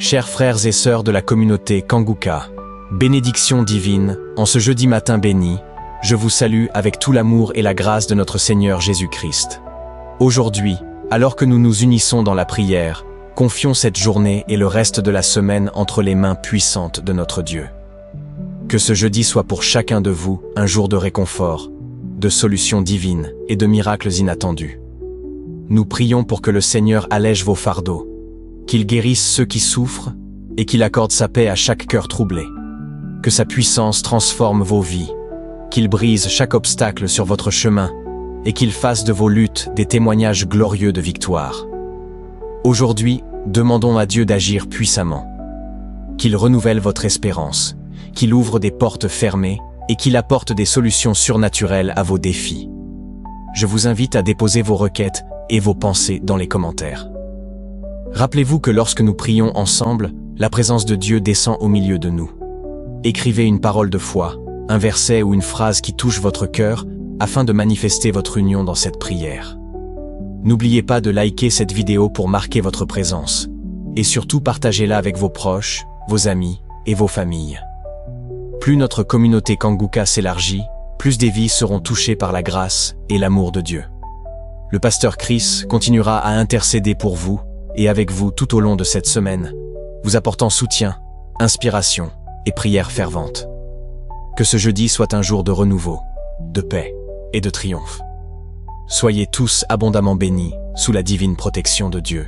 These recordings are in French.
Chers frères et sœurs de la communauté Kanguka, bénédiction divine, en ce jeudi matin béni, je vous salue avec tout l'amour et la grâce de notre Seigneur Jésus-Christ. Aujourd'hui, alors que nous nous unissons dans la prière, confions cette journée et le reste de la semaine entre les mains puissantes de notre Dieu. Que ce jeudi soit pour chacun de vous un jour de réconfort, de solutions divines et de miracles inattendus. Nous prions pour que le Seigneur allège vos fardeaux, qu'il guérisse ceux qui souffrent et qu'il accorde sa paix à chaque cœur troublé. Que sa puissance transforme vos vies, qu'il brise chaque obstacle sur votre chemin et qu'il fasse de vos luttes des témoignages glorieux de victoire. Aujourd'hui, demandons à Dieu d'agir puissamment, qu'il renouvelle votre espérance, qu'il ouvre des portes fermées et qu'il apporte des solutions surnaturelles à vos défis. Je vous invite à déposer vos requêtes et vos pensées dans les commentaires. Rappelez-vous que lorsque nous prions ensemble, la présence de Dieu descend au milieu de nous. Écrivez une parole de foi, un verset ou une phrase qui touche votre cœur afin de manifester votre union dans cette prière. N'oubliez pas de liker cette vidéo pour marquer votre présence et surtout partagez-la avec vos proches, vos amis et vos familles. Plus notre communauté Kanguka s'élargit, plus des vies seront touchées par la grâce et l'amour de Dieu. Le pasteur Chris continuera à intercéder pour vous et avec vous tout au long de cette semaine, vous apportant soutien, inspiration et prières ferventes. Que ce jeudi soit un jour de renouveau, de paix et de triomphe. Soyez tous abondamment bénis sous la divine protection de Dieu.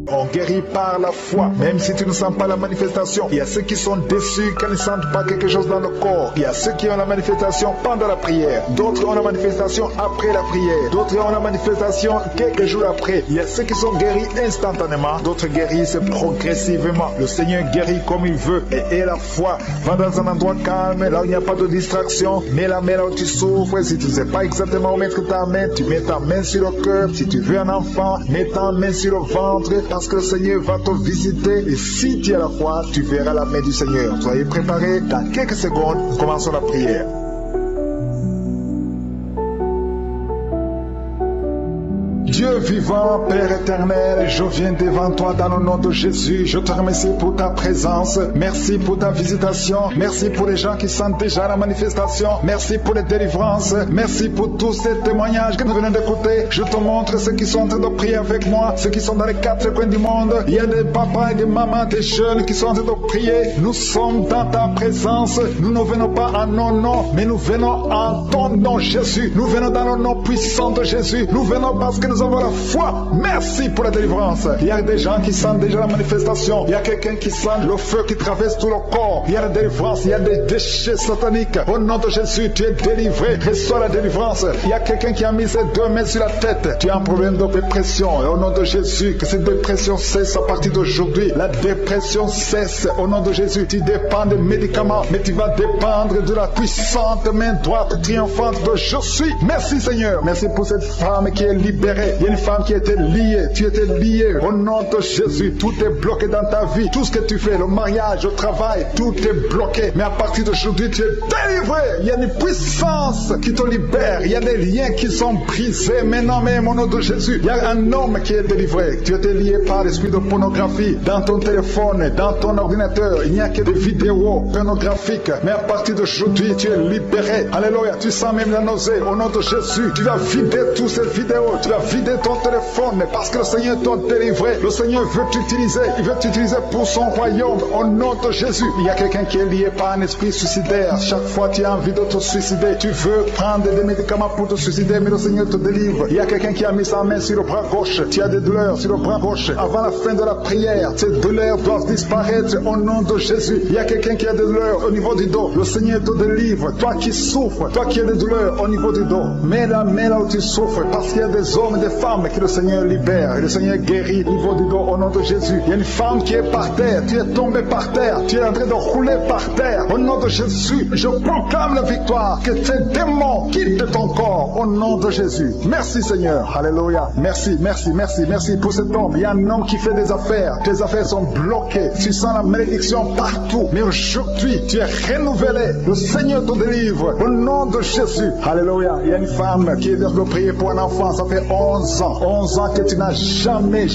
On guérit par la foi, même si tu ne sens pas la manifestation. Il y a ceux qui sont déçus quand ils ne sentent pas quelque chose dans le corps. Il y a ceux qui ont la manifestation pendant la prière. D'autres ont la manifestation après la prière. D'autres ont la manifestation quelques jours après. Il y a ceux qui sont guéris instantanément. D'autres guérissent progressivement. Le Seigneur guérit comme il veut. Et la foi va dans un endroit calme, là où il n'y a pas de distraction. Mets la main là où tu souffres. Si tu ne sais pas exactement où mettre ta main, tu mets ta main sur le cœur. Si tu veux un enfant, mets ta main sur le ventre. Parce que le Seigneur va te visiter et si tu as la foi, tu verras la main du Seigneur. Soyez préparés, dans quelques secondes, nous commençons la prière. Dieu vivant, Père éternel, je viens devant toi dans le nom de Jésus. Je te remercie pour ta présence. Merci pour ta visitation. Merci pour les gens qui sentent déjà la manifestation. Merci pour les délivrances. Merci pour tous ces témoignages que nous venons d'écouter. Je te montre ceux qui sont en train de prier avec moi, ceux qui sont dans les quatre coins du monde. Il y a des papas et des mamans, des jeunes qui sont en train de prier. Nous sommes dans ta présence. Nous ne venons pas en nos noms, mais nous venons en ton nom, Jésus. Nous venons dans le nom puissant de Jésus. Nous venons parce que nous avons la foi. Merci pour la délivrance. Il y a des gens qui sentent déjà la manifestation. Il y a quelqu'un qui sent le feu qui traverse tout le corps. Il y a la délivrance. Il y a des déchets sataniques. Au nom de Jésus, tu es délivré. Reçois la délivrance. Il y a quelqu'un qui a mis ses deux mains sur la tête. Tu as un problème de dépression. Et au nom de Jésus, que cette dépression cesse à partir d'aujourd'hui. La dépression cesse. Au nom de Jésus, tu dépends des médicaments, mais tu vas dépendre de la puissante main droite triomphante de Je suis. Merci Seigneur. Merci pour cette femme qui est libérée. Il y a une femme qui était liée, tu étais lié. Au nom de Jésus, tout est bloqué dans ta vie. Tout ce que tu fais, le mariage, le travail, tout est bloqué. Mais à partir d'aujourd'hui, tu es délivré. Il y a une puissance qui te libère. Il y a des liens qui sont brisés. Maintenant même, au nom de Jésus, il y a un homme qui est délivré. Tu étais lié par l'esprit de pornographie. Dans ton téléphone, dans ton ordinateur, il n'y a que des vidéos pornographiques. Mais à partir d'aujourd'hui, tu es libéré. Alléluia, tu sens même la nausée. Au nom de Jésus, tu vas vider toutes ces vidéos. Tu vas vider ton téléphone parce que le Seigneur t'a délivré. Le Seigneur veut t'utiliser. Il veut t'utiliser pour son royaume. Au nom de Jésus. Il y a quelqu'un qui est lié par un esprit suicidaire. Chaque fois tu as envie de te suicider, tu veux prendre des médicaments pour te suicider, mais le Seigneur te délivre. Il y a quelqu'un qui a mis sa main sur le bras gauche. Tu as des douleurs sur le bras gauche. Avant la fin de la prière, ces douleurs doivent disparaître au nom de Jésus. Il y a quelqu'un qui a des douleurs au niveau du dos. Le Seigneur te délivre. Toi qui souffres, toi qui as des douleurs au niveau du dos, mets la main là où tu souffres parce qu'il y a des hommes et des femmes que le Seigneur libère et le Seigneur guérit au niveau du dos au nom de Jésus. Il y a une femme qui est par terre, tu es tombé par terre, tu es en train de rouler par terre. Au nom de Jésus, je proclame la victoire, que ces démons quittent ton corps au nom de Jésus. Merci Seigneur, alléluia. Merci, merci, merci, merci pour cet homme. Il y a un homme qui fait des affaires, tes affaires sont bloquées, tu sens la malédiction partout, mais aujourd'hui tu es renouvelé. Le Seigneur te délivre au nom de Jésus, alléluia. Il y a une femme qui est en train de prier pour un enfant, ça fait 11 11 ans. 11 ans que tu n'as jamais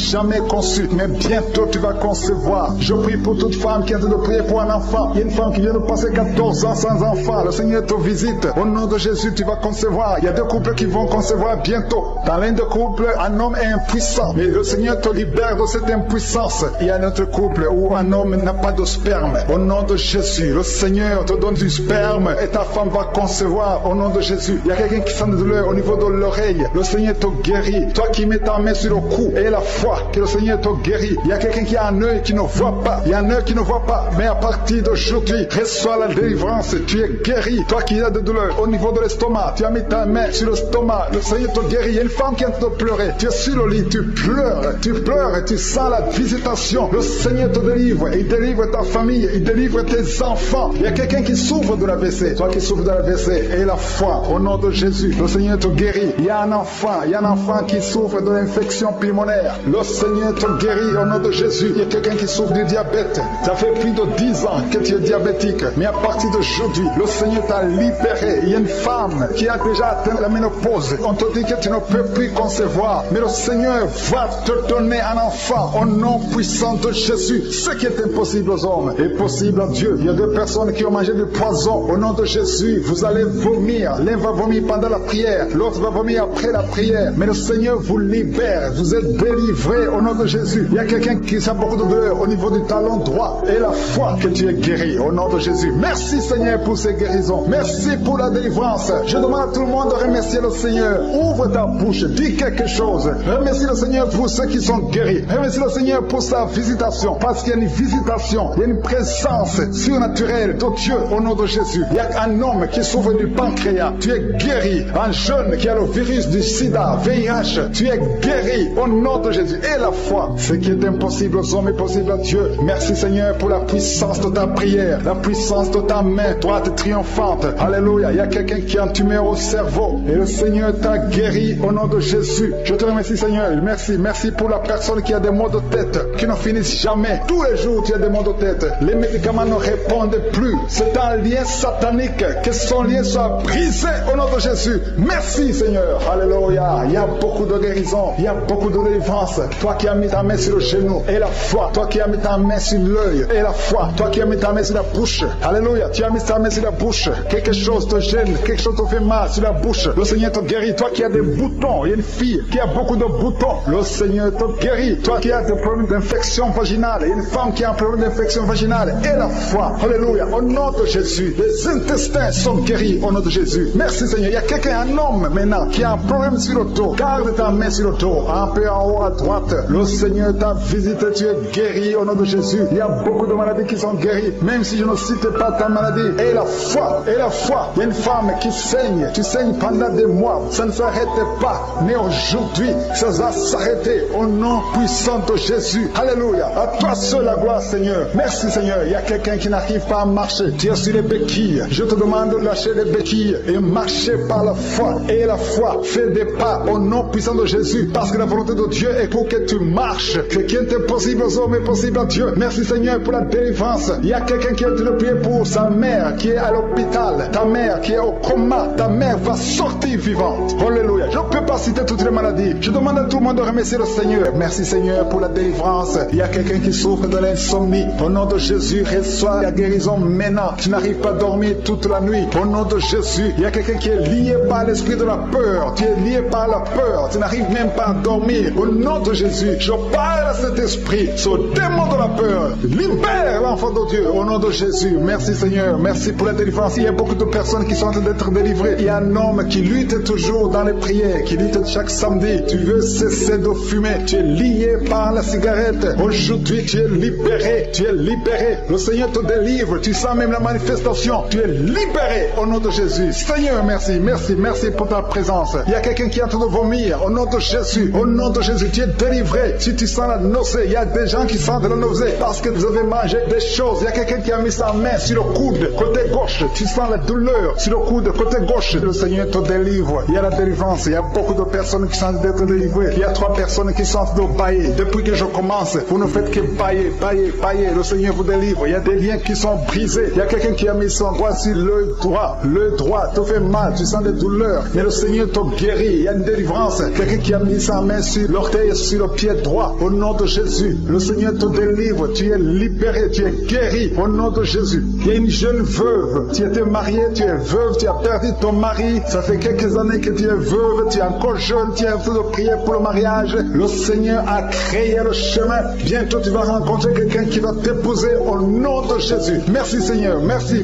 conçu. Mais bientôt tu vas concevoir. Je prie pour toute femme qui est en train de prier pour un enfant. Il y a une femme qui vient de passer 14 ans sans enfant. Le Seigneur te visite. Au nom de Jésus, tu vas concevoir. Il y a 2 couples qui vont concevoir bientôt. Dans l'un des couples, un homme est impuissant. Mais le Seigneur te libère de cette impuissance. Il y a un autre couple où un homme n'a pas de sperme. Au nom de Jésus, le Seigneur te donne du sperme et ta femme va concevoir au nom de Jésus. Il y a quelqu'un qui sent de douleur au niveau de l'oreille. Le Seigneur te guérit. Toi qui mets ta main sur le cou et la foi que le Seigneur te guérit. Il y a quelqu'un qui a un œil qui ne voit pas. Il y a un œil qui ne voit pas. Mais à partir d'aujourd'hui, reçois la délivrance. Tu es guéri. Toi qui as de douleur au niveau de l'estomac, tu as mis ta main sur l'estomac. Le Seigneur te guérit. Il y a une femme qui est en train de pleurer. Tu es sur le lit, tu pleures et tu sens la visitation. Le Seigneur te délivre. Il délivre ta famille. Il délivre tes enfants. Il y a quelqu'un qui souffre de l'AVC. Toi qui souffres de l'AVC et la foi au nom de Jésus. Le Seigneur te guérit. Il y a un enfant qui souffre de l'infection pulmonaire. Le Seigneur te guérit au nom de Jésus. Il y a quelqu'un qui souffre du diabète. Ça fait plus de 10 ans que tu es diabétique. Mais à partir d'aujourd'hui, le Seigneur t'a libéré. Il y a une femme qui a déjà atteint la ménopause. On te dit que tu ne peux plus concevoir. Mais le Seigneur va te donner un enfant au nom puissant de Jésus. Ce qui est impossible aux hommes est possible à Dieu. Il y a 2 personnes qui ont mangé du poison. Au nom de Jésus, vous allez vomir. L'un va vomir pendant la prière. L'autre va vomir après la prière. Mais le Seigneur vous libère. Vous êtes délivrés au nom de Jésus. Il y a quelqu'un qui sent beaucoup de douleur au niveau du talon droit. Et la foi que tu es guéri au nom de Jésus. Merci Seigneur pour ces guérisons. Merci pour la délivrance. Je demande à tout le monde de remercier le Seigneur. Ouvre ta bouche. Dis quelque chose. Remercie le Seigneur pour ceux qui sont guéris. Remercie le Seigneur pour sa visitation. Parce qu'il y a une visitation. Il y a une présence surnaturelle de Dieu au nom de Jésus. Il y a un homme qui souffre du pancréas. Tu es guéri. Un jeune qui a le virus du sida, VIH. Tu es guéri au nom de Jésus. Et la foi. Ce qui est impossible aux hommes est possible à Dieu. Merci Seigneur pour la puissance de ta prière. La puissance de ta main droite triomphante. Alléluia. Il y a quelqu'un qui a un tumeur au cerveau. Et le Seigneur t'a guéri au nom de Jésus. Je te remercie Seigneur. Merci pour la personne qui a des maux de tête qui ne finissent jamais. Tous les jours tu as des maux de tête. Les médicaments ne répondent plus. C'est un lien satanique. Que son lien soit brisé au nom de Jésus. Merci Seigneur. Alléluia. Il y a beaucoup de guérison. Il y a beaucoup de délivrance. Toi qui as mis ta main sur le genou et la foi. Toi qui as mis ta main sur l'œil et la foi. Toi qui as mis ta main sur la bouche. Alléluia. Tu as mis ta main sur la bouche. Quelque chose te gêne. Quelque chose te fait mal sur la bouche. Le Seigneur te guérit. Toi qui as des boutons. Il y a une fille qui a beaucoup de boutons. Le Seigneur te guérit. Toi qui as des problèmes d'infection vaginale. Il y a une femme qui a un problème d'infection vaginale et la foi. Alléluia. Au nom de Jésus. Les intestins sont guéris au nom de Jésus. Merci Seigneur. Il y a quelqu'un, un homme maintenant, qui a un problème sur le dos. Garde ta main sur le dos. Un peu en haut à droite. Le Seigneur t'a visité. Tu es guéri au nom de Jésus. Il y a beaucoup de maladies qui sont guéries. Même si je ne cite pas ta maladie. Et la foi. Et la foi. Il y a une femme qui saigne. Tu saignes pendant des mois. Ça ne s'arrête pas. Mais aujourd'hui, ça va s'arrêter au nom puissant de Jésus. Alléluia. À toi seul la gloire Seigneur. Merci Seigneur. Il y a quelqu'un qui n'arrive pas à marcher. Tu es sur les béquilles. Je te demande de lâcher les béquilles et marcher par la foi. Et la foi fait des pas au nom puissant de Jésus. Parce que la volonté de Dieu est pour que tu marches. Ce qui est impossible aux hommes est possible à Dieu. Merci Seigneur pour la délivrance. Il y a quelqu'un qui est en train de prier pour sa mère qui est à l'hôpital. Ta mère qui est au coma. Ta mère va sortir vivante. Alléluia. Je ne peux pas citer toutes les maladies. Je demande à tout le monde de remercier le Seigneur. Merci Seigneur pour la délivrance. Il y a quelqu'un qui souffre de l'insomnie. Au nom de Jésus, reçois la guérison maintenant. Tu n'arrives pas à dormir toute la nuit. Au nom de Jésus, il y a quelqu'un qui est lié par l'esprit de la peur. Tu es lié par la peur. Tu n'arrives même pas à dormir. Au nom de Jésus, je parle à cet esprit, ce démon de la peur. Libère l'enfant de Dieu. Au nom de Jésus, merci Seigneur. Merci pour la délivrance. Il y a beaucoup de personnes qui sont en train d'être délivrées. Il y a un homme qui lutte toujours dans les prières, qui lutte chaque samedi. Tu veux cesser de fumer. Tu es lié par la cigarette. Aujourd'hui, tu es libéré. Tu es libéré. Le Seigneur te délivre. Tu sens même la manifestation. Tu es libéré au nom de Jésus. Seigneur, merci. Merci pour ta présence. Il y a quelqu'un qui est en train de vomir. Au nom de Jésus. Au nom de Jésus, tu es délivré. Si tu sens la nausée, il y a des gens qui sentent la nausée parce que vous avez mangé des choses. Il y a quelqu'un qui a mis sa main sur le coude, côté gauche. Tu sens la douleur sur le coude, côté gauche. Le Seigneur te délivre. Il y a la délivrance. Il y a beaucoup de personnes qui sentent d'être délivrées. Il y a 3 personnes qui sentent de bailler. Depuis que je commence, vous ne faites que bailler. Le Seigneur vous délivre. Il y a des liens qui sont brisés. Il y a quelqu'un qui a mis son doigt sur le droit. Le droit te fait mal. Tu sens des douleurs. Mais le Seigneur te guérit. Il y a une délivrance délivrance. Quelqu'un qui a mis sa main sur l'orteil et sur le pied droit. Au nom de Jésus, le Seigneur te délivre. Tu es libéré, tu es guéri. Au nom de Jésus. Il y a une jeune veuve. Tu étais mariée, tu es veuve, tu as perdu ton mari. Ça fait quelques années que tu es veuve, tu es encore jeune, tu es en train de prier pour le mariage. Le Seigneur a créé le chemin. Bientôt tu vas rencontrer quelqu'un qui va t'épouser au nom de Jésus. Merci Seigneur, merci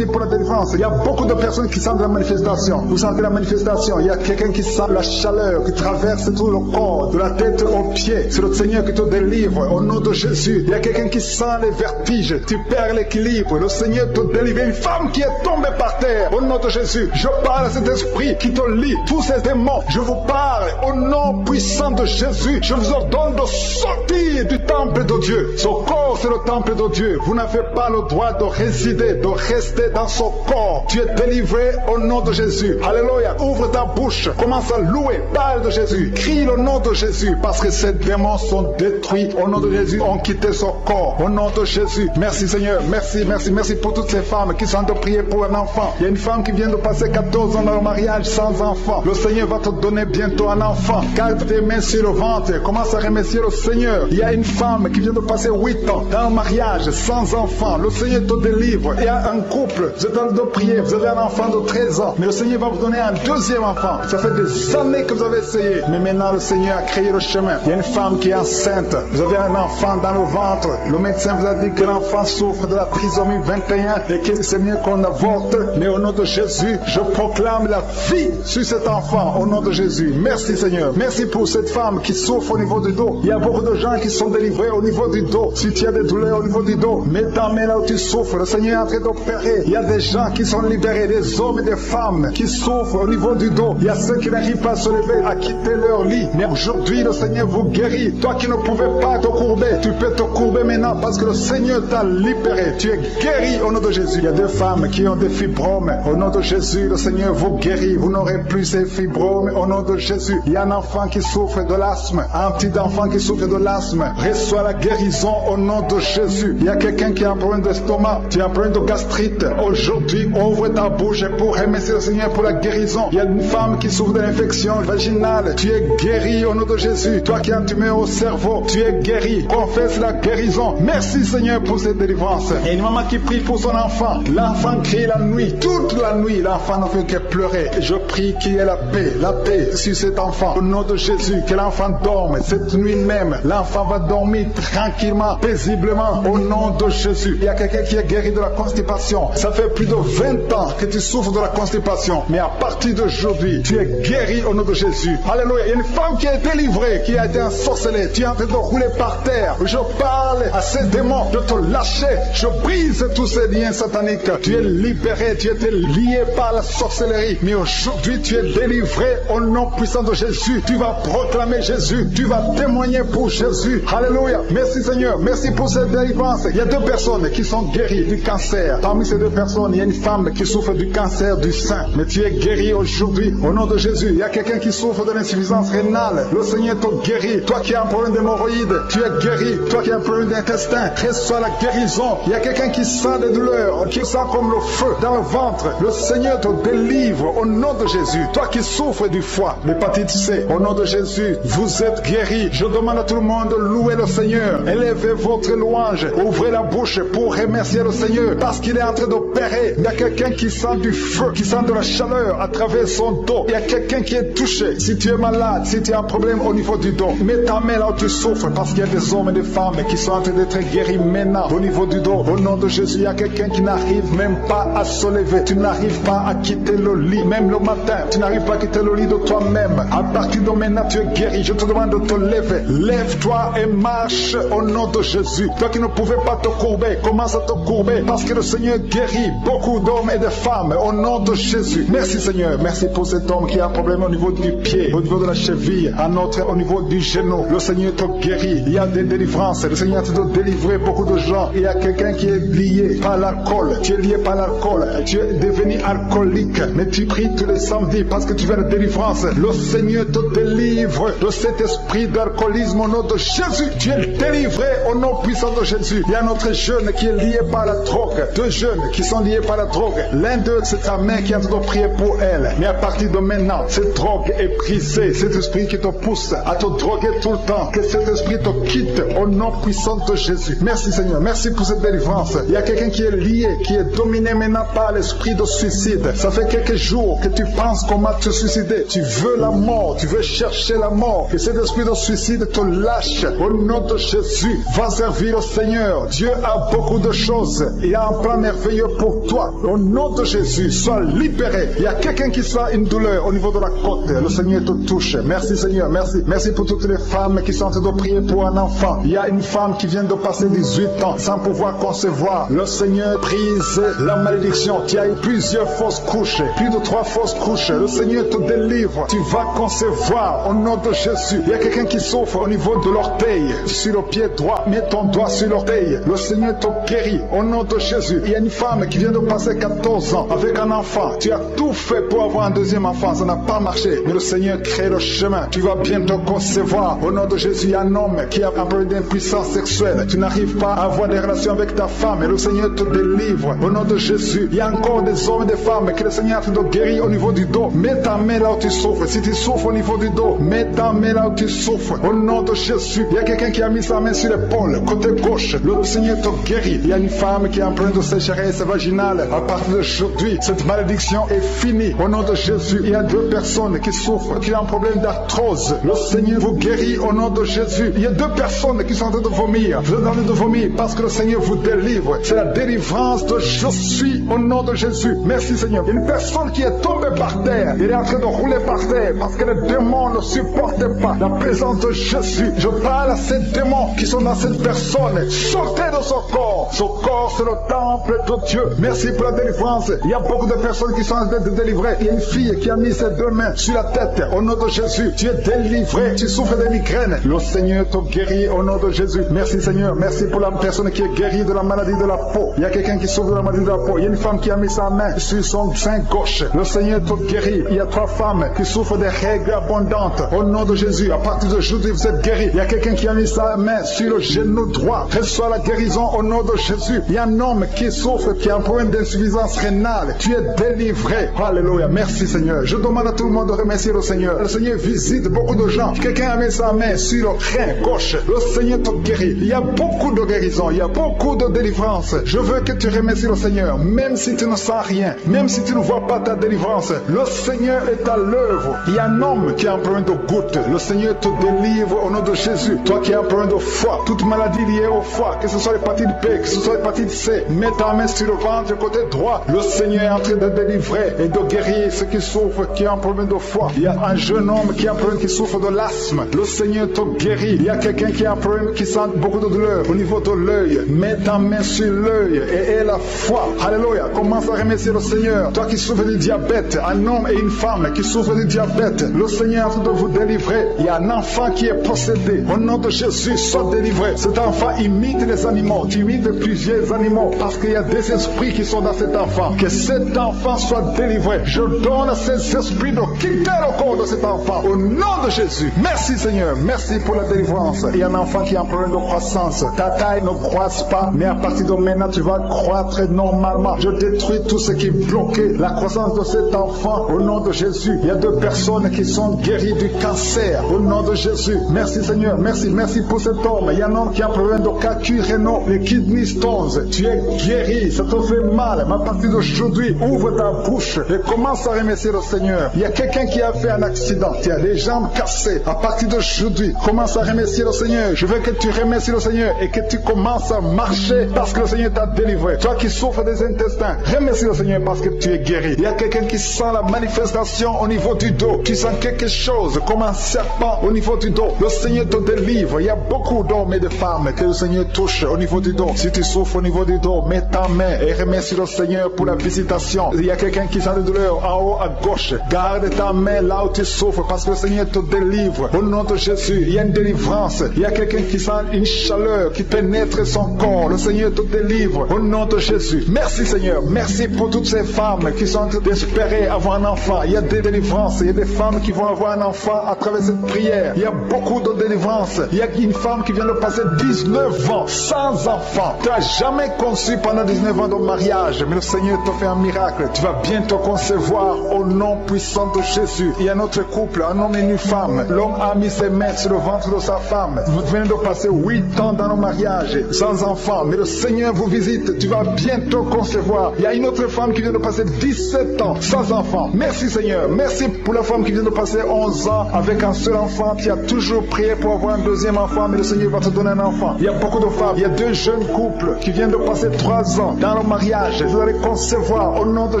pour la délivrance. Il y a beaucoup de personnes qui sentent la manifestation. Vous sentez la manifestation. Il y a quelqu'un qui sent la chaleur qui traverse tout le corps, de la tête aux pieds. C'est le Seigneur qui te délivre au nom de Jésus. Il y a quelqu'un qui sent les vertiges. Tu perds l'équilibre. Le Seigneur te délivre. Une femme qui est tombée par terre au nom de Jésus. Je parle à cet esprit qui te lie. Tous ces démons, je vous parle au nom puissant de Jésus. Je vous ordonne de sortir du temple de Dieu. Son corps, c'est le temple de Dieu. Vous n'avez pas le droit de résider, de rester dans son corps. Tu es délivré au nom de Jésus. Alléluia. Ouvre ta bouche. Commence à louer. Parle de Jésus. Crie le nom de Jésus parce que ces démons sont détruits. Au nom de Jésus, ont quitté son corps. Au nom de Jésus. Merci Seigneur. Merci pour toutes ces femmes qui sont de prier pour un enfant. Il y a une femme qui vient de passer 14 ans dans le mariage sans enfant. Le Seigneur va te donner bientôt un enfant. Garde tes mains sur le ventre. Commence à remercier le Seigneur. Il y a une femme qui vient de passer 8 ans dans le mariage sans enfant. Le Seigneur te délivre. Il y a un couple. Vous êtes en train de prier. Vous avez un enfant de 13 ans. Mais le Seigneur va vous donner un deuxième enfant. Ça fait des années que vous avez essayé. Mais maintenant le Seigneur a créé le chemin. Il y a une femme qui est enceinte. Vous avez un enfant dans le ventre. Le médecin vous a dit que l'enfant souffre de la trisomie 21 et que c'est mieux qu'on avorte. Mais au nom de Jésus, je proclame la vie sur cet enfant. Au nom de Jésus. Merci Seigneur. Merci pour cette femme qui souffre au niveau du dos. Il y a beaucoup de gens qui sont délivrés au niveau du dos. Si tu as des douleurs au niveau du dos, mets ta main là où tu souffres. Le Seigneur est en train d'opérer. Il y a des gens qui sont libérés, des hommes et des femmes qui souffrent au niveau du dos. Il y a ceux qui n'arrivent pas à se lever, à quitter leur lit. Mais aujourd'hui, le Seigneur vous guérit. Toi qui ne pouvais pas te courber, tu peux te courber maintenant parce que le Seigneur t'a libéré. Tu es guéri au nom de Jésus. Il y a des femmes qui ont des fibromes. Au nom de Jésus, le Seigneur vous guérit. Vous n'aurez plus ces fibromes au nom de Jésus. Il y a un enfant qui souffre de l'asthme. Un petit enfant qui souffre de l'asthme. Reçois la guérison au nom de Jésus. Il y a quelqu'un qui a un problème d'estomac. Tu as un problème de gastrite. Aujourd'hui, ouvre ta bouche pour remercier le Seigneur pour la guérison. Il y a une femme qui souffre de l'infection vaginale. Tu es guéri au nom de Jésus. Toi qui as un tumeur au cerveau, tu es guéri. Confesse la guérison. Merci Seigneur pour cette délivrance. Il y a une maman qui prie pour son enfant. L'enfant crie la nuit. Toute la nuit, l'enfant ne fait que pleurer. Je prie qu'il y ait la paix sur cet enfant. Au nom de Jésus, que l'enfant dorme. Cette nuit même, l'enfant va dormir tranquillement, paisiblement. Au nom de Jésus. Il y a quelqu'un qui est guéri de la constipation. Ça fait plus de 20 ans que tu souffres de la constipation. Mais à partir d'aujourd'hui, tu es guéri au nom de Jésus. Alléluia. Il y a une femme qui est délivrée, qui a été ensorcelée. Tu es en train de rouler par terre. Je parle à ces démons de te lâcher. Je brise tous ces liens sataniques. Tu es libéré. Tu étais lié par la sorcellerie. Mais aujourd'hui, tu es délivré au nom puissant de Jésus. Tu vas proclamer Jésus. Tu vas témoigner pour Jésus. Alléluia. Merci Seigneur. Merci pour cette délivrance. Il y a 2 personnes qui sont guéries du cancer. Parmi ces 2 personnes, il y a une femme qui souffre du cancer du sein. Mais tu es guéri aujourd'hui au nom de Jésus. Il y a quelqu'un qui souffre de l'insuffisance rénale. Le Seigneur te guérit. Toi qui as un problème d'hémorroïdes, tu es guéri. Toi qui as un problème d'intestin, reçois la guérison. Il y a quelqu'un qui sent des douleurs, qui sent comme le feu dans le ventre. Le Seigneur te délivre au nom de Jésus. Toi qui souffres du foie, l'hépatite C, au nom de Jésus, vous êtes guéri. Je demande à tout le monde de louer le Seigneur. Élevez votre louange. Ouvrez la bouche pour remercier le Seigneur parce qu'il est en train d'opérer. Il y a quelqu'un qui sent du feu, qui sent de la chaleur à travers son dos. Il y a quelqu'un qui est touché. Si tu es malade, si tu as un problème au niveau du dos, mets ta main là où tu souffres parce qu'il y a des hommes et des femmes qui sont en train d'être guéris maintenant au niveau du dos. Au nom de Jésus, il y a quelqu'un qui n'arrive même pas à se lever. Tu n'arrives pas à quitter le lit, même le matin. Tu n'arrives pas à quitter le lit de toi-même. À partir de maintenant, tu es guéri. Je te demande de te lever. Lève-toi et marche au nom de Jésus. Toi qui ne pouvais pas te courber, commence à te courber parce que le Seigneur guérit beaucoup d'hommes et de femmes au nom de Jésus. Merci Seigneur. Merci pour cet homme qui a un problème au niveau du pied, au niveau de la cheville, un autre au niveau du genou. Le Seigneur te guérit. Il y a des délivrances. Le Seigneur te doit délivrer beaucoup de gens. Il y a quelqu'un qui est lié par l'alcool. Tu es lié par l'alcool. Tu es devenu alcoolique. Mais tu pries tous les samedis parce que tu veux la délivrance. Le Seigneur te délivre de cet esprit d'alcoolisme au nom de Jésus. Tu Tu es délivré au nom puissant de Jésus. Il y a notre jeune qui est lié par la drogue. 2 jeunes qui sont liés par la drogue. L'un d'eux, c'est ta mère qui est en train de prier pour elle. Mais à partir de maintenant, cette drogue est brisée. Cet esprit qui te pousse à te droguer tout le temps, que cet esprit te quitte au nom puissant de Jésus. Merci Seigneur, merci pour cette délivrance. Il y a quelqu'un qui est lié, qui est dominé maintenant par l'esprit de suicide. Ça fait quelques jours que tu penses comment te suicider. Tu veux la mort, tu veux chercher la mort. Que cet esprit de suicide te lâche au nom de Jésus. Va servir au Seigneur. Dieu a beaucoup de choses. Il a un plan merveilleux pour toi. Au nom de Jésus, sois libéré. Il y a quelqu'un qui sent une douleur au niveau de la côte. Le Seigneur te touche. Merci Seigneur, merci. Merci pour toutes les femmes qui sont en train de prier pour un enfant. Il y a une femme qui vient de passer 18 ans sans pouvoir concevoir. Le Seigneur brise la malédiction. Tu as eu plusieurs fausses couches, plus de 3 fausses couches. Le Seigneur te délivre. Tu vas concevoir au nom de Jésus. Il y a quelqu'un qui souffre au niveau de l'orteil, sur le pied droit. Mets ton doigt sur l'orteil. Le Seigneur te guérit au nom de Jésus. Il y a une femme qui vient de passer 14 ans avec un enfant. Tu as tout fait pour avoir un deuxième enfant. Ça n'a pas marché. Mais le Seigneur crée le chemin. Tu vas bientôt concevoir. Au nom de Jésus, il y a un homme qui a un problème d'impuissance sexuelle. Tu n'arrives pas à avoir des relations avec ta femme. Et le Seigneur te délivre. Au nom de Jésus, il y a encore des hommes et des femmes que le Seigneur te guérit au niveau du dos. Mets ta main là où tu souffres. Si tu souffres au niveau du dos, mets ta main là où tu souffres. Au nom de Jésus, il y a quelqu'un qui a mis sa main sur l'épaule, côté gauche. Le Seigneur te guérit. Il y a une femme qui a un problème de sécheresse vaginale. À partir d'aujourd'hui, cette malédiction est finie. Au nom de Jésus, il y a 2 personnes qui souffrent, qui ont un problème d'arthrose. Le Seigneur vous guérit au nom de Jésus. Il y a 2 personnes qui sont en train de vomir. Vous êtes en train de vomir parce que le Seigneur vous délivre. C'est la délivrance de je suis au nom de Jésus. Merci Seigneur. Il y a une personne qui est tombée par terre. Elle est en train de rouler par terre parce que les démons ne supportaient pas la présence de Jésus. Je parle à ces démons qui sont dans cette personne. Sortez de son corps. Son corps, c'est le temple de Dieu. Merci pour la délivrance. Il y a beaucoup de personnes qui sont en train de délivrer. Il y a une fille qui a mis ses 2 mains sur la tête. Au nom de Jésus, tu es délivré. Tu souffres de migraines. Le Seigneur te guérit au nom de Jésus. Merci Seigneur. Merci pour la personne qui est guérie de la maladie de la peau. Il y a quelqu'un qui souffre de la maladie de la peau. Il y a une femme qui a mis sa main sur son sein gauche. Le Seigneur te guérit. Il y a 3 femmes qui souffrent des règles abondantes. Au nom de Jésus, à partir d'aujourd'hui, vous êtes guéris. Il y a quelqu'un qui a mis sa main sur le genou droit. Reçois la guérison au nom de Jésus. Il y a un homme qui souffre, qui a un problème d'insuffisance rénale. Tu es délivré. Alléluia. Merci Seigneur. Je demande à tout le monde de remercier le Seigneur. Le Seigneur visite beaucoup de gens. Quelqu'un a mis sa main sur le rein gauche. Le Seigneur te guérit. Il y a beaucoup de guérison. Il y a beaucoup de délivrance. Je veux que tu remercies le Seigneur. Même si tu ne sens rien. Même si tu ne vois pas ta délivrance. Le Seigneur est à l'œuvre. Il y a un homme qui a un problème de goutte. Le Seigneur te délivre au nom de Jésus. Toi qui as un problème de foie. Toute maladie liée au foie. Que ce soit l'hépatite B, que ce soit l'hépatite C. Mets ta main sur le ventre côté droit. Le Seigneur est en train de délivrer et de guérir ceux qui souffrent, qui ont un problème de foie. Il y a un jeune homme qui a un problème, qui souffre de l'asthme. Le Seigneur te guérit. Il y a quelqu'un qui a un problème, qui sent beaucoup de douleur au niveau de l'œil. Mets ta main sur l'œil et aie la foi. Alléluia. Commence à remercier le Seigneur. Toi qui souffres du diabète, un homme et une femme qui souffrent du diabète, le Seigneur est en train de vous délivrer. Il y a un enfant qui est possédé. Au nom de Jésus, sois délivré. Cet enfant imite les animaux. Tu imites plusieurs animaux parce qu'il y a des esprits qui sont dans cet enfant. Que cet enfant soit délivré. Je donne à ces esprits de quitter le corps de cet enfant. Au nom de Jésus. Merci Seigneur. Merci pour la délivrance. Il y a un enfant qui a un problème de croissance. Ta taille ne croisse pas, mais à partir de maintenant, tu vas croître normalement. Je détruis tout ce qui bloquait la croissance de cet enfant. Au nom de Jésus. Il y a 2 personnes qui sont guéries du cancer. Au nom de Jésus. Merci Seigneur. Merci. Merci pour cet homme. Il y a un homme qui a un problème de calcul rénal, les kidney stones. Tu es guéri. Ça te fait mal. Mais à partir d'aujourd'hui, ouvre ta bouche et commence à remercier le Seigneur. Il y a quelqu'un qui a fait un accident. Tu as les jambes cassées. À partir d'aujourd'hui, commence à remercier le Seigneur. Je veux que tu remercies le Seigneur et que tu commences à marcher parce que le Seigneur t'a délivré. Toi qui souffres des intestins, remercie le Seigneur parce que tu es guéri. Il y a quelqu'un qui sent la manifestation au niveau du dos. Tu sens quelque chose comme un serpent au niveau du dos. Le Seigneur te délivre. Il y a beaucoup d'hommes et de femmes que le Seigneur touche au niveau du dos. Si tu souffres au niveau du dos, mets ta main et remercie le Seigneur pour la visitation. Il y a quelqu'un qui sent de douleur en haut à gauche. Garde ta main là où tu souffres parce que le Seigneur te délivre. Au nom de Jésus, il y a une délivrance. Il y a quelqu'un qui sent une chaleur qui pénètre son corps. Le Seigneur te délivre. Au nom de Jésus. Merci Seigneur. Merci pour toutes ces femmes qui sont en train d'espérer avoir un enfant. Il y a des délivrances. Il y a des femmes qui vont avoir un enfant à travers cette prière. Il y a beaucoup de délivrances. Il y a une femme qui vient de passer 19 ans sans enfant. Tu n'as jamais conçu pendant 19 ans de mariage, mais le Seigneur t'a fait un miracle. Tu vas bientôt concevoir au nom puissant de Jésus. Il y a un autre couple, un homme et une femme. L'homme a mis ses mains sur le ventre de sa femme. Vous venez de passer 8 ans dans le mariage sans enfant, mais le Seigneur vous visite. Tu vas bientôt concevoir. Il y a une autre femme qui vient de passer 17 ans sans enfant. Merci Seigneur. Merci pour la femme qui vient de passer 11 ans avec un seul enfant. Tu as toujours prié pour avoir un deuxième enfant, mais le Seigneur va te donner un enfant. Il y a beaucoup de femmes. Il y a 2 jeunes couples qui viennent de passer 3 ans dans le mariage. Vous allez concevoir au nom de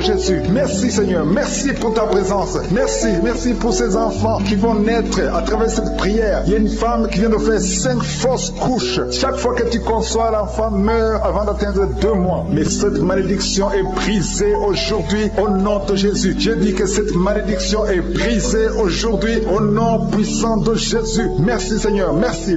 Jésus. Merci Seigneur. Merci pour ta présence. Merci pour ces enfants qui vont naître à travers cette prière. Il y a une femme qui vient de faire 5 fausses couches. Chaque fois que tu conçois, l'enfant meurt avant d'atteindre 2 mois. Mais cette malédiction est brisée aujourd'hui au nom de Jésus. Je dis que cette malédiction est brisée aujourd'hui au nom puissant de Jésus. Merci Seigneur. Merci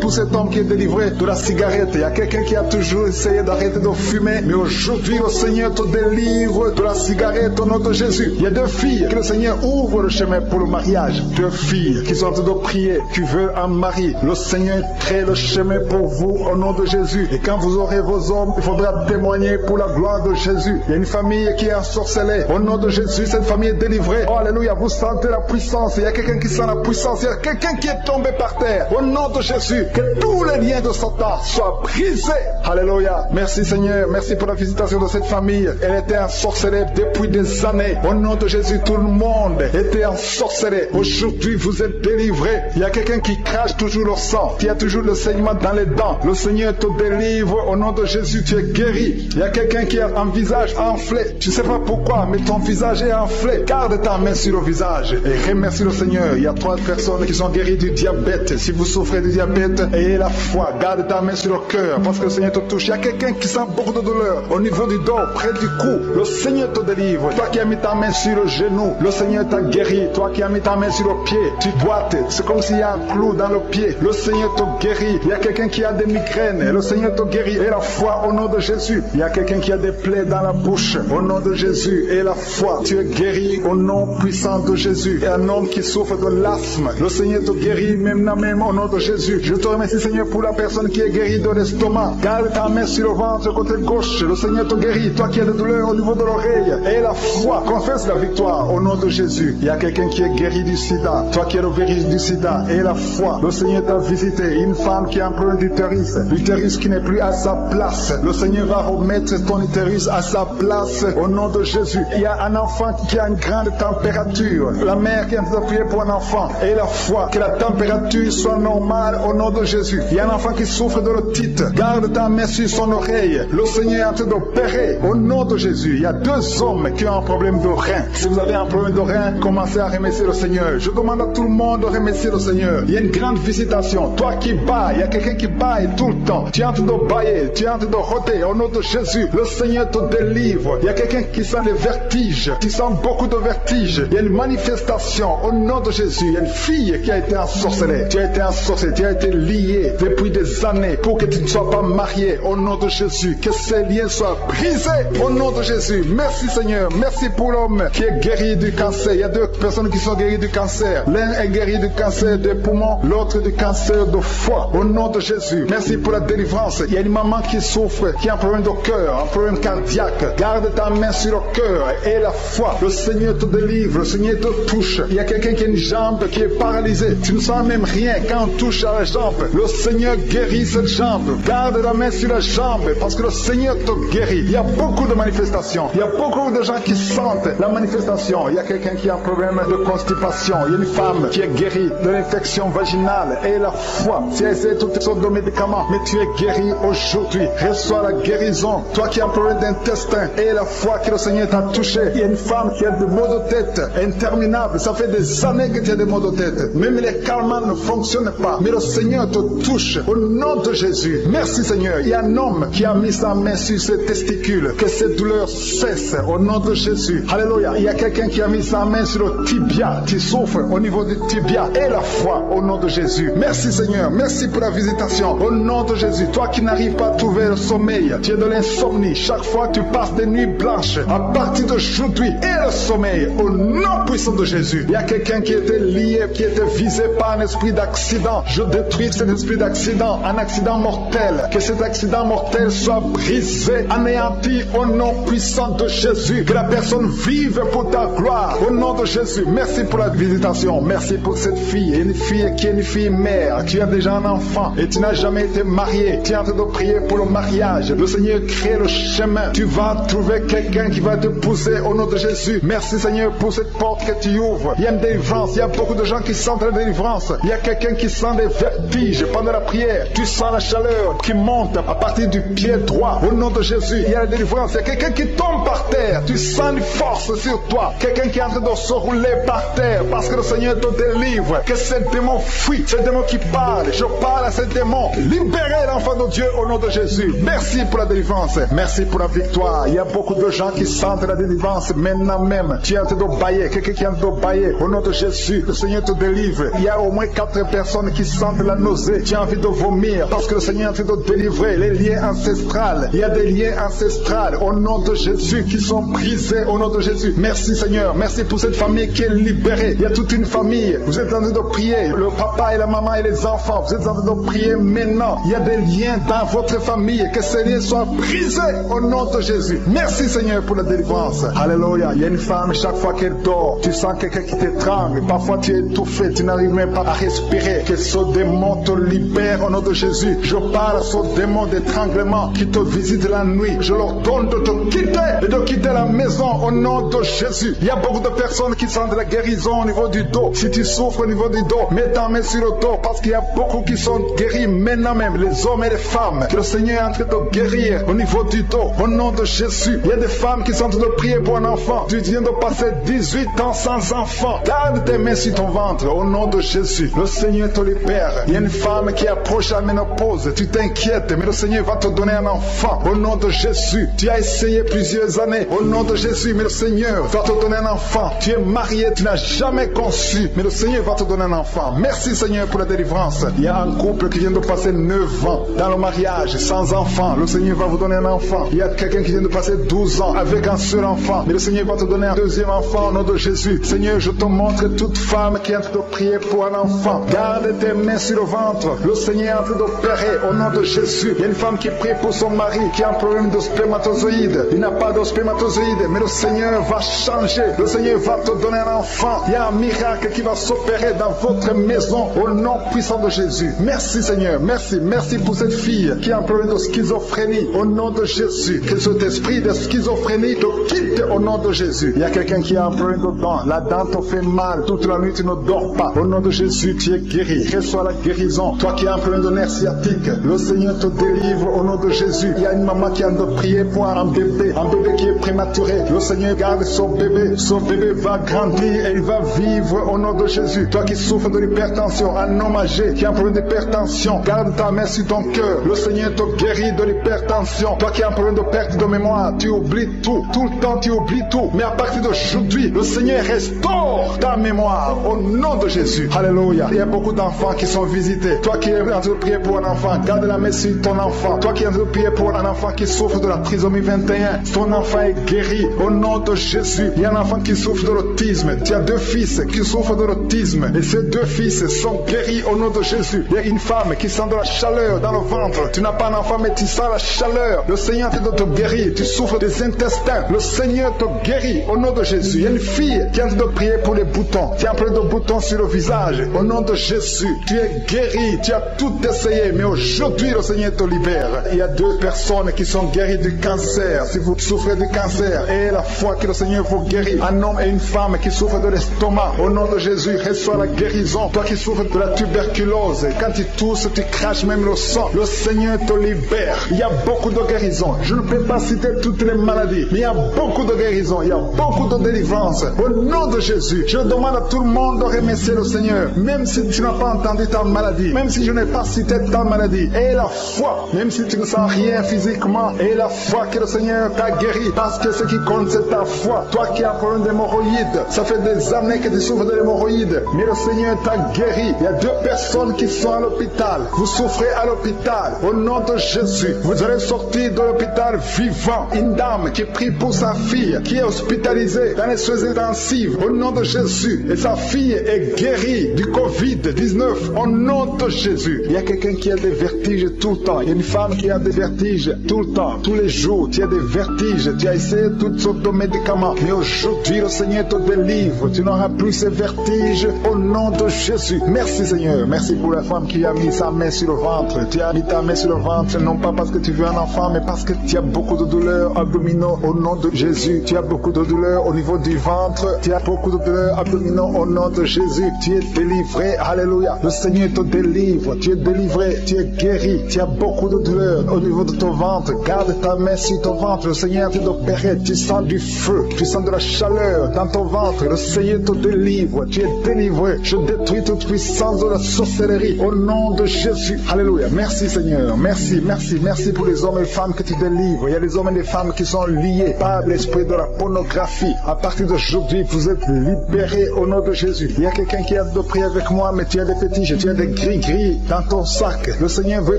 pour cet homme qui est délivré de la cigarette. Il y a quelqu'un qui a toujours essayé d'arrêter de fumer, mais aujourd'hui le Seigneur te délivre de la cigarette au nom de Jésus. Il y a 2 filles que le Seigneur ouvre le chemin pour le mariage. 2 filles qui sont en train de prier, qui veulent un mari. Le Seigneur crée le chemin pour vous au nom de Jésus. Et quand vous aurez vos hommes, il faudra témoigner pour la gloire de Jésus. Il y a une famille qui est ensorcelée. Au nom de Jésus, cette famille est délivrée. Oh alléluia, vous sentez la puissance. Il y a quelqu'un qui sent la puissance. Il y a quelqu'un qui est tombé par terre. Au nom de Jésus, que tous les liens de Satan soient brisés. Alléluia. Merci Seigneur. Merci pour la visitation de cette famille. Elle était ensorcelée depuis des années. Au nom de Jésus, tout le monde était ensorcelé. Aujourd'hui, vous êtes délivrés. Il y a quelqu'un qui crache toujours le sang, qui a toujours le saignement dans les dents. Le Seigneur te délivre au nom de Jésus. Tu es guéri. Il y a quelqu'un qui a un visage enflé. Tu ne sais pas pourquoi, mais ton visage est enflé. Garde ta main sur le visage et remercie le Seigneur. Il y a 3 personnes qui sont guéries du diabète. Si vous souffrez du diabète, ayez la foi. Garde ta main sur le cœur parce que le Seigneur te touche. Il y a quelqu'un qui sent beaucoup de douleur au niveau du dos, près du cou. Le Seigneur te délivre. Toi qui as mis ta main sur le genou, le Seigneur t'a guéri. Toi qui as mis ta main sur le pied, tu boites. C'est comme s'il y a un clou dans le pied. Le Seigneur te guérit. Il y a quelqu'un qui a des migraines. Le Seigneur te guérit. Et la foi au nom de Jésus. Il y a quelqu'un qui a des plaies dans la bouche. Au nom de Jésus. Et la foi. Tu es guéri au nom puissant de Jésus. Et un homme qui souffre de l'asthme. Le Seigneur te guérit même au nom de Jésus. Je te remercie Seigneur pour la personne qui est guérie de l'estomac. Garde ta main sur le ventre côté gauche. Le Seigneur te guérit. Toi qui as des douleurs au niveau de l'oreille. Et la foi. Confesse la victoire au nom de Jésus. Il y a quelqu'un qui est guéri du sida. Toi qui es le virus du sida. Et la foi. Le Seigneur t'a visité. Une femme qui a un problème d'utérus. L'utérus qui n'est plus à sa place. Le Seigneur va remettre ton utérus à sa place au nom de Jésus. Il y a un enfant qui a une grande température. La mère qui est en train de prier pour un enfant. Et la foi. Que la température soit normale au nom de Jésus. Il y a un enfant qui souffre de l'otite. Garde ta main sur son oreille. Le Seigneur est en train d'opérer au nom de Jésus. Il y a 2 hommes qui ont un problème de rein. Si vous avez un problème de rein, commencez à remercier le Seigneur. Je demande à tout le monde de remercier le Seigneur. Il y a une grande visitation. Toi qui bailles, il y a quelqu'un qui baille tout le temps. Tu es en train de bailler, tu es en train de rôder au nom de Jésus. Le Seigneur te délivre. Il y a quelqu'un qui sent les vertiges. Tu sens beaucoup de vertiges. Il y a une manifestation au nom de Jésus. Il y a une fille qui a été ensorcelée. Tu as été ensorcelée, tu as été liée depuis des années pour que tu ne sois pas marié au nom de Jésus. Que ces liens soient brisés au nom de Jésus. Merci Seigneur. Merci pour l'homme qui est guéri du cancer. Il y a 2 personnes qui sont guéries du cancer. L'un est guéri du cancer des poumons, l'autre du cancer de foie. Au nom de Jésus. Merci pour la délivrance. Il y a une maman qui souffre, qui a un problème de cœur, un problème cardiaque. Garde ta main sur le cœur et la foi. Le Seigneur te délivre, le Seigneur te touche. Il y a quelqu'un qui a une jambe qui est paralysée. Tu ne sens même rien quand on touche à la jambe. Le Seigneur guérit cette jambe. Garde la main sur la jambe parce que le Seigneur te guérit. Il y a beaucoup de manifestations. Il y a beaucoup de gens qui sentent la manifestation. Il y a quelqu'un qui a un problème de constipation. Il y a une femme qui est guérie de l'infection vaginale et la foi. Tu as essayé toutes sortes de médicaments, mais tu es guéri aujourd'hui. Reçois la guérison. Toi qui as un problème d'intestin et la foi que le Seigneur t'a touché. Il y a une femme qui a des maux de tête interminables. Ça fait des années que tu as des maux de tête. Même les calmants ne fonctionnent pas. Mais le Seigneur te touche au nom de Jésus. Merci Seigneur. Il y a un homme qui a mis sa main sur ses testicules. Que ces douleurs cessent au nom de Jésus. Alléluia. Il y a quelqu'un qui a mis sa main sur le tibia. Tu souffres au niveau du tibia et la foi au nom de Jésus. Merci Seigneur. Merci pour la visitation au nom de Jésus. Toi qui n'arrives pas à trouver le sommeil, tu es de l'insomnie. Chaque fois tu passes des nuits blanches. À partir d'aujourd'hui, et le sommeil au nom puissant de Jésus. Il y a quelqu'un qui était lié, qui était visé par un esprit d'accident. Je détruis cet esprit d'accident, un accident mortel. Que cet accident mortel soit brisé, anéanti au nom puissant de Jésus. Que la personne vive pour ta gloire, au nom de Jésus. Merci pour la visitation. Merci pour cette fille, une fille qui est une fille mère. Tu as déjà un enfant et tu n'as jamais été marié. Tu es en train de prier pour le mariage. Le Seigneur crée le chemin. Tu vas trouver quelqu'un qui va te pousser au nom de Jésus. Merci Seigneur pour cette porte que tu ouvres. Il y a une délivrance. Il y a beaucoup de gens qui sentent la délivrance. Il y a quelqu'un qui sent des vertiges pendant la prière. Tu sens la chaleur qui monte à partir du pied droit. Au nom de Jésus, il y a la délivrance. Il y a quelqu'un qui tombe par terre. Tu sens une force sur toi. Quelqu'un qui est en train de se rouler par terre parce que le Seigneur te délivre. Que ces démons fuient. Ces démons qui parlent. Je parle à ces démons. Libérez l'enfant de Dieu au nom de Jésus. Merci pour la délivrance. Merci pour la victoire. Il y a beaucoup de gens qui sentent la délivrance maintenant même. Tu es en train de bailler. Quelqu'un qui est en train de bailler. Au nom de Jésus, le Seigneur te délivre. Il y a au moins 4 personnes qui sentent la nausée. Tu as envie de vomir parce que le Seigneur est en train de délivrer les liens ancestrales. Il y a des liens ancestrales au nom de Jésus qui sont brisés au nom de Jésus. Merci Seigneur. Merci pour cette famille qui est libérée. Il y a toute une famille. Vous êtes en train de prier. Le papa et la maman et les enfants. Vous êtes en train de prier maintenant. Il y a des liens dans votre famille. Que ces liens soient brisés au nom de Jésus. Merci Seigneur pour la délivrance. Alléluia. Il y a une femme chaque fois qu'elle dort. Tu sens quelqu'un qui t'étrangle. Parfois tu es étouffé. Tu n'arrives même pas à respirer. Que ce démon te libère au nom de Jésus. Je parle à ce démon d'étranglement qui te visite la nuit. Je leur donne de te quitter et de quitter la maison au nom de Jésus. Il y a beaucoup de personnes qui sentent la guérison au niveau du dos. Si tu souffres au niveau du dos, mets ta main sur le dos parce qu'il y a beaucoup qui sont guéris maintenant même, les hommes et les femmes. Que le Seigneur est en train de guérir au niveau du dos au nom de Jésus. Il y a des femmes qui sont en train de prier pour un enfant. Tu viens de passer 18 ans sans enfant. Garde tes mains sur ton ventre au nom de Jésus. Le Seigneur te libère. Il y a une femme qui approche la ménopause. Tu t'inquiètes, mais le Seigneur va te donner un enfant au nom de Jésus. Tu as essayé plusieurs années au nom de Jésus, mais le Seigneur va te donner un enfant. Tu es marié, tu n'as jamais conçu, mais le Seigneur va te donner un enfant. Merci Seigneur pour la délivrance. Il y a un couple qui vient de passer 9 ans dans le mariage sans enfant. Le Seigneur va vous donner un enfant. Il y a quelqu'un qui vient de passer 12 ans avec un seul enfant, mais le Seigneur va te donner un deuxième enfant au nom de Jésus. Seigneur, je te montre toute femme qui est en train de prier pour un enfant. Garde tes mains sur le ventre. Le Seigneur est en train d'opérer au nom de Jésus. Il y a une femme qui prie pour son mari qui a un problème de spermatozoïde. Il n'a pas de spermatozoïde, mais le Seigneur va changer. Le Seigneur va te donner un enfant. Il y a un miracle qui va s'opérer dans votre maison au nom puissant de Jésus. Merci Seigneur. Merci. Merci pour cette fille qui a un problème de schizophrénie au nom de Jésus. Que cet esprit de schizophrénie te quitte au nom de Jésus. Il y a quelqu'un qui a un problème de dents. La dent te fait mal. Toute la nuit tu ne dors pas. Au nom de Jésus, tu es guéri. Reçois la guérison. Toi qui as un problème de nerf sciatique, le Seigneur te délivre au nom de Jésus. Il y a une maman qui a de prier pour un bébé qui est prématuré. Le Seigneur garde son bébé. Son bébé va grandir et il va vivre au nom de Jésus. Toi qui souffres de l'hypertension, un homme âgé qui a un problème d'hypertension, garde ta main sur ton cœur. Le Seigneur te guérit de l'hypertension. Toi qui as un problème de perte de mémoire, tu oublies tout. Tout le temps tu oublies tout. Mais à partir d'aujourd'hui, le Seigneur restaure ta mémoire au nom de Jésus. Alléluia. Il y a beaucoup d'enfants qui sont visités. Toi qui es en train de prier pour un enfant, garde la main sur ton enfant. Toi qui es en train de prier pour un enfant qui souffre de la trisomie 21, ton enfant est guéri au nom de Jésus. Il y a un enfant qui souffre de l'autisme. Tu as 2 fils qui souffrent de l'autisme et ces 2 fils sont guéris au nom de Jésus. Il y a une femme qui sent de la chaleur dans le ventre. Tu n'as pas un enfant mais tu sens la chaleur. Le Seigneur est en train de te guérir. Tu souffres des intestins. Le Seigneur te guérit au nom de Jésus. Il y a une fille qui est en train de prier pour les boutons. Tu as un problème de boutons sur le visage. Au nom de Jésus, tu es guéri. Tu as tout essayé mais aujourd'hui le Seigneur te libère. Il y a 2 personnes qui sont guéries du cancer. Si vous souffrez du cancer et la foi que le Seigneur vous guérit, un homme et une femme qui souffrent de l'estomac, au nom de Jésus, reçois la guérison. Toi qui souffres de la tuberculose, quand tu tousses, tu craches même le sang, le Seigneur te libère. Il y a beaucoup de guérisons. Je ne peux pas citer toutes les maladies, mais il y a beaucoup de guérisons, il y a beaucoup de délivrance. Au nom de Jésus, je demande à tout le monde de remercier le Seigneur, même si tu n'as pas entendu ta maladie, même si je n'ai pas cité ta maladie. Et la foi, même si tu ne sens rien physiquement, et la foi que le Seigneur t'a guéri, parce que ce qui compte c'est ta foi. Toi qui as un problème d'hémorroïdes, ça fait des années que tu souffres de l'hémorroïde, mais le Seigneur t'a guéri. Il y a 2 personnes qui sont à l'hôpital. Vous souffrez à l'hôpital. Au nom de Jésus, vous allez sortir de l'hôpital vivant. Une dame qui prie pour sa fille, qui est hospitalisée dans les soins intensifs. Au nom de Jésus. Et sa fille est guérie du Covid-19 au nom de Jésus. Il y a quelqu'un qui a des vertiges tout le temps. Il y a une femme qui a des vertiges tout le temps, tous les jours. Tu as des vertiges. Tu as essayé toutes sortes de médicaments. Mais aujourd'hui, le Seigneur te délivre. Tu n'auras plus ces vertiges au nom de Jésus. Merci Seigneur. Merci pour la femme qui a mis sa main sur le ventre. Tu as mis ta main sur le ventre, non pas parce que tu veux un enfant, mais parce que tu as beaucoup de douleurs abdominaux au nom de Jésus. Tu as beaucoup de douleurs au niveau du ventre. Tu as beaucoup de douleurs abdominaux au nom de Jésus. Tu es délivré. Alléluia. Le Seigneur te délivre. Tu es délivré. Tu es guéri. Tu as beaucoup de douleurs au niveau de ton ventre. Garde ta main sur ton ventre. Le Seigneur te opéré. Tu sens du feu. Tu sens de la chaleur dans ton ventre. Le Seigneur te délivre. Tu es délivré. Je détruis toute puissance de la sorcellerie au nom de Jésus. Alléluia. Merci Seigneur. Merci, merci, merci pour les hommes et femmes que tu délivres. Il y a des hommes et des femmes qui sont liés par l'esprit de la pornographie. À partir d'aujourd'hui, vous êtes libérés au nom de Jésus. Il y a quelqu'un qui a de prier avec moi, mais tu as des fétiches, tu as des gris-gris dans ton sac. Le Seigneur veut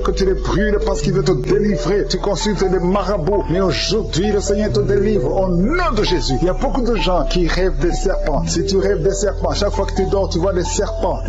que tu les brûles parce qu'il veut te délivrer. Tu consultes des marabouts, mais aujourd'hui, le Seigneur te délivre au nom de Jésus. Il y a beaucoup de gens qui rêvent des serpents. Si tu rêves des serpents, chaque fois que tu dors, tu vois des serpents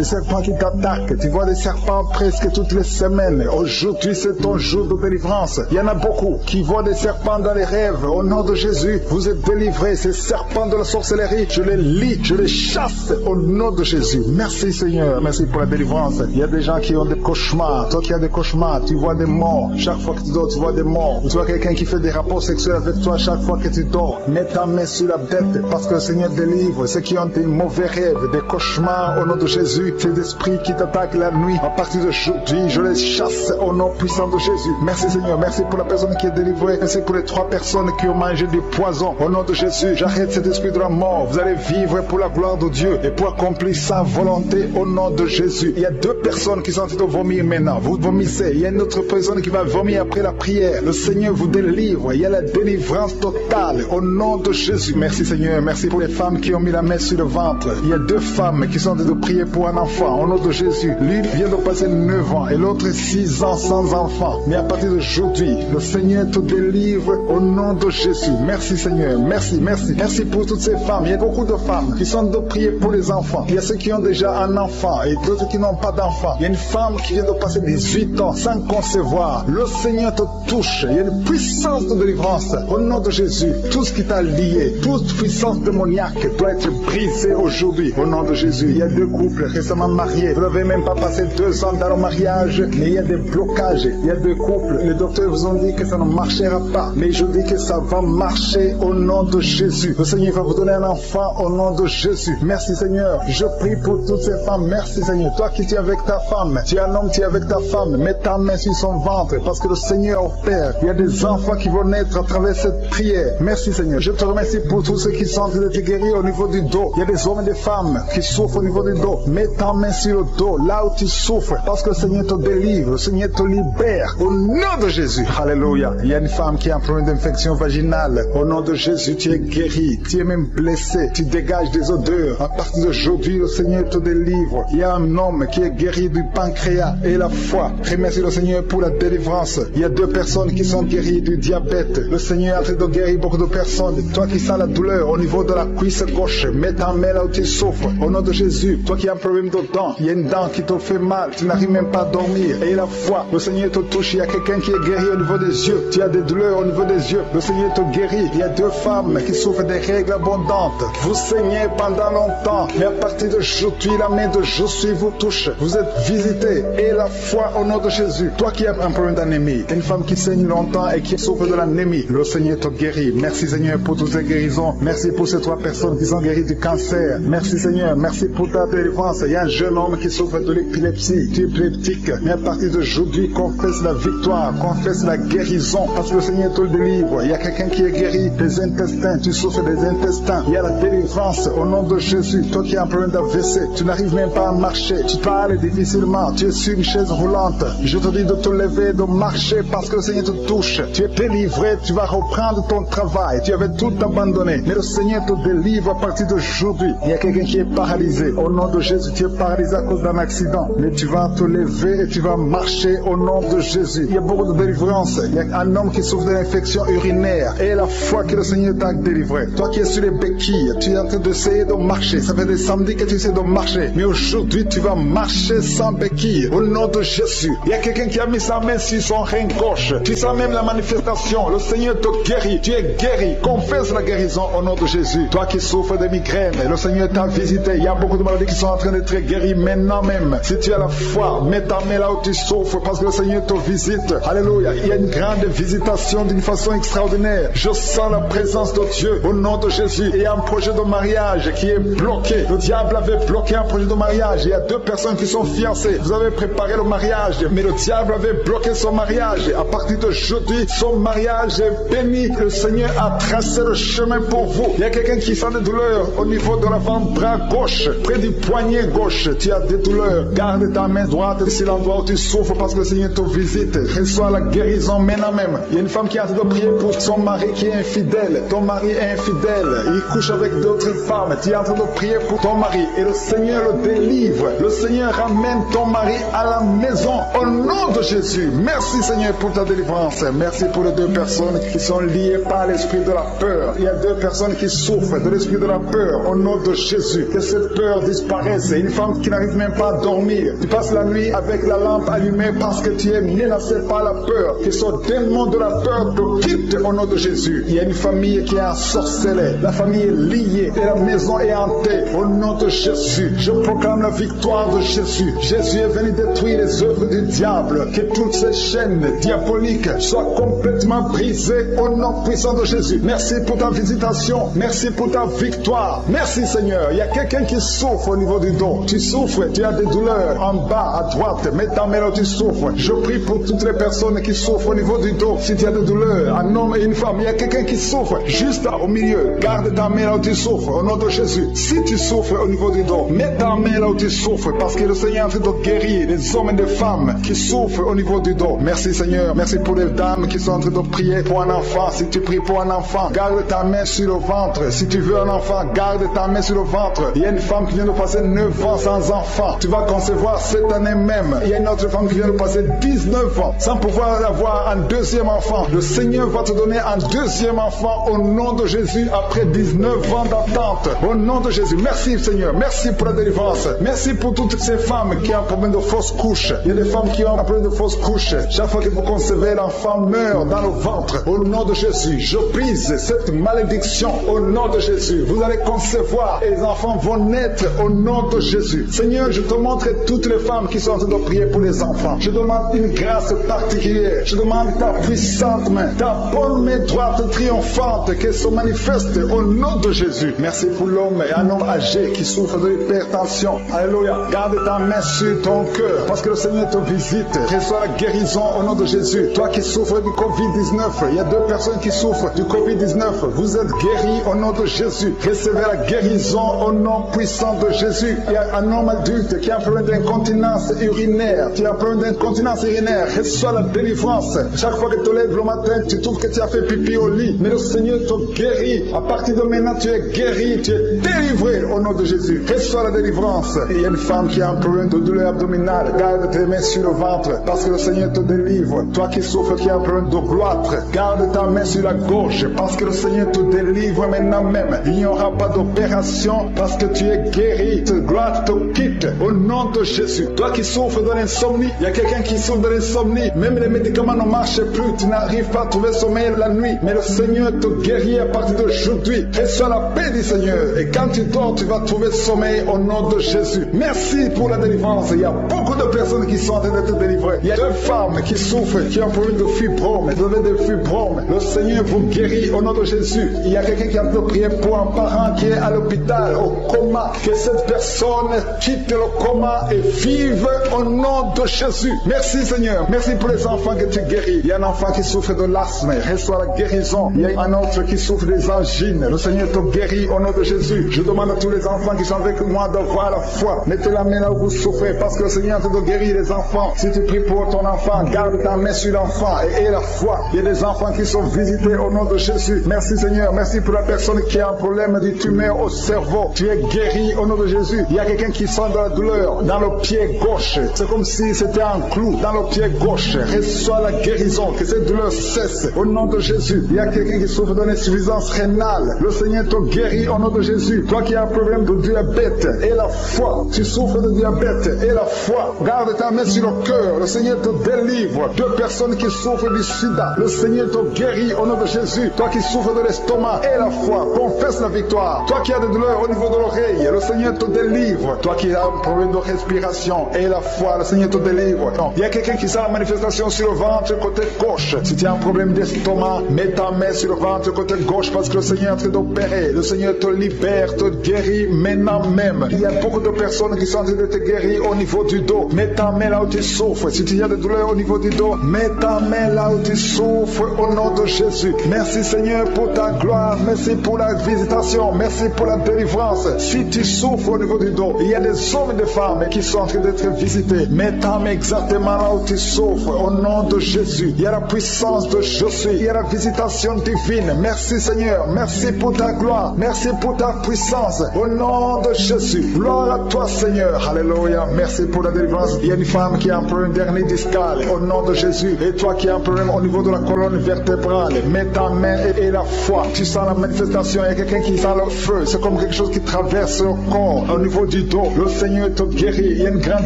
qui t'attaquent. Tu vois des serpents presque toutes les semaines. Aujourd'hui, c'est ton jour de délivrance. Il y en a beaucoup qui voient des serpents dans les rêves. Au nom de Jésus, vous êtes délivrés. Ces serpents de la sorcellerie, je les lis, je les chasse au nom de Jésus. Merci Seigneur, merci pour la délivrance. Il y a des gens qui ont des cauchemars. Toi qui as des cauchemars, tu vois des morts. Chaque fois que tu dors, tu vois des morts. Tu vois quelqu'un qui fait des rapports sexuels avec toi chaque fois que tu dors. Mets ta main sur la tête parce que le Seigneur délivre ceux qui ont des mauvais rêves, des cauchemars au nom de Jésus. Ces esprits qui t'attaquent la nuit, à partir d'aujourd'hui, je les chasse au nom puissant de Jésus. Merci Seigneur, merci pour la personne qui est délivrée. Merci pour les 3 personnes qui ont mangé du poison. Au nom de Jésus, j'arrête cet esprit de la mort. Vous allez vivre pour la gloire de Dieu et pour accomplir sa volonté au nom de Jésus. Il y a 2 personnes qui sont en train de vomir maintenant. Vous vomissez. Il y a une autre personne qui va vomir après la prière. Le Seigneur vous délivre. Il y a la délivrance totale au nom de Jésus. Merci Seigneur, merci pour les femmes qui ont mis la main sur le ventre. Il y a 2 femmes qui sont en train de prier pour un enfant au nom de Jésus. L'une vient de passer 9 ans et l'autre 6 ans sans enfant. Mais à partir d'aujourd'hui, le Seigneur te délivre au nom de Jésus. Merci Seigneur, merci, merci. Merci pour toutes ces femmes. Il y a beaucoup de femmes qui sont de prier pour les enfants. Il y a ceux qui ont déjà un enfant et d'autres qui n'ont pas d'enfant. Il y a une femme qui vient de passer 18 ans sans concevoir. Le Seigneur te touche. Il y a une puissance de délivrance au nom de Jésus. Tout ce qui t'a lié, toute puissance démoniaque doit être brisée aujourd'hui au nom de Jésus. Il y a 2 couples récemment mariés. Vous n'avez même pas passé 2 ans dans le mariage, mais il y a des blocages. Il y a 2 couples. Les docteurs vous ont dit que ça ne marchera pas, mais je dis que ça va marcher au nom de Jésus. Le Seigneur va vous donner un enfant au nom de Jésus. Merci Seigneur. Je prie pour toutes ces femmes. Merci Seigneur. Toi qui es avec ta femme, tu es un homme, tu es avec ta femme. Mets ta main sur son ventre parce que le Seigneur opère. Il y a des enfants qui vont naître à travers cette prière. Merci Seigneur. Je te remercie pour tous ceux qui sont en train de te guérir au niveau du dos. Il y a des hommes et des femmes qui souffrent au niveau du dos. Mets ta main sur le dos, là où tu souffres, parce que le Seigneur te délivre, le Seigneur te libère. Au nom de Jésus. Alléluia. Il y a une femme qui a un problème d'infection vaginale. Au nom de Jésus, tu es guéri. Tu es même blessé. Tu dégages des odeurs. À partir d'aujourd'hui, le Seigneur te délivre. Il y a un homme qui est guéri du pancréas et la foi. Remercie le Seigneur pour la délivrance. Il y a 2 personnes qui sont guéries du diabète. Le Seigneur est en train de guérir beaucoup de personnes. Toi qui sens la douleur au niveau de la cuisse gauche, mets ta main là où tu souffres. Au nom de Jésus, toi qui as un problème de dents, il y a une dent qui te fait mal, tu n'arrives même pas à dormir. Et la foi, le Seigneur te touche. Il y a quelqu'un qui est guéri au niveau des yeux. Tu as des douleurs au niveau des yeux. Le Seigneur te guérit. Il y a 2 femmes qui souffrent des règles abondantes. Vous saignez pendant longtemps, mais à partir d'aujourd'hui, la main de Jésus vous touche. Vous êtes visités. Et la foi au nom de Jésus. Toi qui as un problème d'anémie, une femme qui saigne longtemps et qui souffre de l'anémie, le Seigneur te guérit. Merci Seigneur pour toutes ces guérisons. Merci pour ces 3 personnes qui sont guéries du cancer. Merci Seigneur. Merci pour ta délivrance. Il y a un jeune homme qui souffre de l'épilepsie. Tu es épileptique. Mais à partir d'aujourd'hui, confesse la victoire. Confesse la guérison. Parce que le Seigneur te délivre. Il y a quelqu'un qui est guéri des intestins. Tu souffres des intestins. Il y a la délivrance au nom de Jésus. Toi qui as un problème d'AVC, tu n'arrives même pas à marcher. Tu parles difficilement. Tu es sur une chaise roulante. Je te dis de te lever, de marcher parce que le Seigneur te touche. Tu es délivré. Tu vas reprendre ton travail. Tu avais tout abandonné. Mais le Seigneur te délivre à partir d'aujourd'hui. Il y a quelqu'un qui est paralysé. Au nom de Jésus, tu es paralysé à cause d'un accident. Mais tu vas te lever et tu vas marcher au nom de Jésus. Il y a beaucoup de délivrance. Il y a un homme qui souffre d'une infection urinaire. Et la foi que le Seigneur t'a délivré. Toi qui es sur les béquilles, tu es en train d'essayer essayé de marcher. Ça fait des samedis que tu essaies de marcher. Mais aujourd'hui, tu vas marcher sans béquille. Au nom de Jésus. Il y a quelqu'un qui a mis sa main sur son rein gauche. Tu sens même la manifestation. Le Seigneur te guérit. Tu es guéri. Confesse la guérison au nom de Jésus. Toi qui souffres de migraine, le Seigneur t'a visité. Il y a beaucoup de maladies qui sont en train d'être guéries maintenant même. Si tu as la foi, mets ta main là où tu souffres parce que le Seigneur te visite. Alléluia. Il y a une grande visitation d'une façon extraordinaire. Je sens la présence de Dieu au nom de Jésus. Il y a un projet de mariage qui est bloqué. Le diable avait bloqué un projet de mariage. Il y a deux personnes qui sont fiancées. Vous avez préparé le mariage, mais le diable avait bloqué son mariage. À partir d'aujourd'hui, son mariage est béni. Le Seigneur a tracé le chemin pour vous. Il y a quelqu'un qui sent des douleurs au niveau de l'avant-bras gauche, près du poignet gauche. Tu as des douleurs. Garde ta main droite sur l'endroit où tu souffres parce que le Seigneur te visite. Reçois la guérison maintenant même. Il y a une femme qui est en train de prier pour son mari qui est infidèle. Ton mari est infidèle. Il couche avec d'autres femmes. Tu es en train de prier pour ton mari et le Seigneur le délivre. Le Seigneur ramène ton mari à la maison au nom de Jésus. Merci Seigneur pour ta délivrance. Merci pour les deux personnes qui sont liées par l'esprit de la peur. Il y a deux personnes qui souffrent de l'esprit de la peur au nom de Jésus. Que cette peur disparaisse. Une femme qui n'arrive même pas à dormir. Tu passes la nuit avec la lampe allumée parce que tu es menacé par la peur. Que ce démon de la peur te quitte au nom de Jésus. Il y a une famille qui est ensorcelée. La famille est liée et la maison est hantée au nom de Jésus. Je proclame la victoire de Jésus. Jésus est venu détruire les œuvres du diable. Que toutes ces chaînes diaboliques soient complètement brisées au nom puissant de Jésus. Merci pour ta visitation. Merci pour ta victoire. Merci Seigneur. Il y a quelqu'un qui souffre au niveau du dos. Tu souffres, tu as des douleurs en bas à droite. Mets ta main là où tu souffres. Je prie pour toutes les personnes qui souffrent au niveau du dos. Si tu as des douleurs, un homme et une femme, il y a quelqu'un qui souffre juste là, au milieu. Garde ta main là où tu souffres au nom de Jésus. Si tu souffres au niveau du dos, mets ta main là où tu souffres parce que le Seigneur est en train de guérir les hommes et les femmes qui souffrent au niveau du dos. Merci Seigneur. Merci pour les dames qui sont en train de prier pour un enfant. Si tu pries pour un enfant, garde ta main sur le ventre. Si tu veux un enfant, garde ta main sur le ventre. Il y a une femme qui vient de passer 9 ans sans enfant. Tu vas concevoir cette année même. Il y a une autre femme qui vient de passer 19 ans sans pouvoir avoir un deuxième enfant. Le Seigneur va te donner un deuxième enfant au nom de Jésus après 19 ans d'attente. Au nom de Jésus. Merci Seigneur. Merci pour la délivrance. Merci pour toutes ces femmes qui ont un problème de fausse couche. Il y a des femmes qui ont un problème de fausse couche. Chaque fois que vous concevez, l'enfant meurt dans le ventre. Au nom de Jésus, je brise cette malédiction au nom de Jésus. Vous allez concevoir et les enfants vont naître au nom de Jésus. Seigneur, je te montre toutes les femmes qui sont en train de prier pour les enfants. Je demande une grâce particulière. Je demande ta puissante main, ta bonne main droite triomphante qui se manifeste au nom de Jésus. Merci pour l'homme et un homme âgé qui souffre de l'hypertension. Alléluia. Garde ta main sur ton cœur parce que le Seigneur te visite. Reçois la guérison au nom de Jésus. Toi qui souffres du Covid-19, il y a deux personnes qui souffrent du Covid-19. Vous êtes guéris au nom de Jésus. Recevez la guérison au nom puissant de Jésus. Il y a un homme adulte qui a un problème d'incontinence urinaire. Tu as un problème d'incontinence urinaire. Reçois la délivrance. Chaque fois que tu te lèves le matin, tu trouves que tu as fait pipi au lit. Mais le Seigneur te guérit. À partir de maintenant, tu es guéri. Tu es délivré au nom de Jésus. Reçois la délivrance. Et il y a une femme qui a un problème de douleur abdominale. Garde tes mains sur le ventre parce que le Seigneur te délivre. Toi qui souffres, qui a un problème de gloître, garde ta main sur la gauche parce que le Seigneur te délivre maintenant même. Il n'y aura pas d'opération parce que tu es guéri. Ta gloire te quitte au nom de Jésus. Toi qui souffres de l'insomnie, il y a quelqu'un qui souffre de l'insomnie. Même les médicaments ne marchent plus. Tu n'arrives pas à trouver sommeil la nuit. Mais le Seigneur te guérit à partir d'aujourd'hui. Reçois la paix du Seigneur. Et quand tu dors, tu vas trouver sommeil au nom de Jésus. Merci pour la délivrance. Il y a beaucoup de personnes qui sont en train d'être délivrées. Il y a deux femmes qui souffrent, qui ont un problème de fibrome. Vous avez des fibromes. Le Seigneur vous guérit au nom de Jésus. Il y a quelqu'un qui a prié pour un parent qui est à l'hôpital, au coma. Que cette personne quitte le coma et vive au nom de Jésus. Merci Seigneur. Merci pour les enfants que tu guéris. Il y a un enfant qui souffre de l'asthme. Reçois la guérison. Il y a un autre qui souffre des angines. Le Seigneur te guérit au nom de Jésus. Je demande à tous les enfants qui sont avec moi d'avoir la foi. Mettez la main là où vous souffrez parce que le Seigneur te guérit les enfants. Si tu pries pour ton enfant, garde ta main sur l'enfant et aie la foi. Il y a des enfants qui sont visités au nom de Jésus. Merci Seigneur. Merci pour la personne qui a un problème de tumeur au cerveau. Tu es guéri au nom de Jésus. Il y a quelqu'un qui sent de la douleur dans le pied gauche. C'est comme si c'était un clou dans le pied gauche. Reçois la guérison. Que cette douleur cesse au nom de Jésus. Il y a quelqu'un qui souffre d'une insuffisance rénale. Le Seigneur te guérit au nom de Jésus. Toi qui as un problème de diabète et la foi, tu souffres de diabète et la foi, garde ta main sur le cœur. Le Seigneur te délivre. 2 personnes qui souffrent du sida, le Seigneur te guérit au nom de Jésus. Toi qui souffres de l'estomac et la foi, confesse la victoire. Toi qui as des douleurs au niveau de l'oreille, le Seigneur te délivre. Toi qui as un problème de respiration et la foi, le Seigneur te délivre. Non. Il y a quelqu'un qui sent la manifestation sur le ventre côté gauche. Si tu as un problème d'estomac, mets ta main sur le ventre côté gauche parce que le Seigneur est en train d'opérer. Le Seigneur te libère, te guérit maintenant même. Il y a beaucoup de personnes qui sont en train de te guérir au niveau du dos. Mets ta main là où tu souffres. Si tu as des douleurs au niveau du dos, mets ta main là où tu souffres au nom de Jésus. Merci Seigneur pour ta gloire. Merci pour la visitation. Merci pour la délivrance. Si tu souffres au niveau du dos, il y a des hommes et des femmes qui sont en train d'être visités. Mets ta main exactement là où tu souffres au nom de Jésus. Il y a la puissance de Jésus. Il y a la visitation divine. Merci Seigneur. Merci pour ta gloire. Merci pour ta puissance. Au nom de Jésus. Gloire à toi Seigneur. Alléluia. Merci pour la délivrance. Il y a une femme qui a un problème d'hernie discale. Au nom de Jésus. Et toi qui as un problème au niveau de la colonne vertébrale, mets ta main et la foi. Tu sens la manifestation. Il y a quelqu'un qui sent le feu. C'est comme quelque chose qui traverse le corps au niveau du dos. Le Seigneur te guérit. Il y a une grande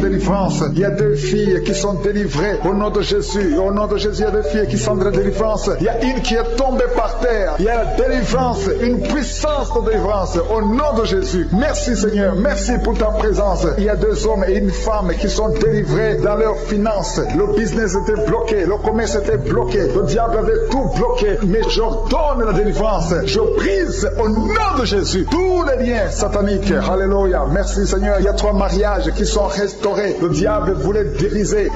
délivrance. Il y a 2 filles qui sont délivrées au nom de Jésus. Au nom de Jésus, il y a 2 filles qui sont de la délivrance. Il y a une qui est tombée par terre. Il y a la délivrance, une puissance de délivrance au nom de Jésus. Merci Seigneur. Merci pour ta présence. Il y a 2 hommes et une femme qui sont délivrés dans leurs finances. Le business était bloqué. Le commerce était bloqué. Le diable avait tout bloqué. Mais j'ordonne la délivrance. Je brise au nom de Jésus tous les liens sataniques. Alléluia. Merci Seigneur. Il y a 3 mariages qui sont restaurés. Le diable voulait briser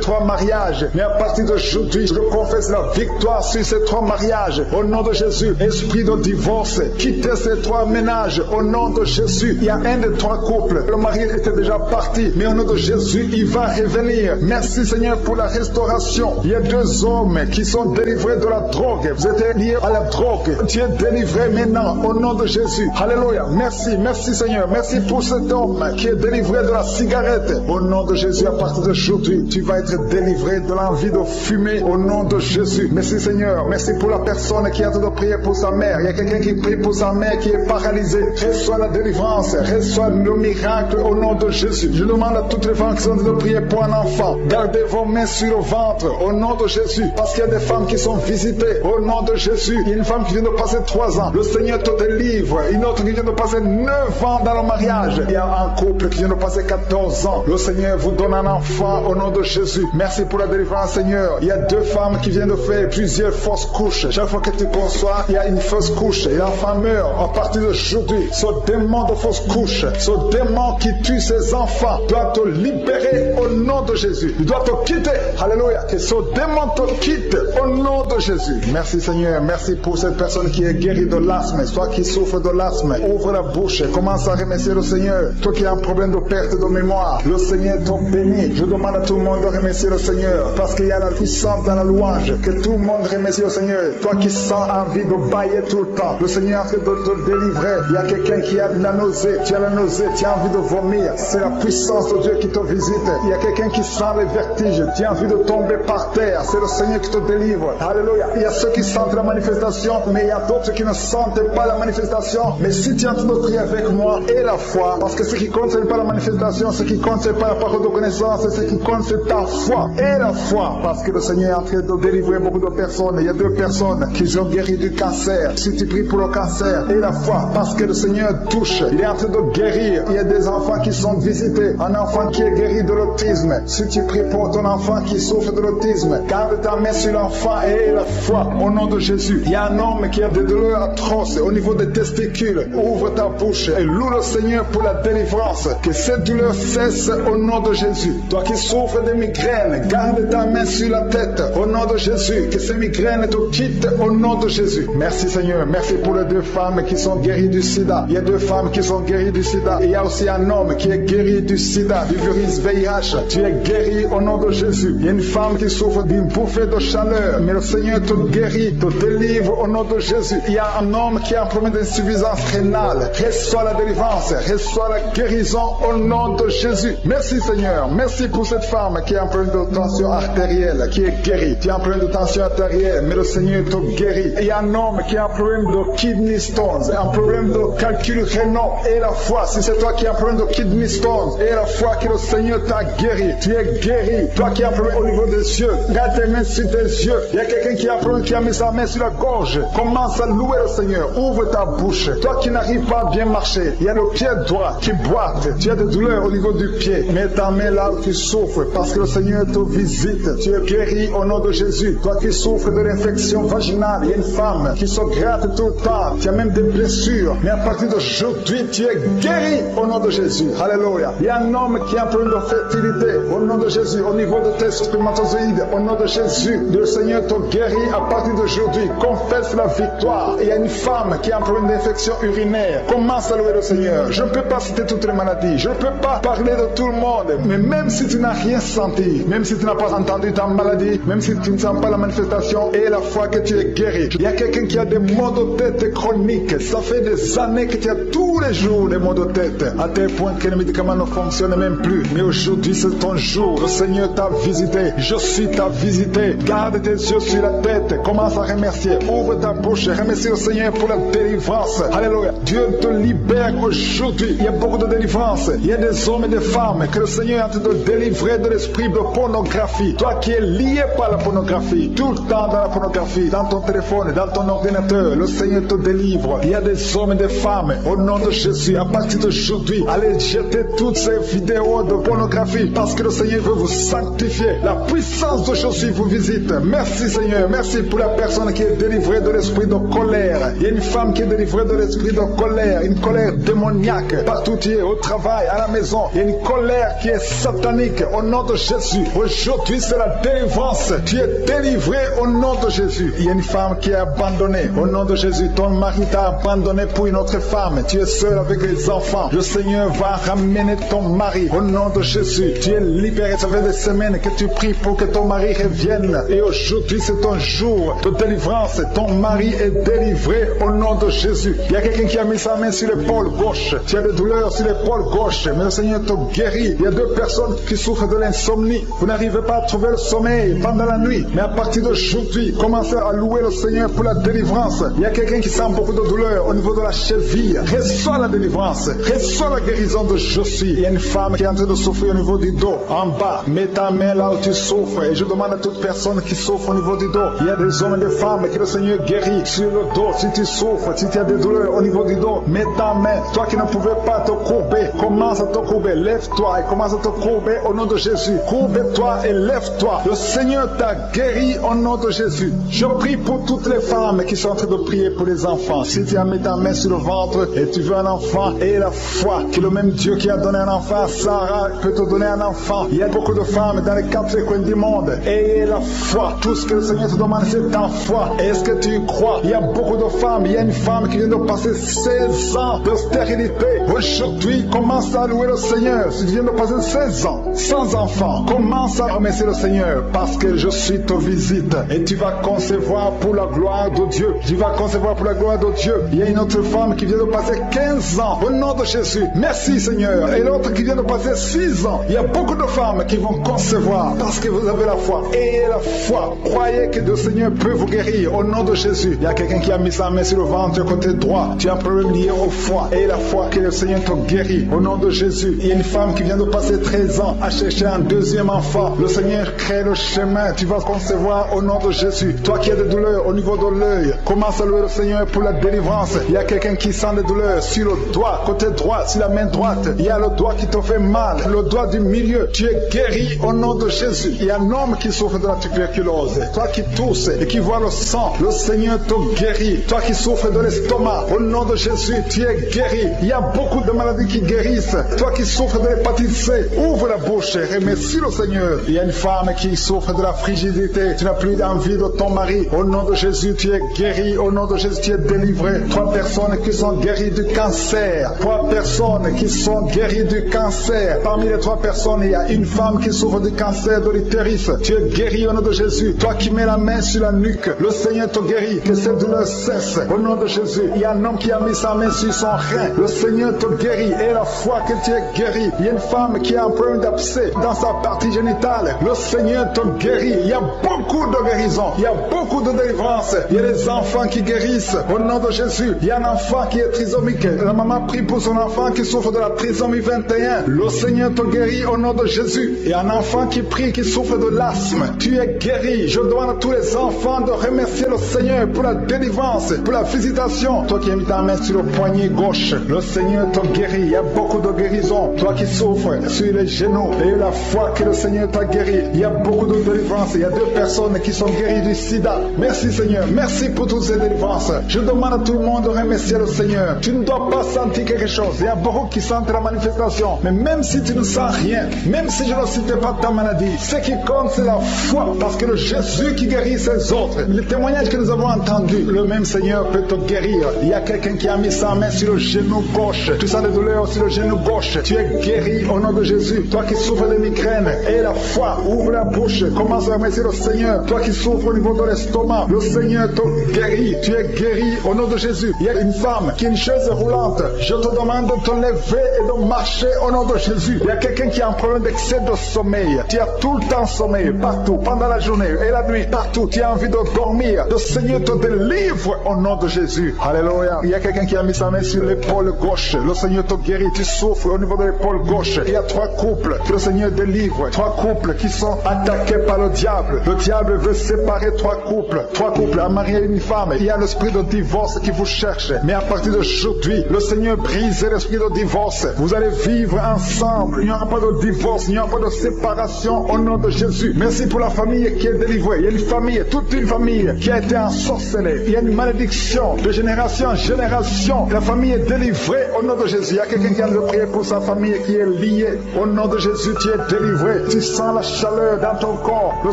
3 mariages. Mais à partir d'aujourd'hui, je confesse la victoire sur ces 3 mariages. Au nom de Jésus, esprit de divorce, quittez ces 3 ménages. Au nom de Jésus, il y a un des 3 couples. Le mari était déjà parti. Mais au nom de Jésus, il va revenir. Merci Seigneur pour la restauration. Il y a 2 hommes qui sont délivrés de la drogue. Vous êtes liés à la drogue. Tu es délivré maintenant. Au nom de Jésus. Alléluia. Merci. Merci Seigneur. Merci pour cet homme qui est délivré de la cigarette. Au nom de Jésus, à partir d'aujourd'hui, tu vas être délivré de l'envie de fumer au nom de Jésus. Merci Seigneur. Merci pour la personne qui a de prier pour sa mère. Il y a quelqu'un qui prie pour sa mère qui est paralysée. Reçois la délivrance. Reçois le miracle au nom de Jésus. Je demande à toutes les femmes qui sont de prier pour un enfant. Gardez vos mains sur le ventre au nom de Jésus. Parce qu'il y a des femmes qui sont visitées au nom de Jésus. Il y a une femme qui vient de passer 3 ans. Le Seigneur te délivre. Une autre qui vient de passer 9 ans dans le mariage. Il y a un couple qui vient de passer 14 ans. Le Seigneur vous donne un enfant au nom de Jésus. Merci pour la délivrance Seigneur. Il y a 2 femmes qui viennent de faire plusieurs fausses couches. Chaque fois que tu conçois, il y a une fausse couche et l'enfant meurt. À partir d'aujourd'hui, ce démon de fausse couche, ce démon qui tue ses enfants doit te libérer au nom de Jésus. Il doit te quitter. Alléluia. Que ce démon te quitte au nom de Jésus. Merci Seigneur. Merci pour cette personne qui est guérie de l'asthme. Toi qui souffres de l'asthme, ouvre la bouche et commence à remercier le Seigneur. Toi qui as un problème de perte de mémoire, le Seigneur te bénit. Je demande à tout le monde de remercier le Seigneur parce qu'il y a la puissance dans la louange. Que tout le monde remercie le Seigneur. Toi qui sens envie de bailler tout le temps, le Seigneur est en train de te délivrer. Il y a quelqu'un qui a de la nausée. Tu as la nausée, tu as envie de vomir. C'est la puissance de Dieu qui te visite. Il y a quelqu'un qui sent les vertiges. Tu as envie de tomber par terre. C'est le Seigneur qui te délivre. Alléluia. Il y a ceux qui sentent la manifestation, mais il y a d'autres qui ne sentent pas la manifestation. Mais si tu es en train de prier avec moi et la foi, parce que ce qui compte, ce n'est pas la manifestation, ce qui compte, ce n'est pas la parole de connaissance, ce qui compte, c'est ta foi et la foi. Parce que le Seigneur est en train de délivrer beaucoup de personnes. Il y a 2 personnes qui ont guéri du cancer. Si tu pries pour le cancer et la foi, parce que le Seigneur touche, il est en train de guérir. Il y a des enfants qui sont visités. Un enfant qui est guéri de l'autisme. Si tu pries pour ton enfant qui souffre de l'autisme, garde ta main sur l'enfant et la foi au nom de Jésus. Il y a un homme qui a des douleurs atroces au niveau des testicules. Ouvre ta bouche et loue le Seigneur pour la délivrance. Que cette douleur cesse au nom de Jésus. Toi qui souffres de migraines, garde ta main sur la tête au nom de Jésus. Que ces migraines te quittent au nom de Jésus. Merci Seigneur. Merci pour les 2 femmes qui sont guéries du sida. Il y a 2 femmes qui sont guéries du sida. Et il y a aussi un homme qui est guéri du sida, du virus VIH. Tu es guéri au nom de Jésus. Il y a une femme qui souffre d'une bouffée de chaleur. Mais le Seigneur te guérit, te délivre au nom de Jésus. Il y a un homme qui a un problème d'insuffisance rénale. Reçois la délivrance. Reçois la guérison au nom de Jésus. Merci Seigneur. Merci pour cette femme qui a un problème de tension artérielle, qui est guérie. Tu as un problème de tension artérielle, mais le Seigneur te guérit. Il y a un homme qui a un problème de kidney stones, un problème de calcul rénal, et la foi. Si c'est toi qui as un problème de kidney stone, et la foi que le Seigneur t'a guéri. Tu es guéri. Toi qui as un problème au niveau des yeux, garde tes mains sur tes yeux. Il y a quelqu'un qui a un problème, qui a mis sa main sur la gorge. Commence à louer le Seigneur. Ouvre ta bouche. Toi qui n'arrives pas à bien marcher, il y a le pied droit qui boite. Tu as des douleurs au niveau du pied. Mets ta main là où tu souffres, parce que le Seigneur te visite. Tu es guéri au nom de Jésus. Toi qui souffres de l'infection vaginale, il y a une femme qui se gratte tout le temps. Tu as même des blessures. Mais à partir d'aujourd'hui, tu es guéri au nom de Jésus. Alléluia. Il y a un homme qui a un problème de fertilité. Au nom de Jésus, au niveau de tes spermatozoïdes, au nom de Jésus, le Seigneur te guérit à partir d'aujourd'hui. Confesse la victoire. Il y a une femme qui a un problème d'infection urinaire. Commence à louer le Seigneur. Je ne peux pas citer toutes les maladies. Je ne peux pas parler de tout le monde. Mais même si tu n'as rien senti, même si tu n'as pas entendu ta maladie, même si tu ne sens pas la manifestation et la foi que tu es guéri. Il y a quelqu'un qui a des maux de tête chroniques. Ça fait des années que tu as tous les jours des maux de tête. À tel point que les médicaments ne fonctionnent même plus. Mais aujourd'hui, c'est ton jour. Le Seigneur t'a visité. Je suis t'a visité. Garde tes yeux sur la tête. Commence à remercier. Ouvre ta bouche. Remercie le Seigneur pour la délivrance. Alléluia. Dieu te libère aujourd'hui. Il y a beaucoup de délivrance. Il y a des hommes et des femmes que le Seigneur est en train de délivrer de l'esprit de pornographie. Toi qui es lié par la pornographie, tout le temps dans la pornographie, dans ton téléphone, dans ton ordinateur, le Seigneur te délivre. Il y a des hommes et des femmes, au nom de Jésus, à partir d'aujourd'hui, allez jeter toutes ces vidéos de pornographie, parce que le Seigneur veut vous sanctifier. La puissance de Jésus vous visite. Merci Seigneur, merci pour la personne qui est délivrée de l'esprit de colère. Il y a une femme qui est délivrée de l'esprit de colère, une colère démoniaque, partout tu es, au travail, à la maison. Il y a une colère qui est satanique, au nom de Jésus. Aujourd'hui c'est la délivrance. Tu es délivré au nom de Jésus. Il y a une femme qui est abandonnée, au nom de Jésus. Ton mari t'a abandonné pour une autre femme. Tu es seul avec les enfants. Le Seigneur va ramener ton mari au nom de Jésus. Tu es libéré. Ça fait des semaines que tu pries pour que ton mari revienne. Et aujourd'hui c'est ton jour de délivrance. Ton mari est délivré au nom de Jésus. Il y a quelqu'un qui a mis sa main sur l'épaule gauche. Tu as des douleurs sur l'épaule gauche, mais le Seigneur te guérit. Il y a deux personnes qui souffrent de l'insomnie. Vous n'arrivez pas à trouver le sommeil pendant la nuit. Mais à partir d'aujourd'hui, commencez à louer le Seigneur pour la délivrance. Il y a quelqu'un qui sent beaucoup de douleur au niveau de la cheville. Reçois la délivrance. Reçois la guérison de Jésus. Il y a une femme qui est en train de souffrir au niveau du dos, en bas. Mets ta main là où tu souffres. Et je demande à toute personne qui souffre au niveau du dos. Il y a des hommes et des femmes que le Seigneur guérit sur le dos. Si tu souffres, si tu as des douleurs au niveau du dos, mets ta main. Toi qui ne pouvais pas te courber, commence à te courber. Lève-toi et commence à te courber au nom de Jésus. Courbe-toi et lève-toi. Le Seigneur t'a guéri au nom de Jésus. Je prie pour toutes les femmes qui sont en train de prier pour les enfants. Si tu as mis ta main sur le ventre et tu veux un enfant, et la foi que le même Dieu qui a donné un enfant à Sarah peut te donner un enfant. Il y a beaucoup de femmes dans les quatre coins du monde. Et la foi, tout ce que le Seigneur te demande, c'est ta foi. Est-ce que tu y crois? Il y a beaucoup de femmes. Il y a une femme qui vient de passer 16 ans de stérilité. Aujourd'hui, commence à louer le Seigneur. Si tu viens de passer 16 ans sans enfant, commence à remercier le Seigneur, parce que je suis te visite et tu vas concevoir pour la gloire de Dieu. Tu vas concevoir pour la gloire de Dieu. Il y a une autre femme qui vient de passer 15 ans au nom de Jésus. Merci Seigneur. Et l'autre qui vient de passer 6 ans. Il y a beaucoup de femmes qui vont concevoir parce que vous avez la foi. Et la foi, croyez que le Seigneur peut vous guérir au nom de Jésus. Il y a quelqu'un qui a mis sa main sur le ventre côté droit. Tu as un problème lié au foie. Et la foi que le Seigneur te guérit au nom de Jésus. Il y a une femme qui vient de passer 13 ans à chercher un deuxième enfant. Le Seigneur crée le chemin. Tu vas concevoir au nom de Jésus. Toi qui as des douleurs au niveau de l'œil, commence à louer le Seigneur pour la délivrance. Il y a quelqu'un qui sent des douleurs sur le doigt, côté droit, sur la main droite. Il y a le doigt qui te fait mal, le doigt du milieu. Tu es guéri au nom de Jésus. Il y a un homme qui souffre de la tuberculose. Toi qui tousses et qui vois le sang, le Seigneur te guérit. Toi qui souffres de l'estomac, au nom de Jésus, tu es guéri. Il y a beaucoup de maladies qui guérissent. Toi qui souffres de l'hépatite C, ouvre la bouche et remercie le Seigneur. Il y a une femme qui souffre de la frigidité. Tu n'as plus envie de ton mari. Au nom de Jésus, tu es guéri. Au nom de Jésus, tu es délivré. 3 personnes qui sont guéries du cancer. 3 personnes qui sont guéries du cancer. Parmi les 3 personnes, il y a une femme qui souffre du cancer de l'utérus. Tu es guéri au nom de Jésus. Toi qui mets la main sur la nuque, le Seigneur te guérit. Que cette douleur cesse. Au nom de Jésus. Il y a un homme qui a mis sa main sur son rein. Le Seigneur te guérit. Et la foi que tu es guéri. Il y a une femme qui a un problème d'abcès dans sa partie génitale. Le Seigneur te guérit. Il y a beaucoup de guérison. Il y a beaucoup de délivrance. Il y a des enfants qui guérissent. Au nom de Jésus. Il y a un enfant qui est trisomique. La maman prie pour son enfant qui souffre de la trisomie 21. Le Seigneur te guérit au nom de Jésus. Il y a un enfant qui prie, qui souffre de l'asthme. Tu es guéri. Je demande à tous les enfants de remercier le Seigneur pour la délivrance, pour la visitation. Toi qui as mis ta main sur le poignet gauche, le Seigneur te guérit. Il y a beaucoup de guérison. Toi qui souffres sur les genoux et la foi que le Seigneur t'a guéri. Il y a beaucoup de délivrance. Il y a 2 personnes qui sont guéries du sida. Merci Seigneur. Merci pour toutes ces délivrances. Je demande à tout le monde de remercier le Seigneur. Tu ne dois pas sentir quelque chose. Il y a beaucoup qui sentent la manifestation. Mais même si tu ne sens rien, même si je ne citais pas ta maladie, ce qui compte c'est la foi. Parce que le Jésus qui guérit ses autres, le témoignage que nous avons entendu, le même Seigneur peut te guérir. Il y a quelqu'un qui a mis sa main sur le genou gauche. Tu sens des douleurs sur le genou gauche. Tu es guéri au nom de Jésus. Toi qui souffres de migraine, et la foi, ouvre la bouche, commence à remercier le Seigneur. Toi qui souffres au niveau de l'estomac, le Seigneur te guérit. Tu es guéri au nom de Jésus. Il y a une femme qui a une chaise roulante. Je te demande de te lever et de marcher au nom de Jésus. Il y a quelqu'un qui a un problème d'excès de sommeil. Tu as tout le temps sommeil, partout, pendant la journée et la nuit, partout. Tu as envie de dormir. Le Seigneur te délivre au nom de Jésus. Alléluia. Il y a quelqu'un qui a mis sa main sur l'épaule gauche. Le Seigneur te guérit. Tu souffres au niveau de l'épaule gauche. Il y a 3 couples que le Seigneur délivre. 3 couples qui sont attaqués par le diable. Le diable veut séparer 3 couples. 3 couples, un mari et une femme. Il y a l'esprit de divorce qui vous cherche. Mais à partir d'aujourd'hui, le Seigneur brise l'esprit de divorce. Vous allez vivre ensemble. Il n'y aura pas de divorce. Il n'y aura pas de séparation au nom de Jésus. Merci pour la famille qui est délivrée. Il y a une famille, toute une famille qui a été ensorcelée. Il y a une malédiction de génération en génération. La famille est délivrée au nom de Jésus. Il y a quelqu'un qui a de prier pour sa famille qui est liée. Au nom de Jésus, tu es délivré. Tu sens la chaleur dans ton corps. Le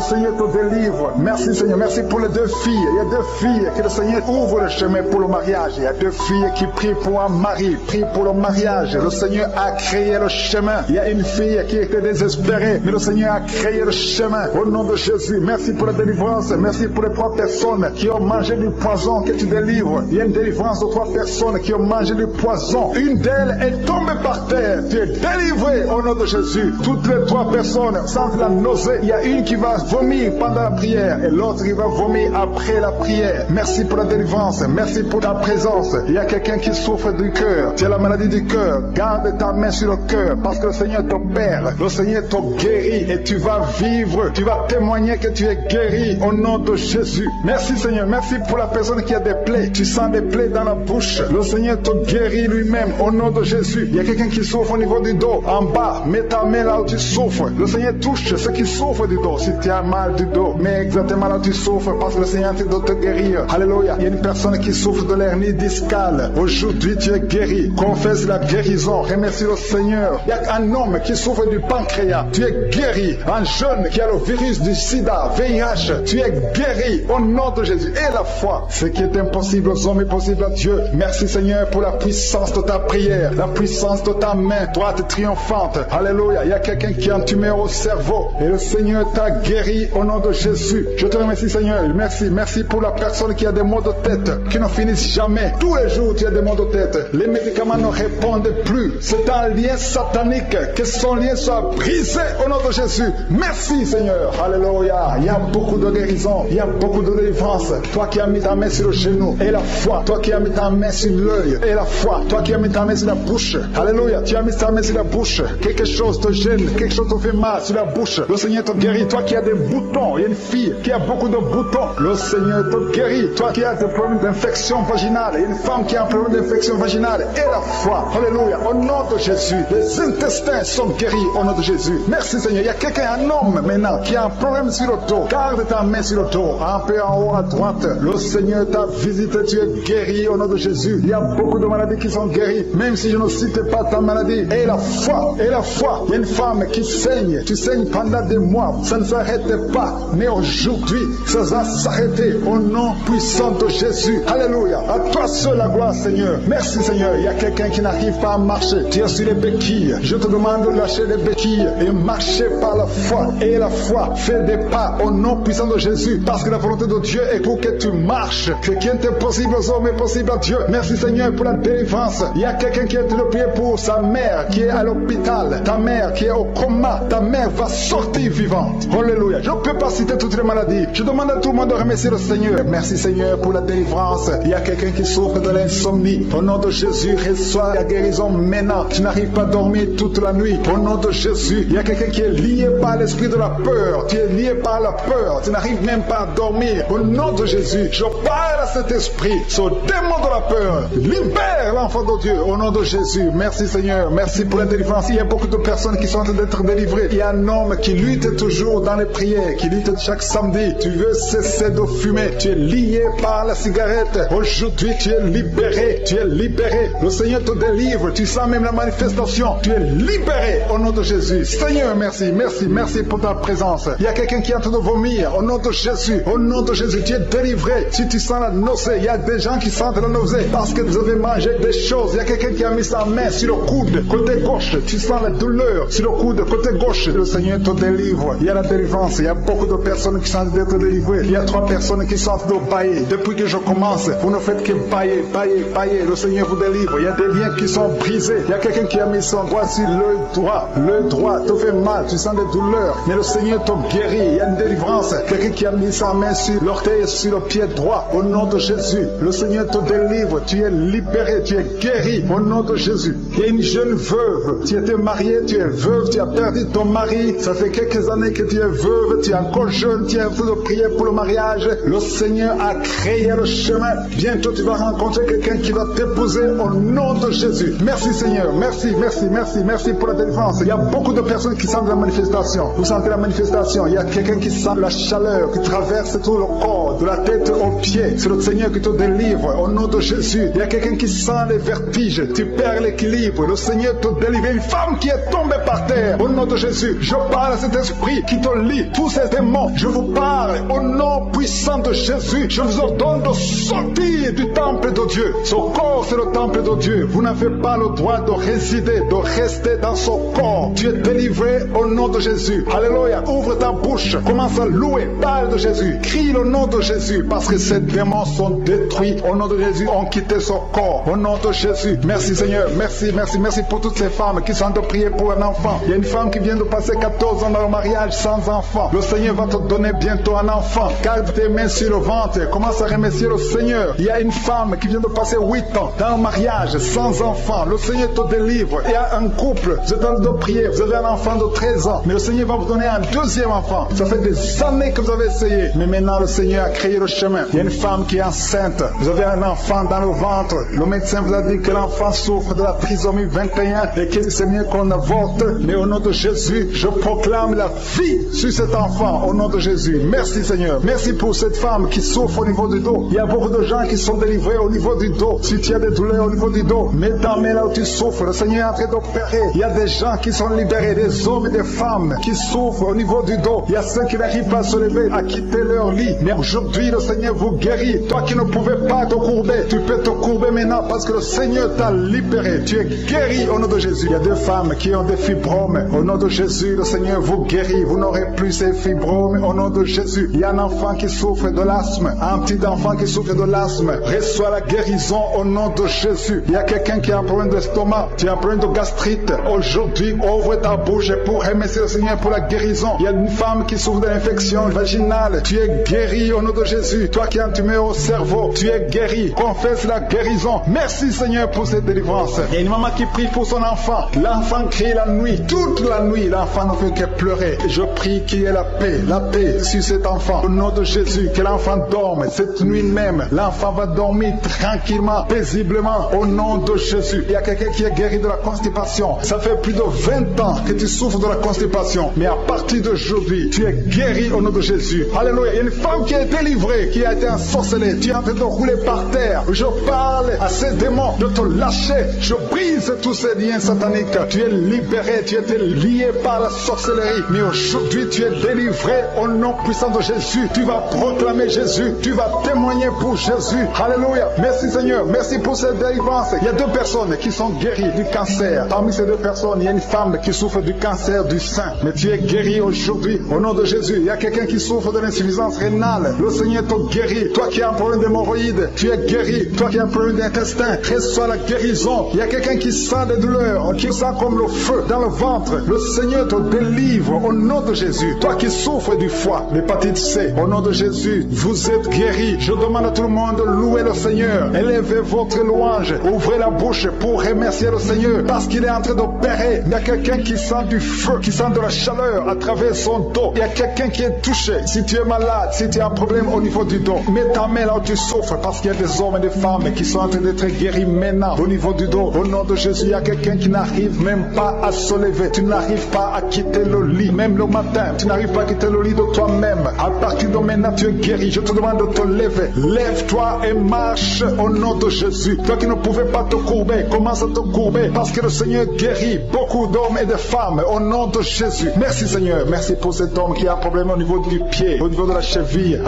Seigneur te délivre. Merci Seigneur. Merci pour les 2 filles. Il y a 2 filles que le Seigneur ouvre le chemin pour le mariage. Il y a 2 filles qui prient pour un mari, prient pour le mariage. Le Seigneur a créé le chemin. Il y a une fille qui était désespérée, mais le Seigneur a créé le chemin. Au nom de Jésus, merci pour la délivrance. Merci pour les 3 personnes qui ont mangé du poison que tu délivres. Il y a une délivrance de 3 personnes qui ont mangé du poison. Une d'elles est tombée par terre. Tu es délivré au nom de Jésus. Toutes les 3 personnes sentent la nausée. Il y a une qui va vomir pendant la prière et l'autre qui va vomir après la prière. Merci pour la délivrance. Merci pour ta présence. Il y a quelqu'un qui souffre du cœur. Tu as la maladie du cœur. Garde ta main sur le cœur parce que le Seigneur t'opère. Le Seigneur te guérit et tu vas vivre. Tu vas témoigner que tu es guéri au nom de Jésus. Merci Seigneur. Merci pour la personne qui a des plaies. Tu sens des plaies dans la bouche. Le Seigneur te guérit lui-même au nom de Jésus. Il y a quelqu'un qui souffre au niveau du dos. En bas, mets ta main là où tu souffres. Le Seigneur touche ceux qui souffrent du dos. Si tu as mal du dos, mets exactement là où tu souffres parce que le Seigneur doit te guérir. Alléluia. Il y a une personne qui souffre de l'hernie discale. Aujourd'hui, tu es guéri. Confesse la guérison. Remercie le Seigneur. Il y a un homme qui souffre du pancréas. Tu es guéri. Un jeune qui a le virus du sida, VIH. Tu es guéri au nom de Jésus. Et la foi. Ce qui est impossible aux hommes est possible à Dieu. Merci Seigneur pour la puissance de ta prière. La puissance de ta main droite triomphante. Alléluia. Il y a quelqu'un qui a un tumeur au cerveau. Et le Seigneur t'a guéri au nom de Jésus. Je te remercie Seigneur. Merci. Merci pour la personne qui a des maux de tête qui ne finissent jamais. Tous les jours tu as des maux de tête. Les médicaments ne répondent plus. C'est un lien satanique. Que son lien soit brisé au nom de Jésus. Merci Seigneur. Alléluia. Il y a beaucoup de guérison. Il y a beaucoup de délivrance. Toi qui as mis ta main sur le genou et la foi. Toi qui as mis ta main sur l'œil et la foi. Toi qui as mis ta main sur la bouche. Alléluia. Tu as mis ta main sur la bouche. Quelque chose te gêne. Quelque chose te fait mal sur la bouche. Le Seigneur te guérit. Toi qui as des boutons. Il y a une fille qui a beaucoup de boutons. Le Seigneur te guérit. Toi qui as des problèmes d'infection vaginale. Il y a une femme qui a un problème d'infection vaginale. Et la foi. Alléluia. Au nom de Jésus. Les intestins sont guéris au nom de Jésus. Merci Seigneur. Il y a quelqu'un, un homme maintenant, qui a un problème sur le dos. Garde ta main sur le dos. Un peu en haut à droite. Le Seigneur t'a visité. Tu es guéri au nom de Jésus. Il y a beaucoup de maladies qui sont guéries. Même si je ne cite pas ta maladie. Et la foi. Et la foi. Il y a une femme qui saigne. Tu saignes pendant des mois. Ça ne s'arrête pas. Mais aujourd'hui, ça va s'arrêter au nom puissant de Jésus. Alléluia. À toi seul la gloire, Seigneur. Merci, Seigneur. Il y a quelqu'un qui n'arrive pas à marcher. Tu es sur les béquilles. Je te demande de lâcher les béquilles et marcher par la foi. Et la foi, fais des pas au nom puissant de Jésus. Parce que la volonté de Dieu est pour que tu marches. Ce qui est impossible aux hommes est possible à Dieu. Merci, Seigneur, pour la délivrance. Il y a quelqu'un qui a de prier pour sa mère qui est à l'hôpital. Ta mère qui est au coma. Ta mère va sortir vivante. Alléluia. Je ne peux pas citer toutes les maladies. Je demande à tout le monde de remercier le Seigneur. Merci, Seigneur, pour la délivrance. Il y a quelqu'un qui qui souffre de l'insomnie, au nom de Jésus, reçois la guérison maintenant. Tu n'arrives pas à dormir toute la nuit. Au nom de Jésus, il y a quelqu'un qui est lié par l'esprit de la peur. Tu es lié par la peur. Tu n'arrives même pas à dormir. Au nom de Jésus, je parle à cet esprit, ce démon de la peur. Libère l'enfant de Dieu au nom de Jésus. Merci Seigneur. Merci pour la délivrance. Il y a beaucoup de personnes qui sont en train d'être délivrées. Il y a un homme qui lutte toujours dans les prières, qui lutte chaque samedi. Tu veux cesser de fumer. Tu es lié par la cigarette. Aujourd'hui, tu es libéré. Tu es libéré. Le Seigneur te délivre. Tu sens même la manifestation. Tu es libéré au nom de Jésus. Seigneur, merci, merci, merci pour ta présence. Il y a quelqu'un qui est en train de vomir au nom de Jésus. Au nom de Jésus, tu es délivré. Si tu sens la nausée, il y a des gens qui sentent la nausée parce que vous avez mangé des choses. Il y a quelqu'un qui a mis sa main sur le coude, côté gauche. Tu sens la douleur sur le coude, côté gauche. Le Seigneur te délivre. Il y a la délivrance. Il y a beaucoup de personnes qui sont en train d'être délivrées. Il y a 3 personnes qui sont en train de bailler. Depuis que je commence, vous ne faites que bailler, bailler, bailler. Le Seigneur vous délivre. Il y a des liens qui sont brisés. Il y a quelqu'un qui a mis son doigt sur le droit. Le droit te fait mal. Tu sens des douleurs. Mais le Seigneur te guérit. Il y a une délivrance. Quelqu'un qui a mis sa main sur l'orteil et sur le pied droit. Au nom de Jésus, le Seigneur te délivre. Tu es libéré. Tu es guéri. Au nom de Jésus. Il y a une jeune veuve. Tu étais mariée. Tu es veuve. Tu as perdu ton mari. Ça fait quelques années que tu es veuve. Tu es encore jeune. Tu es en train de prier pour le mariage. Le Seigneur a créé le chemin. Bientôt, tu vas rencontrer quelqu'un qui va t'épouser au nom de Jésus. Merci Seigneur. Merci, merci, merci, merci pour la délivrance. Il y a beaucoup de personnes qui sentent la manifestation. Vous sentez la manifestation. Il y a quelqu'un qui sent la chaleur qui traverse tout le corps, de la tête aux pieds. C'est le Seigneur qui te délivre au nom de Jésus. Il y a quelqu'un qui sent les vertiges. Tu perds l'équilibre. Le Seigneur te délivre. Une femme qui est tombée par terre. Au nom de Jésus, je parle à cet esprit qui te lie. Tous ces démons, je vous parle au nom puissant de Jésus. Je vous ordonne de sortir du temple de Dieu. Ce corps, c'est le temple de Dieu. Vous n'avez pas le droit de résider, de rester dans ce corps. Tu es délivré au nom de Jésus. Alléluia. Ouvre ta bouche. Commence à louer. Parle de Jésus. Crie le nom de Jésus parce que ces démons sont détruits. Au nom de Jésus, ont quitté ce corps. Au nom de Jésus. Merci Seigneur. Merci, merci, merci pour toutes ces femmes qui sont en train de prier pour un enfant. Il y a une femme qui vient de passer 14 ans dans le mariage sans enfant. Le Seigneur va te donner bientôt un enfant. Garde tes mains sur le ventre. Commence à remercier le Seigneur. Il y a une femme qui vient de passer 8 ans dans le mariage sans enfant. Le Seigneur te délivre. Il y a un couple. Vous êtes en train de prier. Vous avez un enfant de 13 ans. Mais le Seigneur va vous donner un deuxième enfant. Ça fait des années que vous avez essayé. Mais maintenant, le Seigneur a créé le chemin. Il y a une femme qui est enceinte. Vous avez un enfant dans le ventre. Le médecin vous a dit que l'enfant souffre de la trisomie 21 et que c'est mieux qu'on avorte. Mais au nom de Jésus, je proclame la vie sur cet enfant. Au nom de Jésus. Merci Seigneur. Merci pour cette femme qui souffre au niveau du dos. Il y a beaucoup de gens qui sont délivrés au niveau du dos. Si tu as des douleurs au niveau du dos, mets ta main là où tu souffres. Le Seigneur est en train d'opérer. Il y a des gens qui sont libérés, des hommes et des femmes qui souffrent au niveau du dos. Il y a ceux qui n'arrivent pas à se lever, à quitter leur lit. Mais aujourd'hui, le Seigneur vous guérit. Toi qui ne pouvais pas te courber, tu peux te courber maintenant parce que le Seigneur t'a libéré. Tu es guéri au nom de Jésus. Il y a des femmes qui ont des fibromes. Au nom de Jésus, le Seigneur vous guérit. Vous n'aurez plus ces fibromes au nom de Jésus. Il y a un enfant qui souffre de l'asthme. Un petit enfant qui souffre de l'asthme. Reçois la guérison au nom de Jésus. Il y a quelqu'un qui a un problème d'estomac. Tu as un problème de gastrite. Aujourd'hui, ouvre ta bouche pour remercier le Seigneur pour la guérison. Il y a une femme qui souffre d'infection vaginale. Tu es guéri au nom de Jésus. Toi qui as un tumeur au cerveau, tu es guéri. Confesse la guérison. Merci Seigneur pour cette délivrance. Il y a une maman qui prie pour son enfant. L'enfant crie la nuit. Toute la nuit, l'enfant ne fait que pleurer. Je prie qu'il y ait la paix sur cet enfant. Au nom de Jésus, que l'enfant dorme. Cette nuit même, l'enfant va dormir tranquillement, paisiblement. Au nom de Jésus. Il y a quelqu'un qui est guéri de la constipation. Ça fait plus de 20 ans que tu souffres de la constipation. Mais à partir d'aujourd'hui, tu es guéri au nom de Jésus. Alléluia. Il y a une femme qui est délivrée, qui a été ensorcelée. Tu es en train de rouler par terre. Je parle à ces démons de te lâcher. Je brise tous ces liens sataniques. Tu es libéré. Tu étais lié par la sorcellerie. Mais aujourd'hui, tu es délivré au nom puissant de Jésus. Tu vas proclamer Jésus. Tu vas témoigner pour Jésus. Alléluia. Merci Seigneur. Merci pour cette délivrance. Il y a 2 personnes qui sont guéries du cancer. Parmi ces 2 personnes, il y a une femme qui souffre du cancer du sein. Mais tu es guéri aujourd'hui au nom de Jésus. Il y a quelqu'un qui souffre de l'insuffisance rénale. Le Seigneur te guérit. Toi qui as un problème d'hémorroïdes, tu es guéri. Toi qui as un problème d'intestin, reçois la guérison. Il y a quelqu'un qui sent des douleurs, qui sent comme le feu dans le ventre. Le Seigneur te délivre au nom de Jésus. Toi qui souffres du foie, l'hépatite C, au nom de Jésus, vous êtes guéri. Je demande à tout le monde de louer le le Seigneur. Élevez votre louange. Ouvrez la bouche pour remercier le Seigneur parce qu'il est en train d'opérer. Il y a quelqu'un qui sent du feu, qui sent de la chaleur à travers son dos. Il y a quelqu'un qui est touché. Si tu es malade, si tu as un problème au niveau du dos, mets ta main là où tu souffres parce qu'il y a des hommes et des femmes qui sont en train d'être guéris maintenant au niveau du dos. Au nom de Jésus, il y a quelqu'un qui n'arrive même pas à se lever. Tu n'arrives pas à quitter le lit, même le matin. Tu n'arrives pas à quitter le lit de toi-même. À partir de maintenant, tu es guéri. Je te demande de te lever. Lève-toi et marche au nom de Jésus. Toi qui ne pouvais pas te courber, commence à te courber parce que le Seigneur guérit beaucoup d'hommes et de femmes au nom de Jésus. Merci Seigneur. Merci pour cet homme qui a un problème au niveau du pied, au niveau de la cheville,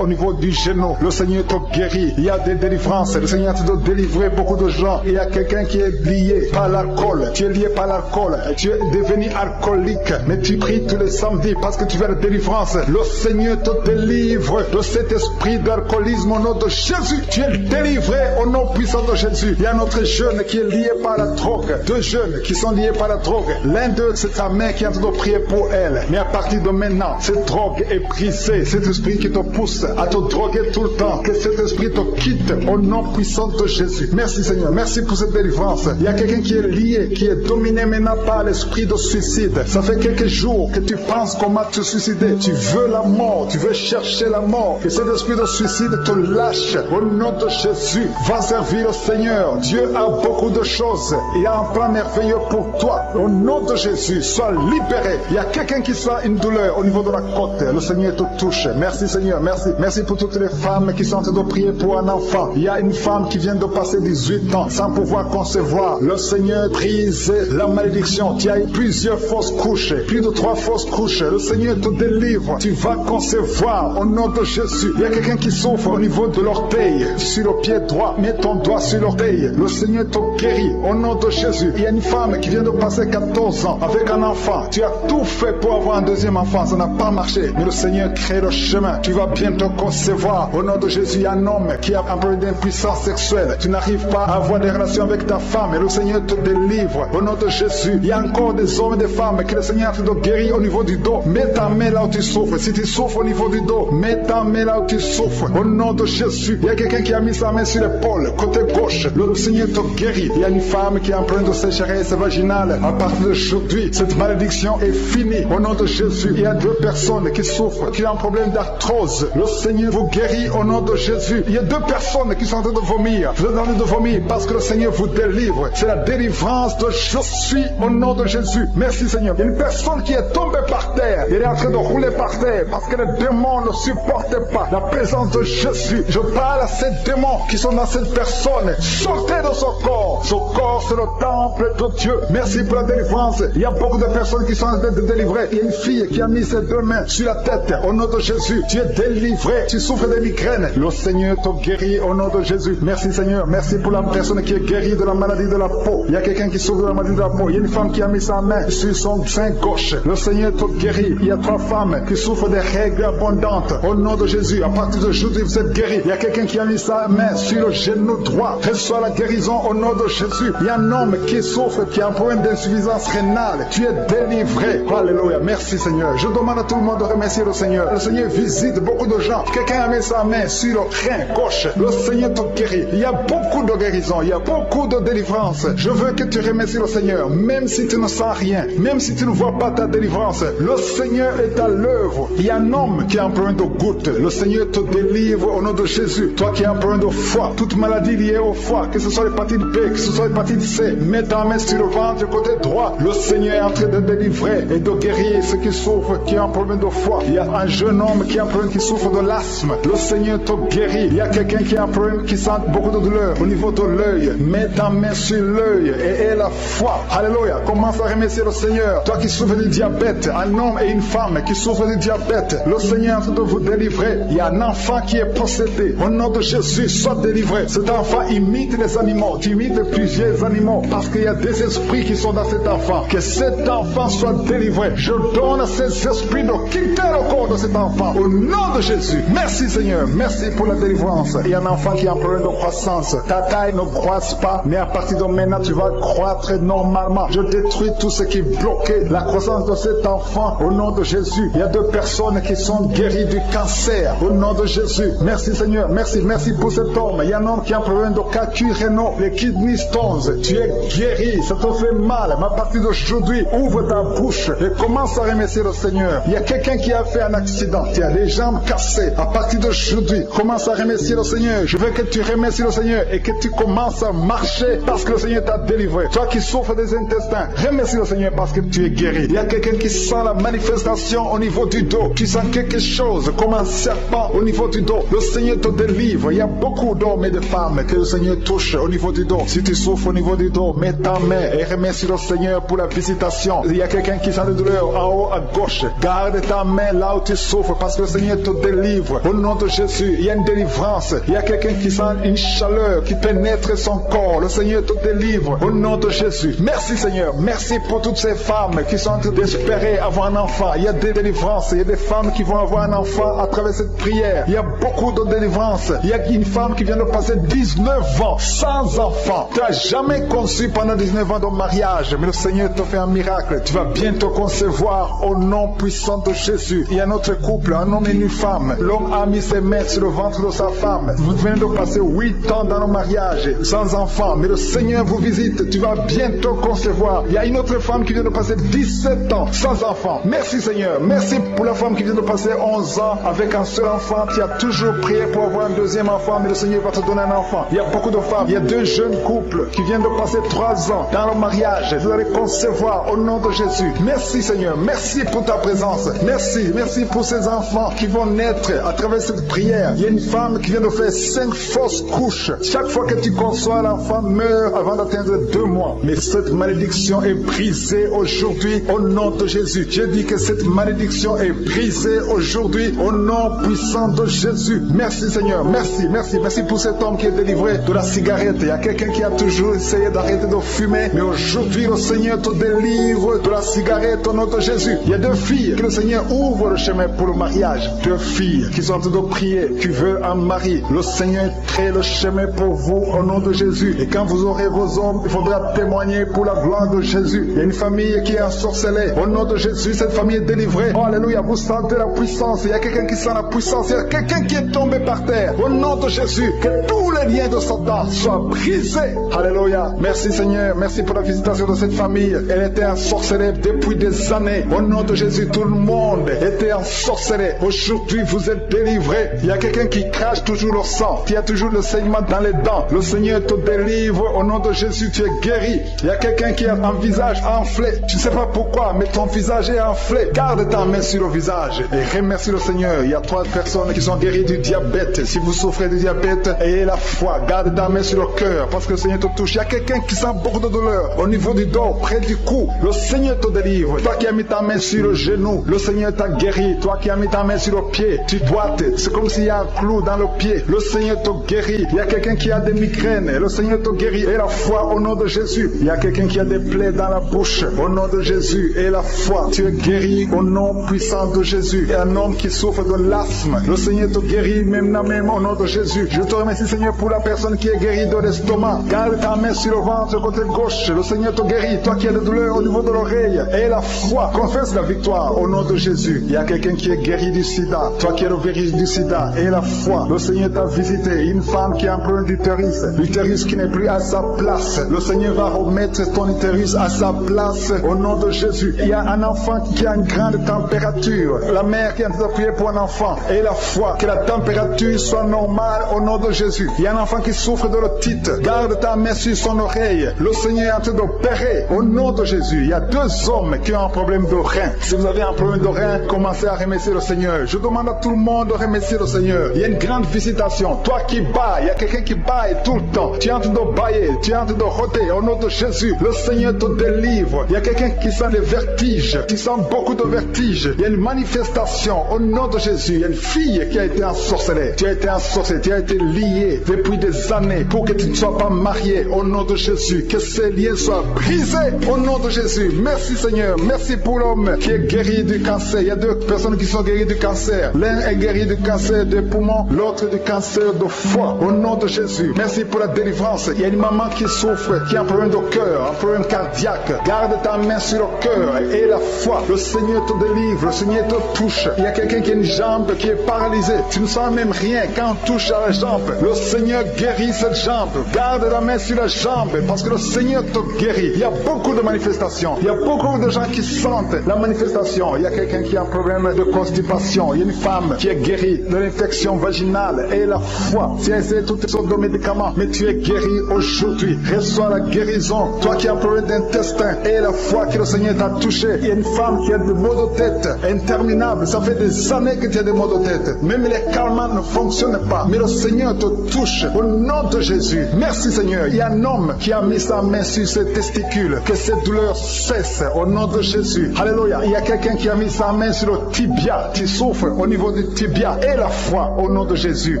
au niveau du genou. Le Seigneur te guérit. Il y a des délivrances. Le Seigneur te délivrer beaucoup de gens. Il y a quelqu'un qui est lié par l'alcool. Tu es lié par l'alcool. Tu es devenu alcoolique. Mais tu pries tous les samedis parce que tu veux la délivrance. Le Seigneur te délivre de cet esprit d'alcoolisme au nom de Jésus. Tu es délivré au nom puissant de Jésus. Il y a notre jeune qui est lié par la drogue. Deux jeunes qui sont liés par la drogue. L'un d'eux, c'est ta mère qui est en train de prier pour elle. Mais à partir de maintenant, cette drogue est brisée. Cet esprit qui te pousse à te droguer tout le temps. Que cet esprit te quitte au nom puissant de Jésus. Merci Seigneur. Merci pour cette délivrance. Il y a quelqu'un qui est lié, qui est dominé maintenant par l'esprit de suicide. Ça fait quelques jours que tu penses comment te suicider. Tu veux la mort. Tu veux chercher la mort. Que cet esprit de suicide te lâche au nom de Jésus. Va servir le Seigneur. Dieu a beaucoup de choses. Il a un plan merveilleux pour toi. Au nom de Jésus, sois libéré. Il y a quelqu'un qui sent une douleur au niveau de la côte. Le Seigneur te touche. Merci Seigneur. Merci. Merci pour toutes les femmes qui sont en train de prier pour un enfant. Il y a une femme qui vient de passer 18 ans sans pouvoir concevoir. Le Seigneur brise la malédiction. Tu as eu plusieurs fausses couches. Plus de 3 fausses couches. Le Seigneur te délivre. Tu vas concevoir au nom de Jésus. Il y a quelqu'un qui souffre au niveau de l'orteil. Sur le pied droit. Mets ton doigt sur l'orteil. Le Seigneur te guérit au nom de Jésus. Il y a une femme qui vient de passer 14 ans avec un enfant. Tu as tout fait pour avoir un deuxième enfant. Ça n'a pas marché. Mais le Seigneur crée le chemin. Tu vas bientôt concevoir. Au nom de Jésus, il y a un homme qui a un problème d'impuissance sexuelle. Tu n'arrives pas à avoir des relations avec ta femme. Et le Seigneur te délivre. Au nom de Jésus, il y a encore des hommes et des femmes que le Seigneur te guérit au niveau du dos. Mets ta main là où tu souffres. Si tu souffres au niveau du dos, mets ta main là où tu souffres. Au nom de Jésus, il y a quelqu'un qui a mis sa main sur l'épaule, côté gauche. Le Seigneur te guérit. Il y a une femme qui a un problème de sécheresse vaginale. À partir d'aujourd'hui, cette malédiction est finie. Au nom de Jésus, il y a 2 personnes qui souffrent, qui ont un problème d'arthrose. Le Seigneur vous guérit au nom de Jésus. Il y a 2 personnes qui sont en train de vomir. Vous êtes en train de vomir parce que le Seigneur vous délivre. C'est la délivrance de je suis au nom de Jésus. Merci Seigneur. Il y a une personne qui est tombée par terre. Elle est en train de rouler par terre parce que les démons ne supportent pas la présence de Jésus. Je parle à ces démons qui sont dans cette personne. Sortez de son corps. Son corps, c'est le temple de Dieu. Merci pour la délivrance. Il y a beaucoup de personnes qui sont en train de délivrer. Il y a une fille qui a mis ses 2 mains sur la tête. Au nom de Jésus, tu es délivré. Tu souffres de migraines. Le Seigneur te guérit au nom de Jésus. Merci Seigneur. Merci pour la personne qui est guérie de la maladie de la peau. Il y a quelqu'un qui souffre de la maladie de la peau. Il y a une femme qui a mis sa main sur son sein gauche. Le Seigneur te guérit. Il y a 3 femmes qui souffrent des règles abondantes. Au nom de Jésus, à partir d'aujourd'hui, vous êtes guéris. Il y a quelqu'un qui a mis sa main sur le genou droit. Reçois la guérison au nom de Jésus. Il y a un homme qui souffre, qui a un problème d'insuffisance rénale. Tu es délivré. Alléluia. Merci Seigneur. Je demande à tout le monde de remercier le Seigneur. Le Seigneur visite beaucoup de gens. Quelqu'un a mis sa main sur le rein gauche. Le Seigneur te guérit. Il y a beaucoup de guérison. Il y a beaucoup de délivrance. Je veux que tu remercies le Seigneur. Même si tu ne sens rien. Même si tu ne vois pas ta délivrance. Le Seigneur est à l'œuvre. Il y a un homme qui a un problème de goutte. Le Seigneur te délivre au nom de Jésus. Toi qui as un problème de foie. Toute maladie liée au foie. Que ce soit l'hépatite B, que ce soit l'hépatite C. Mets ta main sur le ventre du côté droit. Le Seigneur est en train de délivrer et de guérir ceux qui souffrent, qui ont un problème de foie. Il y a un jeune homme qui a un problème, qui souffre de l'asthme. Le Seigneur te guérit. Il y a quelqu'un qui a un problème, qui sent beaucoup de douleur au niveau de l'œil. Mets ta main sur l'œil et aie la foi. Alléluia. Commence à remercier le Seigneur. Toi qui souffres du diabète, un homme et une femme qui souffrent du diabète, le Seigneur est en train de vous délivrer. Il y a un enfant qui est possédé. Au nom de Jésus, sois délivré. Cet enfant imite les animaux. Tu imites plusieurs animaux parce qu'il y a des esprits qui sont dans cet enfant. Que cet enfant soit délivré. Je donne à ces esprits de quitter le corps de cet enfant. Au nom de Jésus. Merci Seigneur. Merci pour la délivrance. Il y a un enfant qui a un problème de croissance. Ta taille ne croisse pas, mais à partir de maintenant, tu vas croître normalement. Je détruis tout ce qui bloquait la croissance de cet enfant. Au nom de Jésus. Il y a 2 personnes qui sont guéries du cancer. Au nom de Jésus. Merci Seigneur. Merci Merci pour cet homme. Il y a un homme qui a un problème de calcul rénal, les kidney stones. Tu es guéri, ça te fait mal. Mais à partir d'aujourd'hui, ouvre ta bouche et commence à remercier le Seigneur. Il y a quelqu'un qui a fait un accident, qui a les jambes cassées. À partir d'aujourd'hui, commence à remercier le Seigneur. Je veux que tu remercies le Seigneur et que tu commences à marcher parce que le Seigneur t'a délivré. Toi qui souffres des intestins, remercie le Seigneur parce que tu es guéri. Il y a quelqu'un qui sent la manifestation au niveau du dos. Tu sens quelque chose comme un serpent au niveau du dos. Le Seigneur te délivre. Il y a beaucoup d'hommes et de femmes que le Seigneur touche au niveau du dos. Si tu souffres au niveau du dos, mets ta main et remercie le Seigneur pour la visitation. Il y a quelqu'un qui sent la douleur en haut à gauche. Garde ta main là où tu souffres parce que le Seigneur te délivre. Au nom de Jésus, il y a une délivrance. Il y a quelqu'un qui sent une chaleur qui pénètre son corps. Le Seigneur te délivre. Au nom de Jésus. Merci Seigneur. Merci pour toutes ces femmes qui sont en train d'espérer avoir un enfant. Il y a des délivrances. Il y a des femmes qui vont avoir un enfant à travers cette prière. Il y a beaucoup de délivrances. Il y a une femme qui vient de passer 19 ans sans enfant. Tu n'as jamais conçu pendant 19 ans de mariage, mais le Seigneur te fait un miracle. Tu vas bientôt concevoir au nom puissant de Jésus. Il y a notre couple, un homme et une femme. L'homme a mis ses mains sur le ventre de sa femme. Vous venez de passer 8 ans dans le mariage sans enfant, mais le Seigneur vous visite. Tu vas bientôt concevoir. Il y a une autre femme qui vient de passer 17 ans sans enfant. Merci Seigneur. Merci pour la femme qui vient de passer 11 ans avec un seul enfant. Tu as toujours prié pour avoir un deuxième enfant, mais le Seigneur va te donner un enfant. Il y a beaucoup de femmes. Il y a 2 jeunes couples qui viennent de passer 3 ans dans le mariage. Vous allez concevoir au nom de Jésus. Merci Seigneur. Merci pour ta présence. Merci. Merci pour ces enfants qui vont naître à travers cette prière. Il y a une femme qui vient de faire 5 fausses couches. Chaque fois que tu conçois, l'enfant meurt avant d'atteindre 2 mois. Mais cette malédiction est brisée aujourd'hui au nom de Jésus. Je dis que cette malédiction est brisée aujourd'hui au nom puissant de Jésus. Merci Seigneur. Merci. Merci. Merci pour cet homme qui est délivré de la cigarette. Il y a quelqu'un qui a toujours essayé d'arrêter de fumer, mais aujourd'hui le Seigneur te délivre de la cigarette au nom de Jésus. Il y a 2 filles que le Seigneur ouvre le chemin pour le mariage. 2 filles qui sont en train de prier, qui veulent un mari. Le Seigneur crée le chemin pour vous au nom de Jésus. Et quand vous aurez vos hommes, il faudra témoigner pour la gloire de Jésus. Il y a une famille qui est ensorcelée. Au nom de Jésus, cette famille est délivrée. Oh, alléluia, vous sentez la puissance. Il y a quelqu'un qui sent la puissance. Il y a quelqu'un qui est tombé par terre. Au nom de Jésus, que tous les liens de Satan soient brisés. Alléluia. Merci Seigneur. Merci pour la visitation de cette famille. Elle était ensorcelée depuis des années. Au nom de Jésus, tout le monde était ensorcelé. Aujourd'hui, vous êtes délivrés. Il y a quelqu'un qui crache toujours le sang, qui a toujours le saignement dans les dents. Le Seigneur te délivre. Au nom de Jésus, tu es guéri. Il y a quelqu'un qui a un visage enflé. Tu ne sais pas pourquoi, mais ton visage est enflé. Garde ta main sur le visage et remercie le Seigneur. Il y a 3 personnes qui sont guéries du diabète. Si vous souffrez du diabète, ayez la foi. Garde ta main sur le cœur parce que le Seigneur te touche. Il y a quelqu'un qui sent beaucoup de douleur au niveau du dos, près du cou. Le Seigneur te délivre. Toi qui as mis ta main sur le genou, le Seigneur t'a guéri. Toi qui as mis ta main sur le pied, tu boites. C'est comme s'il y a un clou dans le pied. Le Seigneur te guérit. Il y a quelqu'un qui a des migraines. Le Seigneur te guérit. Et la foi au nom de Jésus. Il y a quelqu'un qui a des plaies dans la bouche. Au nom de Jésus. Et la foi. Tu es guéri au nom puissant de Jésus. Et un homme qui souffre de l'asthme. Le Seigneur te guérit même au nom de Jésus. Je te remercie Seigneur pour la personne qui est guérie de l'estomac. Garde ta main sur le ventre côté gauche. Le Seigneur te guérit. Toi qui as des douleurs au niveau de l'oreille. Et la foi. Confesse la victoire au nom de Jésus. Il y a quelqu'un qui est guéri du sida. Toi qui es le virus du sida. Et la foi. Le Seigneur t'a visité. Une femme qui a un problème d'utérus. L'utérus qui n'est plus à sa place. Le Seigneur va remettre ton utérus à sa place au nom de Jésus. Il y a un enfant qui a une grande température. La mère qui est en train de prier pour un enfant. Et la foi. Que la température soit normale au nom de Jésus. Il y a un enfant qui souffre de l'otite. Garde ta main sur son oreille. Le Seigneur est en train d'opérer au nom de Jésus. Il y a 2 hommes qui ont un problème de rein. Si vous avez un problème de rein, commencez à remercier le Seigneur. Je demande à tout le monde de remercier le Seigneur. Il y a une grande visitation. Toi qui bailles, il y a quelqu'un qui baille tout le temps. Tu es en train de bailler, tu es en train de rôder au nom de Jésus. Le Seigneur te délivre. Il y a quelqu'un qui sent les vertiges, qui sent beaucoup de vertiges. Il y a une manifestation au nom de Jésus. Il y a une fille qui a été ensorcelée. Tu as été ensorcelée, tu as été liée depuis des années pour que tu ne sois pas marié au nom de Jésus. Que ces liens soient brisés au nom de Jésus. Merci Seigneur. Merci pour l'homme qui est guéri du cancer. Il y a 2 personnes qui sont guéries du cancer. L'un est guéri du cancer des poumons, l'autre du cancer de foie. Au nom de Jésus. Merci pour la délivrance. Il y a une maman qui souffre, qui a un problème de cœur, un problème cardiaque. Garde ta main sur le cœur et la foi. Le Seigneur te délivre, le Seigneur te touche. Il y a quelqu'un qui a une jambe qui est paralysée. Tu ne sens même rien. Quand touche à la jambe. Le Seigneur guérit cette jambe. Garde la main sur la jambe parce que le Seigneur te guérit. Il y a beaucoup de manifestations. Il y a beaucoup de gens qui sentent la manifestation. Il y a quelqu'un qui a un problème de constipation. Il y a une femme qui est guérie de l'infection vaginale et la foi. Tu as essayé toutes sortes de médicaments, mais tu es guéri aujourd'hui. Reçois la guérison. Toi qui as un problème d'intestin et la foi que le Seigneur t'a touché. Il y a une femme qui a des maux de tête interminables. Ça fait des années que tu as des maux de tête. Même les calmants ne fonctionnent pas. Mais le Seigneur te touche au nom de Jésus. Merci Seigneur. Il y a un homme qui a mis sa main sur ses testicules. Que cette douleur cesse au nom de Jésus. Alléluia. Il y a quelqu'un qui a mis sa main sur le tibia. Tu souffres au niveau du tibia et la foi au nom de Jésus.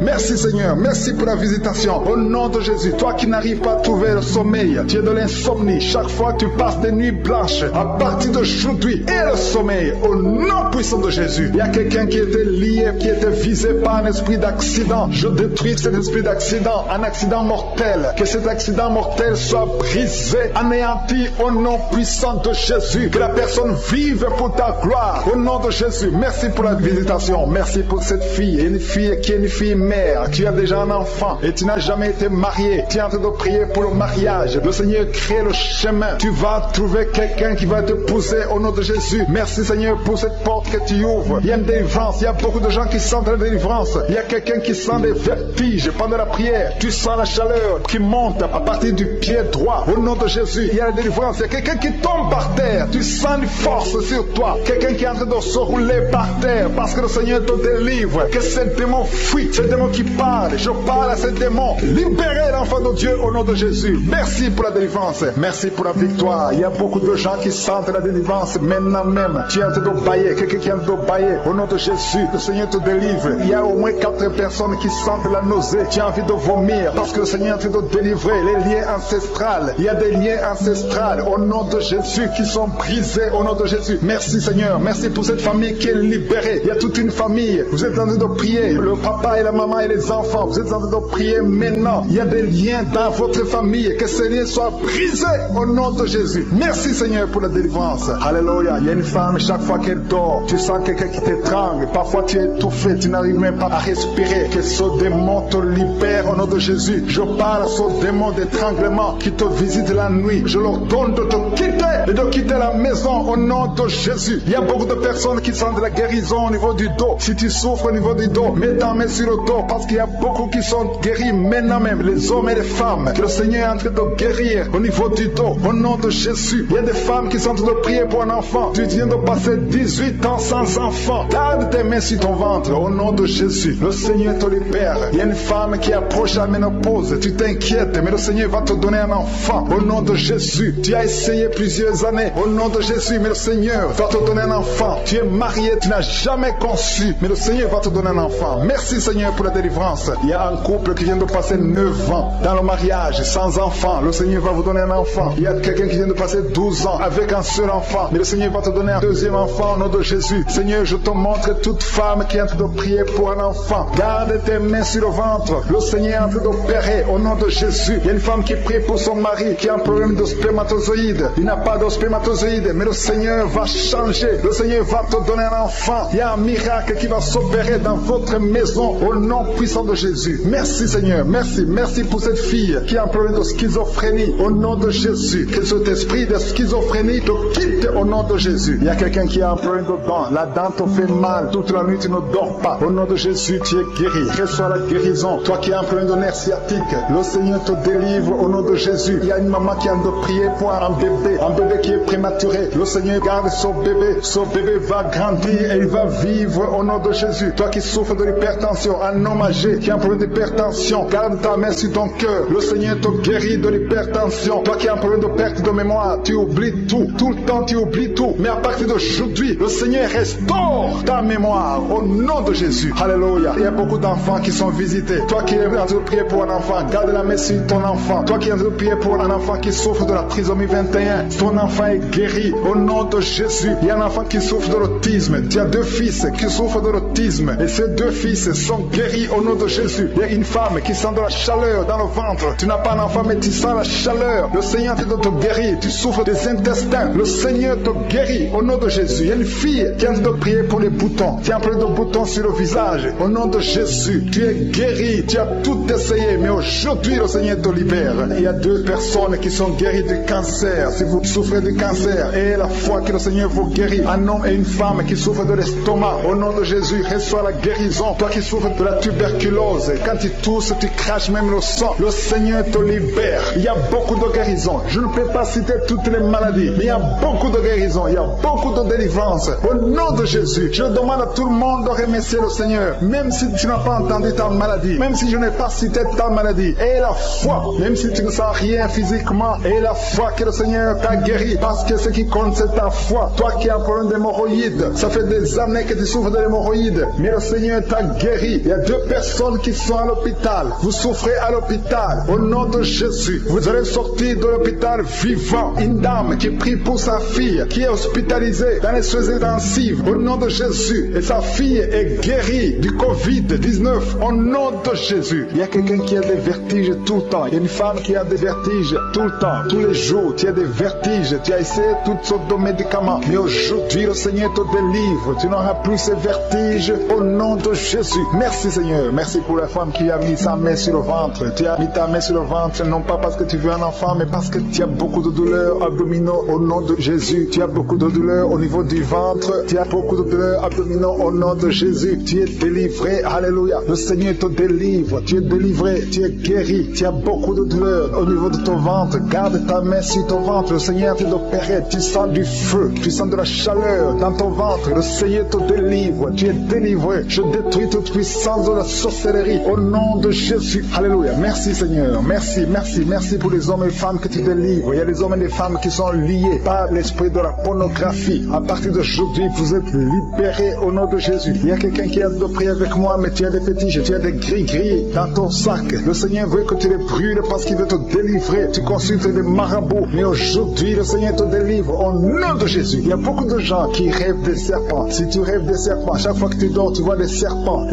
Merci Seigneur. Merci pour la visitation au nom de Jésus. Toi qui n'arrives pas à trouver le sommeil, tu es de l'insomnie. Chaque fois tu passes des nuits blanches. À partir d'aujourd'hui et le sommeil au nom puissant de Jésus. Il y a quelqu'un qui était lié, qui était visé par un esprit d'accident. Je détruis cet esprit d'accident, un accident mortel. Que cet accident mortel soit brisé, anéanti au nom puissant de Jésus. Que la personne vive pour ta gloire au nom de Jésus. Merci pour la visitation. Merci pour cette fille. Une fille qui est une fille mère. Tu as déjà un enfant et tu n'as jamais été marié. Tu es en train de prier pour le mariage. Le Seigneur crée le chemin. Tu vas trouver quelqu'un qui va t'épouser au nom de Jésus. Merci Seigneur pour cette porte que tu ouvres. Il y a une délivrance. Il y a beaucoup de gens qui sentent la délivrance. Il y a quelqu'un qui sent des vertiges pendant la prière. Tu sens la chaleur qui monte à partir du pied droit. Au nom de Jésus, il y a la délivrance. Il y a quelqu'un qui tombe par terre. Tu sens une force sur toi. Quelqu'un qui est en train de se rouler par terre parce que le Seigneur te délivre. Que ce démon fuit. Ce démon qui parle. Je parle à ce démon. Libérez l'enfant de Dieu au nom de Jésus. Merci pour la délivrance. Merci pour la victoire. Il y a beaucoup de gens qui sentent la délivrance maintenant même. Tu es en train de bailler. Quelqu'un qui est en train de bailler. Au nom de Jésus, le Seigneur te délivre. Il y a au moins 4 personnes qui sentent la nausée. Tu as envie de vomir parce que le Seigneur est en train de délivrer les liens ancestrales. Il y a des liens ancestrales au nom de Jésus qui sont brisés au nom de Jésus. Merci Seigneur. Merci pour cette famille qui est libérée. Il y a toute une famille. Vous êtes en train de prier. Le papa et la maman et les enfants. Vous êtes en train de prier maintenant. Il y a des liens dans votre famille. Que ces liens soient brisés au nom de Jésus. Merci Seigneur pour la délivrance. Alléluia. Il y a une femme, chaque fois qu'elle dort, tu sens quelqu'un qui t'étrangle. Parfois tu es étouffé, tu n'arrives même pas à respirer. Que ce démon te libère au nom de Jésus. Je parle à ce démon d'étranglement qui te visite la nuit. Je leur donne de te quitter et de quitter la maison au nom de Jésus. Il y a beaucoup de personnes qui sentent la guérison au niveau du dos. Si tu souffres au niveau du dos, mets ta main sur le dos parce qu'il y a beaucoup qui sont guéris maintenant même, les hommes et les femmes. Que le Seigneur est en train de guérir au niveau du dos au nom de Jésus. Il y a des femmes qui sont en train de prier pour un enfant. Tu viens de passer 18 ans sans enfant. Garde tes mains sur ton ventre au nom de Jésus. Le Seigneur te libère. Il y a une femme qui approche la ménopause. Tu t'inquiètes, mais le Seigneur va te donner un enfant au nom de Jésus. Tu as essayé plusieurs années au nom de Jésus, mais le Seigneur va te donner un enfant. Tu es marié, tu n'as jamais conçu, mais le Seigneur va te donner un enfant. Merci Seigneur pour la délivrance. Il y a un couple qui vient de passer 9 ans dans le mariage sans enfant. Le Seigneur va vous donner un enfant. Il y a quelqu'un qui vient de passer 12 ans avec un seul enfant, mais le Seigneur va te donner un deuxième enfant au nom de Jésus. Seigneur, je te montre toute femme qui est en train de prier pour un enfant. Garde tes mains sur le ventre. Le Seigneur est en train d'opérer au nom de Jésus. Il y a une femme qui prie pour son mari qui a un problème de spermatozoïde. Il n'a pas de spermatozoïde, mais le Seigneur va changer. Le Seigneur va te donner un enfant. Il y a un miracle qui va s'opérer dans votre maison au nom puissant de Jésus. Merci Seigneur, merci. Merci pour cette fille qui a un problème de schizophrénie au nom de Jésus. Que cet esprit de schizophrénie te quitte au nom de Jésus. Il y a quelqu'un qui a un problème de dent. La dent te fait mal. Toute la nuit tu ne dors pas. Au nom de Jésus, tu es guéri. Reçois la guérison. Toi qui as un problème de nerf sciatique, le Seigneur te délivre au nom de Jésus. Il y a une maman qui a de prier pour un bébé qui est prématuré. Le Seigneur garde son bébé. Son bébé va grandir et il va vivre au nom de Jésus. Toi qui souffres de l'hypertension, un homme âgé qui a un problème d'hypertension, garde ta main sur ton cœur. Le Seigneur te guérit de l'hypertension. Toi qui as un problème de perte de mémoire, tu oublies tout. Tout le temps tu oublies tout. Mais à partir d'aujourd'hui, le Seigneur restaure ta mémoire au nom de Jésus. Alléluia. Il y a beaucoup d'enfants qui sont visités. Toi qui es en train de prier pour un enfant, garde la main sur ton enfant. Toi qui es en train de prier pour un enfant qui souffre de la trisomie 21, ton enfant est guéri au nom de Jésus. Il y a un enfant qui souffre de l'autisme. Tu as 2 fils qui souffrent de l'autisme et ces 2 fils sont guéris au nom de Jésus. Il y a une femme qui sent de la chaleur dans le ventre. Tu n'as pas un enfant mais tu sens la chaleur. Le Seigneur te guérit. Tu souffres des intestins. Le Seigneur te guérit au nom de Jésus. Il y a une fille qui est en train de prier pour les boutons. Tu as un peu de boutons sur le visage. Au nom de Jésus, Jésus, tu es guéri, tu as tout essayé, mais aujourd'hui le Seigneur te libère. Il y a 2 personnes qui sont guéries du cancer. Si vous souffrez du cancer, et la foi que le Seigneur vous guérit, un homme et une femme qui souffrent de l'estomac, au nom de Jésus, reçois la guérison. Toi qui souffres de la tuberculose, quand tu tousses, tu craches même le sang, le Seigneur te libère. Il y a beaucoup de guérisons. Je ne peux pas citer toutes les maladies, mais il y a beaucoup de guérisons, il y a beaucoup de délivrance. Au nom de Jésus, je demande à tout le monde de remercier le Seigneur, même si tu n'as pas entendu ta maladie, même si je n'ai pas cité ta maladie. Et la foi, même si tu ne sens rien physiquement, et la foi que le Seigneur t'a guéri, parce que ce qui compte c'est ta foi. Toi qui as un problème d'hémorroïdes, ça fait des années que tu souffres de l'hémorroïde, mais le Seigneur t'a guéri. Il y a 2 personnes qui sont à l'hôpital, vous souffrez à l'hôpital, au nom de Jésus, vous allez sortir de l'hôpital vivant. Une dame qui prie pour sa fille, qui est hospitalisée dans les soins intensifs, au nom de Jésus, et sa fille est guérie du Covid-19, au nom de Jésus. Il y a quelqu'un qui a des vertiges tout le temps, il y a une femme qui a des vertiges tout le temps, tous les jours, tu as des vertiges, tu as essayé toutes sortes de médicaments, mais aujourd'hui le Seigneur te délivre, tu n'auras plus ces vertiges, au nom de Jésus. Merci Seigneur, merci pour la femme qui a mis sa main sur le ventre, tu as mis ta main sur le ventre, non pas parce que tu veux un enfant, mais parce que tu as beaucoup de douleurs abdominaux, au nom de Jésus. Tu as beaucoup de douleurs au niveau du ventre, tu as beaucoup de douleurs abdominaux, au nom de Jésus. Tu es délivré, alléluia. Le Seigneur te délivre, tu es délivré, tu es guéri, tu as beaucoup de douleurs au niveau de ton ventre. Garde ta main sur ton ventre, le Seigneur te opéré, tu sens du feu, tu sens de la chaleur dans ton ventre, le Seigneur te délivre, tu es délivré. Je détruis toute puissance de la sorcellerie au nom de Jésus, alléluia. Merci Seigneur, merci, merci, merci pour les hommes et femmes que tu délivres. Il y a des hommes et des femmes qui sont liés par l'esprit de la pornographie. À partir d'aujourd'hui, vous êtes libérés au nom de Jésus. Il y a quelqu'un qui a de prier avec moi, mais tu as des fétiches, tu as des gris-gris dans ton sac. Le Seigneur veut que tu les brûles parce qu'il veut te délivrer. Tu consultes des marabouts, mais aujourd'hui, le Seigneur te délivre au nom de Jésus. Il y a beaucoup de gens qui rêvent des serpents. Si tu rêves des serpents, chaque fois que tu dors, tu vois des serpents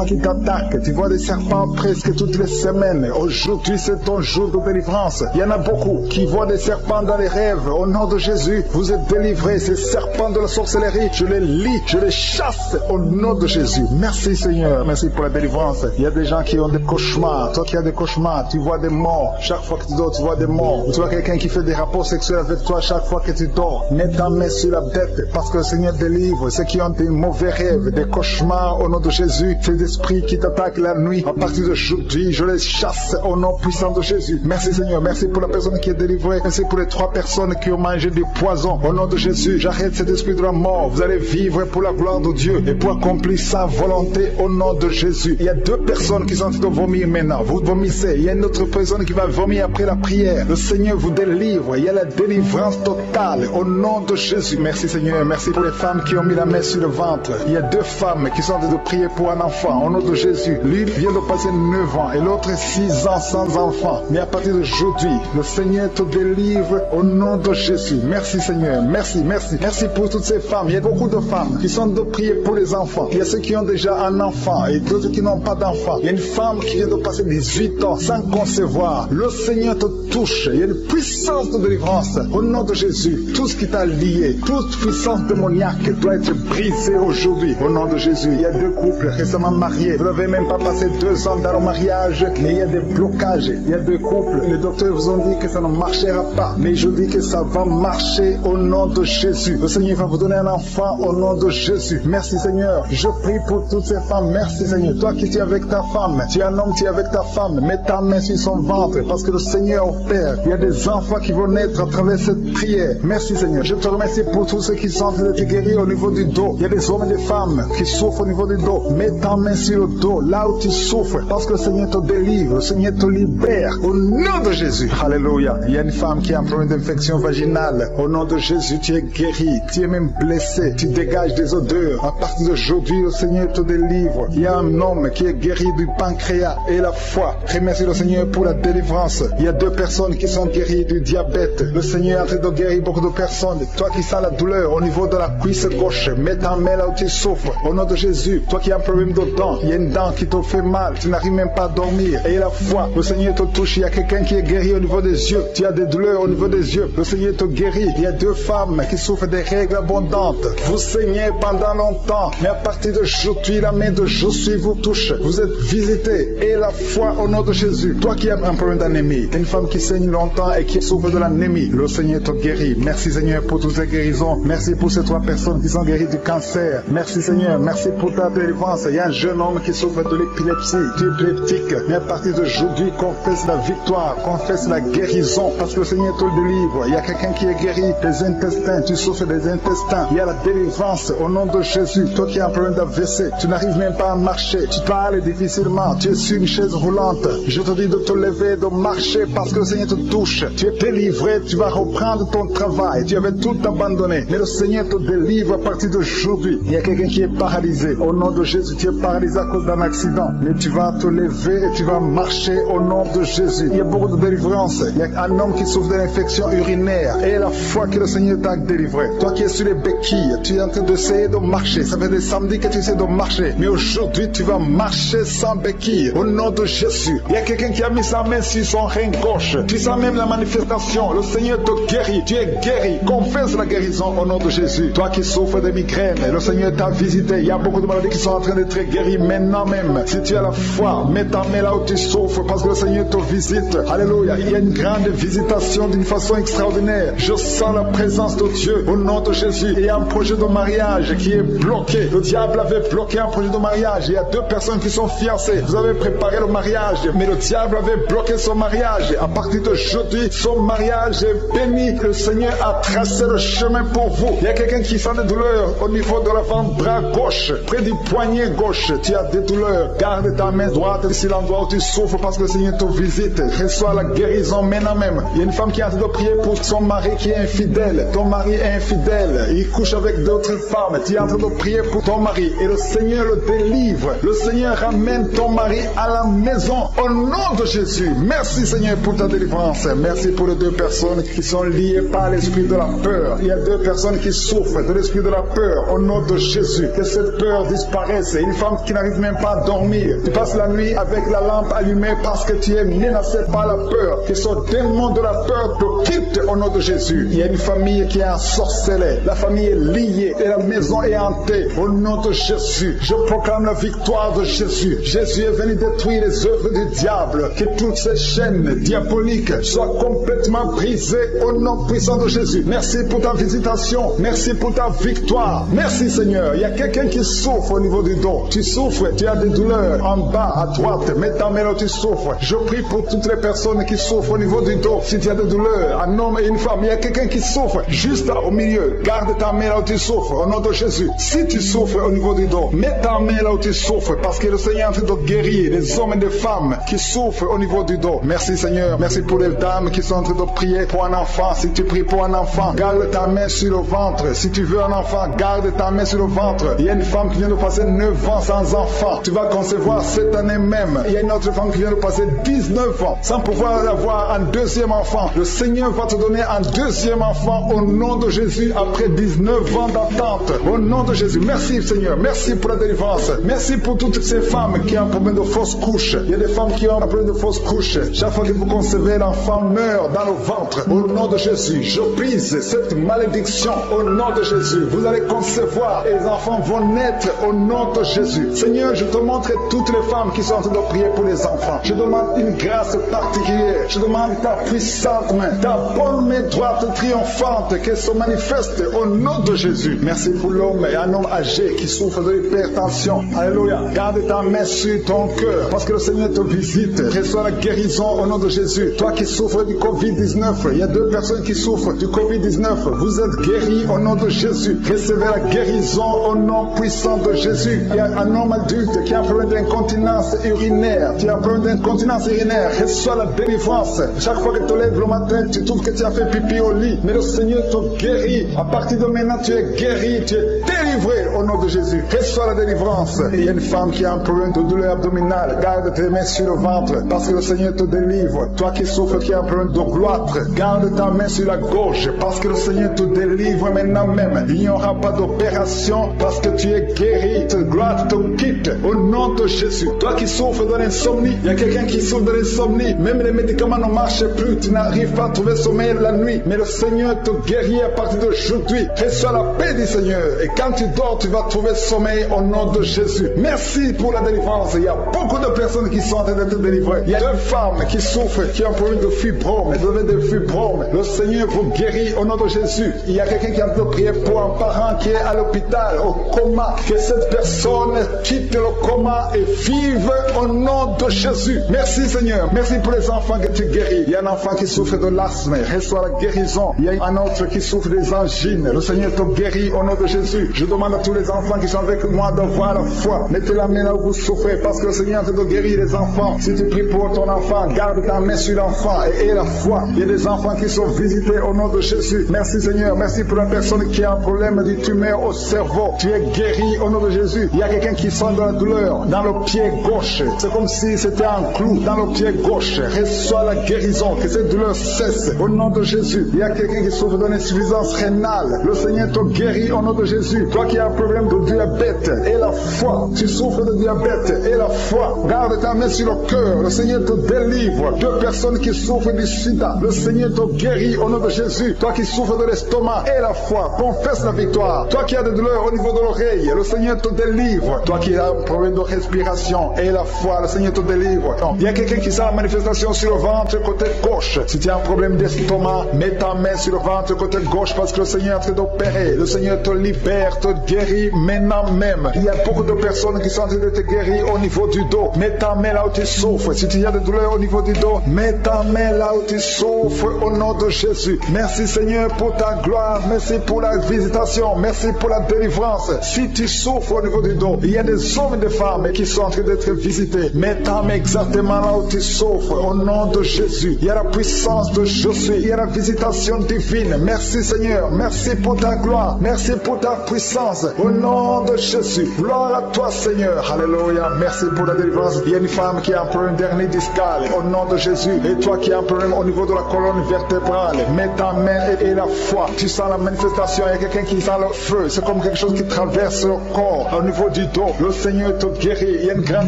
qui t'attaquent. Tu vois des serpents presque toutes les semaines. Aujourd'hui, c'est ton jour de délivrance. Il y en a beaucoup qui voient des serpents dans les rêves. Au nom de Jésus, vous êtes délivrés. Ces serpents de la sorcellerie, je les lis, je les chasse au nom de Jésus. Merci Seigneur, merci pour la délivrance. Il y a des gens qui ont des cauchemars. Toi qui as des cauchemars, tu vois des morts. Chaque fois que tu dors, tu vois des morts. Tu vois quelqu'un qui fait des rapports sexuels avec toi chaque fois que tu dors. Mets ta main sur la tête parce que le Seigneur délivre ceux qui ont des mauvais rêves, des cauchemars au nom de Jésus. Ces esprits qui t'attaquent la nuit, à partir d'aujourd'hui, je les chasse au nom puissant de Jésus. Merci Seigneur, merci pour la personne qui est délivrée. Merci pour les 3 personnes qui ont mangé du poison. Au nom de Jésus, j'arrête cet esprit de la mort. Vous allez vivre pour la gloire de Dieu et pour accomplir sa volonté au nom de Jésus. Il y a 2 personnes qui sont en train de vomir maintenant. Vous vomissez. Il y a une autre personne qui va vomir après la prière. Le Seigneur vous délivre. Il y a la délivrance totale au nom de Jésus. Merci Seigneur, merci pour les femmes qui ont mis la main sur le ventre. Il y a 2 femmes qui sont en train de prier pour un enfant au nom de Jésus. L'une vient de passer 9 ans et l'autre 6 ans sans enfant. Mais à partir d'aujourd'hui, le Seigneur te délivre au nom de Jésus. Merci Seigneur, merci, merci. Merci pour toutes ces femmes. Il y a beaucoup de femmes qui sont de prier pour les enfants. Il y a ceux qui ont déjà un enfant et d'autres qui n'ont pas d'enfant. Il y a une femme qui vient de passer 18 ans sans concevoir. Le Seigneur te touche. Il y a une puissance de délivrance au nom de Jésus. Tout ce qui t'a lié, toute puissance démoniaque doit être brisée aujourd'hui au nom de Jésus. Il y a 2 couples récemment mariés. Vous n'avez même pas passé 2 ans dans le mariage, mais il y a des blocages. Il y a 2 couples. Les docteurs vous ont dit que ça ne marchera pas, mais je dis que ça va marcher au nom de Jésus. Le Seigneur va vous donner un enfant au nom de Jésus. Merci Seigneur. Je prie pour toutes ces femmes. Merci Seigneur. Toi qui es avec ta femme, tu es un homme, tu es avec ta femme, mets ta main sur son ventre parce que le Seigneur opère. Il y a des enfants qui vont naître à travers cette prière. Merci Seigneur. Je te remercie pour tous ceux qui sont en train d'être guéris au niveau du dos. Il y a des hommes et des femmes qui souffrent au niveau du dos. Mets ta main sur le dos, là où tu souffres, parce que le Seigneur te délivre, le Seigneur te libère au nom de Jésus. Alléluia. Il y a une femme qui a un problème d'infection vaginale. Au nom de Jésus, tu es guéri, tu es même blessé, tu dégages des odeurs. À partir d'aujourd'hui, le Seigneur te délivre. Il y a un homme qui est guéri du pancréas et la foi. Remercie le Seigneur pour la délivrance. Il y a 2 personnes qui sont guéries du diabète. Le Seigneur est en train de guérir beaucoup de personnes. Toi qui sens la douleur au niveau de la cuisse gauche, mets ta main là où tu souffres. Au nom de Jésus, toi qui as un problème de dents, il y a une dent qui te fait mal, tu n'arrives même pas à dormir. Et la foi, le Seigneur te touche. Il y a quelqu'un qui est guéri au niveau des yeux. Tu as des douleurs au niveau des yeux. Le Seigneur te guérit. Il y a 2 femmes qui souffrent des règles abondantes. Vous saignez pendant longtemps, mais à partir d'aujourd'hui, la main de Jésus vous vous touche. Vous êtes visité. Et la foi au nom de Jésus. Toi qui as un problème d'anémie, une femme qui saigne longtemps et qui souffre de l'anémie, le Seigneur te guérit. Merci Seigneur pour toutes ces guérisons. Merci pour ces 3 personnes qui sont guéries du cancer. Merci Seigneur. Merci pour ta délivrance. Il y a un jeune homme qui souffre de l'épilepsie. Tu es épileptique. Mais à partir d'aujourd'hui, confesse la victoire. Confesse la guérison. Parce que le Seigneur te le délivre. Il y a quelqu'un qui est guéri des intestins. Tu souffres des intestins. Il y a la délivrance au nom de Jésus. Toi qui as un problème d'AVC, tu n'arrives même pas à marcher. Tu parles difficilement. Tu es sur une chaise roulante. Je te dis de te lever, de marcher parce que le Seigneur te touche. Tu es délivré. Tu vas reprendre ton travail. Tu avais tout abandonné. Mais le Seigneur te délivre à partir d'aujourd'hui. Il y a quelqu'un qui est paralysé. Au nom de Jésus, tu es paralysé à cause d'un accident. Mais tu vas te lever et tu vas marcher au nom de Jésus. Il y a beaucoup de délivrance. Il y a un homme qui souffre d'une infection urinaire. Et la foi que le Seigneur t'a délivré. Toi qui es sur les béquilles, tu es en train d'essayer de marcher. Ça fait des samedis que tu essaies de marcher. Mais aujourd'hui, tu vas marcher sans béquille. Au nom de Jésus. Il y a quelqu'un qui a mis sa main sur son rein gauche. Tu sens même la manifestation. Le Seigneur te guérit. Tu es guéri. Confesse la guérison au nom de Jésus. Toi qui souffres de migraines, le Seigneur t'a visité. Il y a beaucoup de maladies qui sont en train d'être guéries maintenant même. Si tu as la foi, mets ta main là où tu souffres parce que le Seigneur te visite. Alléluia. Il y a une grande visitation d'une façon extraordinaire. Je sens la présence de Dieu au nom de Jésus. Il y a un projet de mariage qui est bloqué. Le diable avait bloqué un projet de mariage. Il y a 2 personnes qui sont fiancées. Vous avez préparé le mariage, mais le diable avait bloqué son mariage. À partir d'aujourd'hui, son mariage est béni. Le Seigneur a tracé le chemin pour vous. Il y a quelqu'un qui sent des douleurs au niveau de l'avant-bras gauche, près du poignet gauche. Tu as des douleurs. Garde ta main droite sur l'endroit où tu souffres parce que le Seigneur te visite. Reçois la guérison maintenant même. Il y a une femme qui est en train de prier pour son mari qui est infidèle. Ton mari est infidèle. Il couche avec d'autres femmes. Tu es en train de prier pour ton mari et le Seigneur le délivre. Le Seigneur ramène ton mari à la maison au nom de Jésus. Merci Seigneur pour ta délivrance. Merci pour les 2 personnes qui sont liées par l'esprit de la peur. Il y a 2 personnes qui souffrent de l'esprit de la peur au nom de Jésus. Que cette peur disparaisse. Une femme qui n'arrive même pas à dormir. Tu passes la nuit avec la lampe allumée parce que tu es menacé par la peur. Que ce démon de la peur te quitte au nom de Jésus. Il y a une famille qui est ensorcelée. La famille est liée et la maison est hantée au nom de Jésus. Je proclame la victoire de Jésus. Jésus est venu détruire les œuvres du diable. Que toutes ces chaînes diaboliques soient complètement brisées au nom puissant de Jésus. Merci pour ta visitation. Merci pour ta victoire. Merci Seigneur. Il y a quelqu'un qui souffre au niveau du dos. Tu souffres, tu as des douleurs en bas à droite. Mets ta main là où tu souffres. Je prie pour toutes les personnes qui souffrent au niveau du dos. Si tu as des douleurs, un homme et une femme, il y a quelqu'un qui souffre juste au milieu. Garde ta main là où tu souffres au nom de Jésus. Si tu souffres au niveau du dos, mets ta main là où tu souffres parce que le Seigneur est en train de guérir les hommes et les femmes qui souffrent au niveau du dos. Merci Seigneur. Merci pour les dames qui sont en train de prier pour un enfant. Si tu pries pour un enfant, garde ta main sur le ventre. Si tu veux un enfant, garde ta main sur le ventre. Il y a une femme qui vient de passer 9 ans sans enfant. Tu vas concevoir cette année même. Il y a une autre femme qui vient de passer 19 ans sans pouvoir avoir un 2e enfant. Le Seigneur va te donner un 2e enfant au nom de Jésus après 19 ans d'attente. Au nom de Jésus. Merci Seigneur. Merci pour la délivrance. Merci pour toutes ces femmes qui ont un problème de fausse couche. Il y a des femmes qui ont un problème de fausse couche. Chaque fois que vous concevez, l'enfant meurt dans le ventre. Au nom de Jésus, je brise cette malédiction au nom de Jésus. Vous allez concevoir et les enfants vont naître au nom de Jésus. Seigneur, je te montre toutes les femmes qui sont en train de prier pour les enfants. Je demande une grâce particulière. Je demande ta puissante main, ta bonne main droite triomphante qu'elle se manifeste au nom de Jésus. Merci pour l'homme et un homme âgé qui souffre de l'hypertension. Alléluia. Garde ta main sur ton cœur parce que le Seigneur te visite. Reçois la guérison au nom de Jésus. Toi qui souffres du Covid-19, il y a 2 personnes qui souffrent du Covid-19. Vous êtes guéris au nom de Jésus. Recevez la guérison au nom puissant de Jésus. Il y a un homme adulte qui a un problème d'incontinence urinaire. Tu as un problème d'incontinence urinaire. Reçois la délivrance. Chaque fois que tu te lèves le matin, tu trouves que tu as fait pipi au lit. Mais le Seigneur te guérit. À partir de maintenant, tu es guéri. Tu es délivré au nom de Jésus. Reçois la délivrance. Et il y a une femme qui a un problème de douleur abdominale. Garde tes mains sur le ventre parce que le Seigneur te délivre. Toi qui souffres, qui a un problème de gloître, garde ta main sur la gauche parce que le Seigneur te délivre maintenant même. Il n'y aura pas d'opération parce que tu es guéri. Ta gloire te quitte au nom de Jésus. Toi qui souffres de l'insomnie, il y a quelqu'un qui souffre de l'insomnie. Même les médicaments ne marchent plus. Tu n'arrives pas à trouver sommeil la nuit. Mais le Seigneur te guérit à partir d'aujourd'hui. Reçois la paix du Seigneur. Et quand tu dors, tu vas trouver sommeil au nom de Jésus. Merci Merci pour la délivrance. Il y a beaucoup de personnes qui sont en train d'être délivrées. Il y a 2 femmes qui souffrent, qui ont un problème de fibrome, de fibrome. Le Seigneur vous guérit au nom de Jésus. Il y a quelqu'un qui a besoin de prier pour un parent qui est à l'hôpital, au coma. Que cette personne quitte le coma et vive au nom de Jésus. Merci Seigneur. Merci pour les enfants que tu guéris. Il y a un enfant qui souffre de l'asthme. Reçois la guérison. Il y a un autre qui souffre des angines. Le Seigneur te guérit au nom de Jésus. Je demande à tous les enfants qui sont avec moi d'avoir la foi. Mettez la main là où vous souffrez parce que le Seigneur te guérit les enfants. Si tu pries pour ton enfant, garde ta main sur l'enfant et aie la foi. Il y a des enfants qui sont visités au nom de Jésus. Merci Seigneur. Merci pour la personne qui a un problème de tumeur au cerveau. Tu es guéri au nom de Jésus. Il y a quelqu'un qui sent de la douleur dans le pied gauche. C'est comme si c'était un clou dans le pied gauche. Reçois la guérison. Que cette douleur cesse au nom de Jésus. Il y a quelqu'un qui souffre d'une insuffisance rénale. Le Seigneur te guérit au nom de Jésus. Toi qui as un problème de diabète et la foi. Tu souffres de diabète et la foi. Garde ta main sur le cœur. Le Seigneur te délivre. 2 personnes qui souffrent du sida. Le Seigneur te guérit au nom de Jésus. Toi qui souffres de l'estomac et la foi. Confesse la victoire. Toi qui as des douleurs au niveau de l'oreille. Le Seigneur te délivre. Toi qui as un problème de respiration et la foi. Le Seigneur te délivre. Il y a quelqu'un qui sent la manifestation sur le ventre côté gauche. Si tu as un problème d'estomac, mets ta main sur le ventre côté gauche parce que le Seigneur est en train d'opérer. Le Seigneur te libère, te guérit maintenant même. Il y a beaucoup de personnes qui sont en train de te guérir au niveau du dos. Mets ta main là où tu souffres. Si tu as des douleurs au niveau du dos, mets ta main là où tu souffres au nom de Jésus. Merci Seigneur pour ta gloire. Merci pour la visitation. Merci pour la délivrance. Si tu souffres au niveau du dos, il y a des hommes et des femmes qui sont en train d'être visités. Mets ta main exactement là où tu souffres au nom de Jésus. Il y a la puissance de Jésus. Il y a la visitation divine. Merci Seigneur. Merci pour ta gloire. Merci pour ta puissance. Au nom de Jésus. Gloire à toi Seigneur. Alléluia. Merci pour la délivrance. Il y a une femme qui a un problème d'hernie discale. Au nom de Jésus. Et toi qui as un problème au niveau de la colonne vertébrale. Mets ta main et la foi. Tu sens la manifestation. Il y a quelqu'un qui sent le feu. C'est comme quelque chose qui traverse le corps. Au niveau du dos. Le Seigneur te guérit. Il y a une grande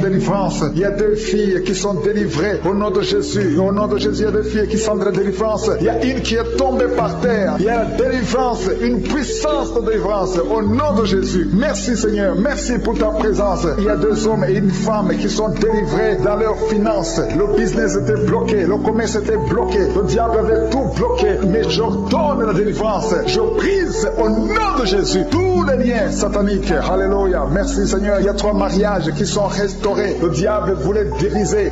délivrance. Il y a 2 filles qui sont délivrées. Au nom de Jésus. Au nom de Jésus, il y a 2 filles qui sont de la délivrance. Il y a une qui est tombée par terre. Il y a la délivrance. Une puissance de délivrance. Au nom de Jésus. Merci Seigneur. Merci pour ta présence. Il y a 2 hommes et une femme qui sont délivrés dans leurs finances. Le business était bloqué. Le commerce était bloqué. Le diable avait tout bloqué. Mais j'ordonne la délivrance. Je brise au nom de Jésus tous les liens sataniques. Alléluia. Merci Seigneur. Il y a 3 mariages qui sont restaurés. Le diable voulait briser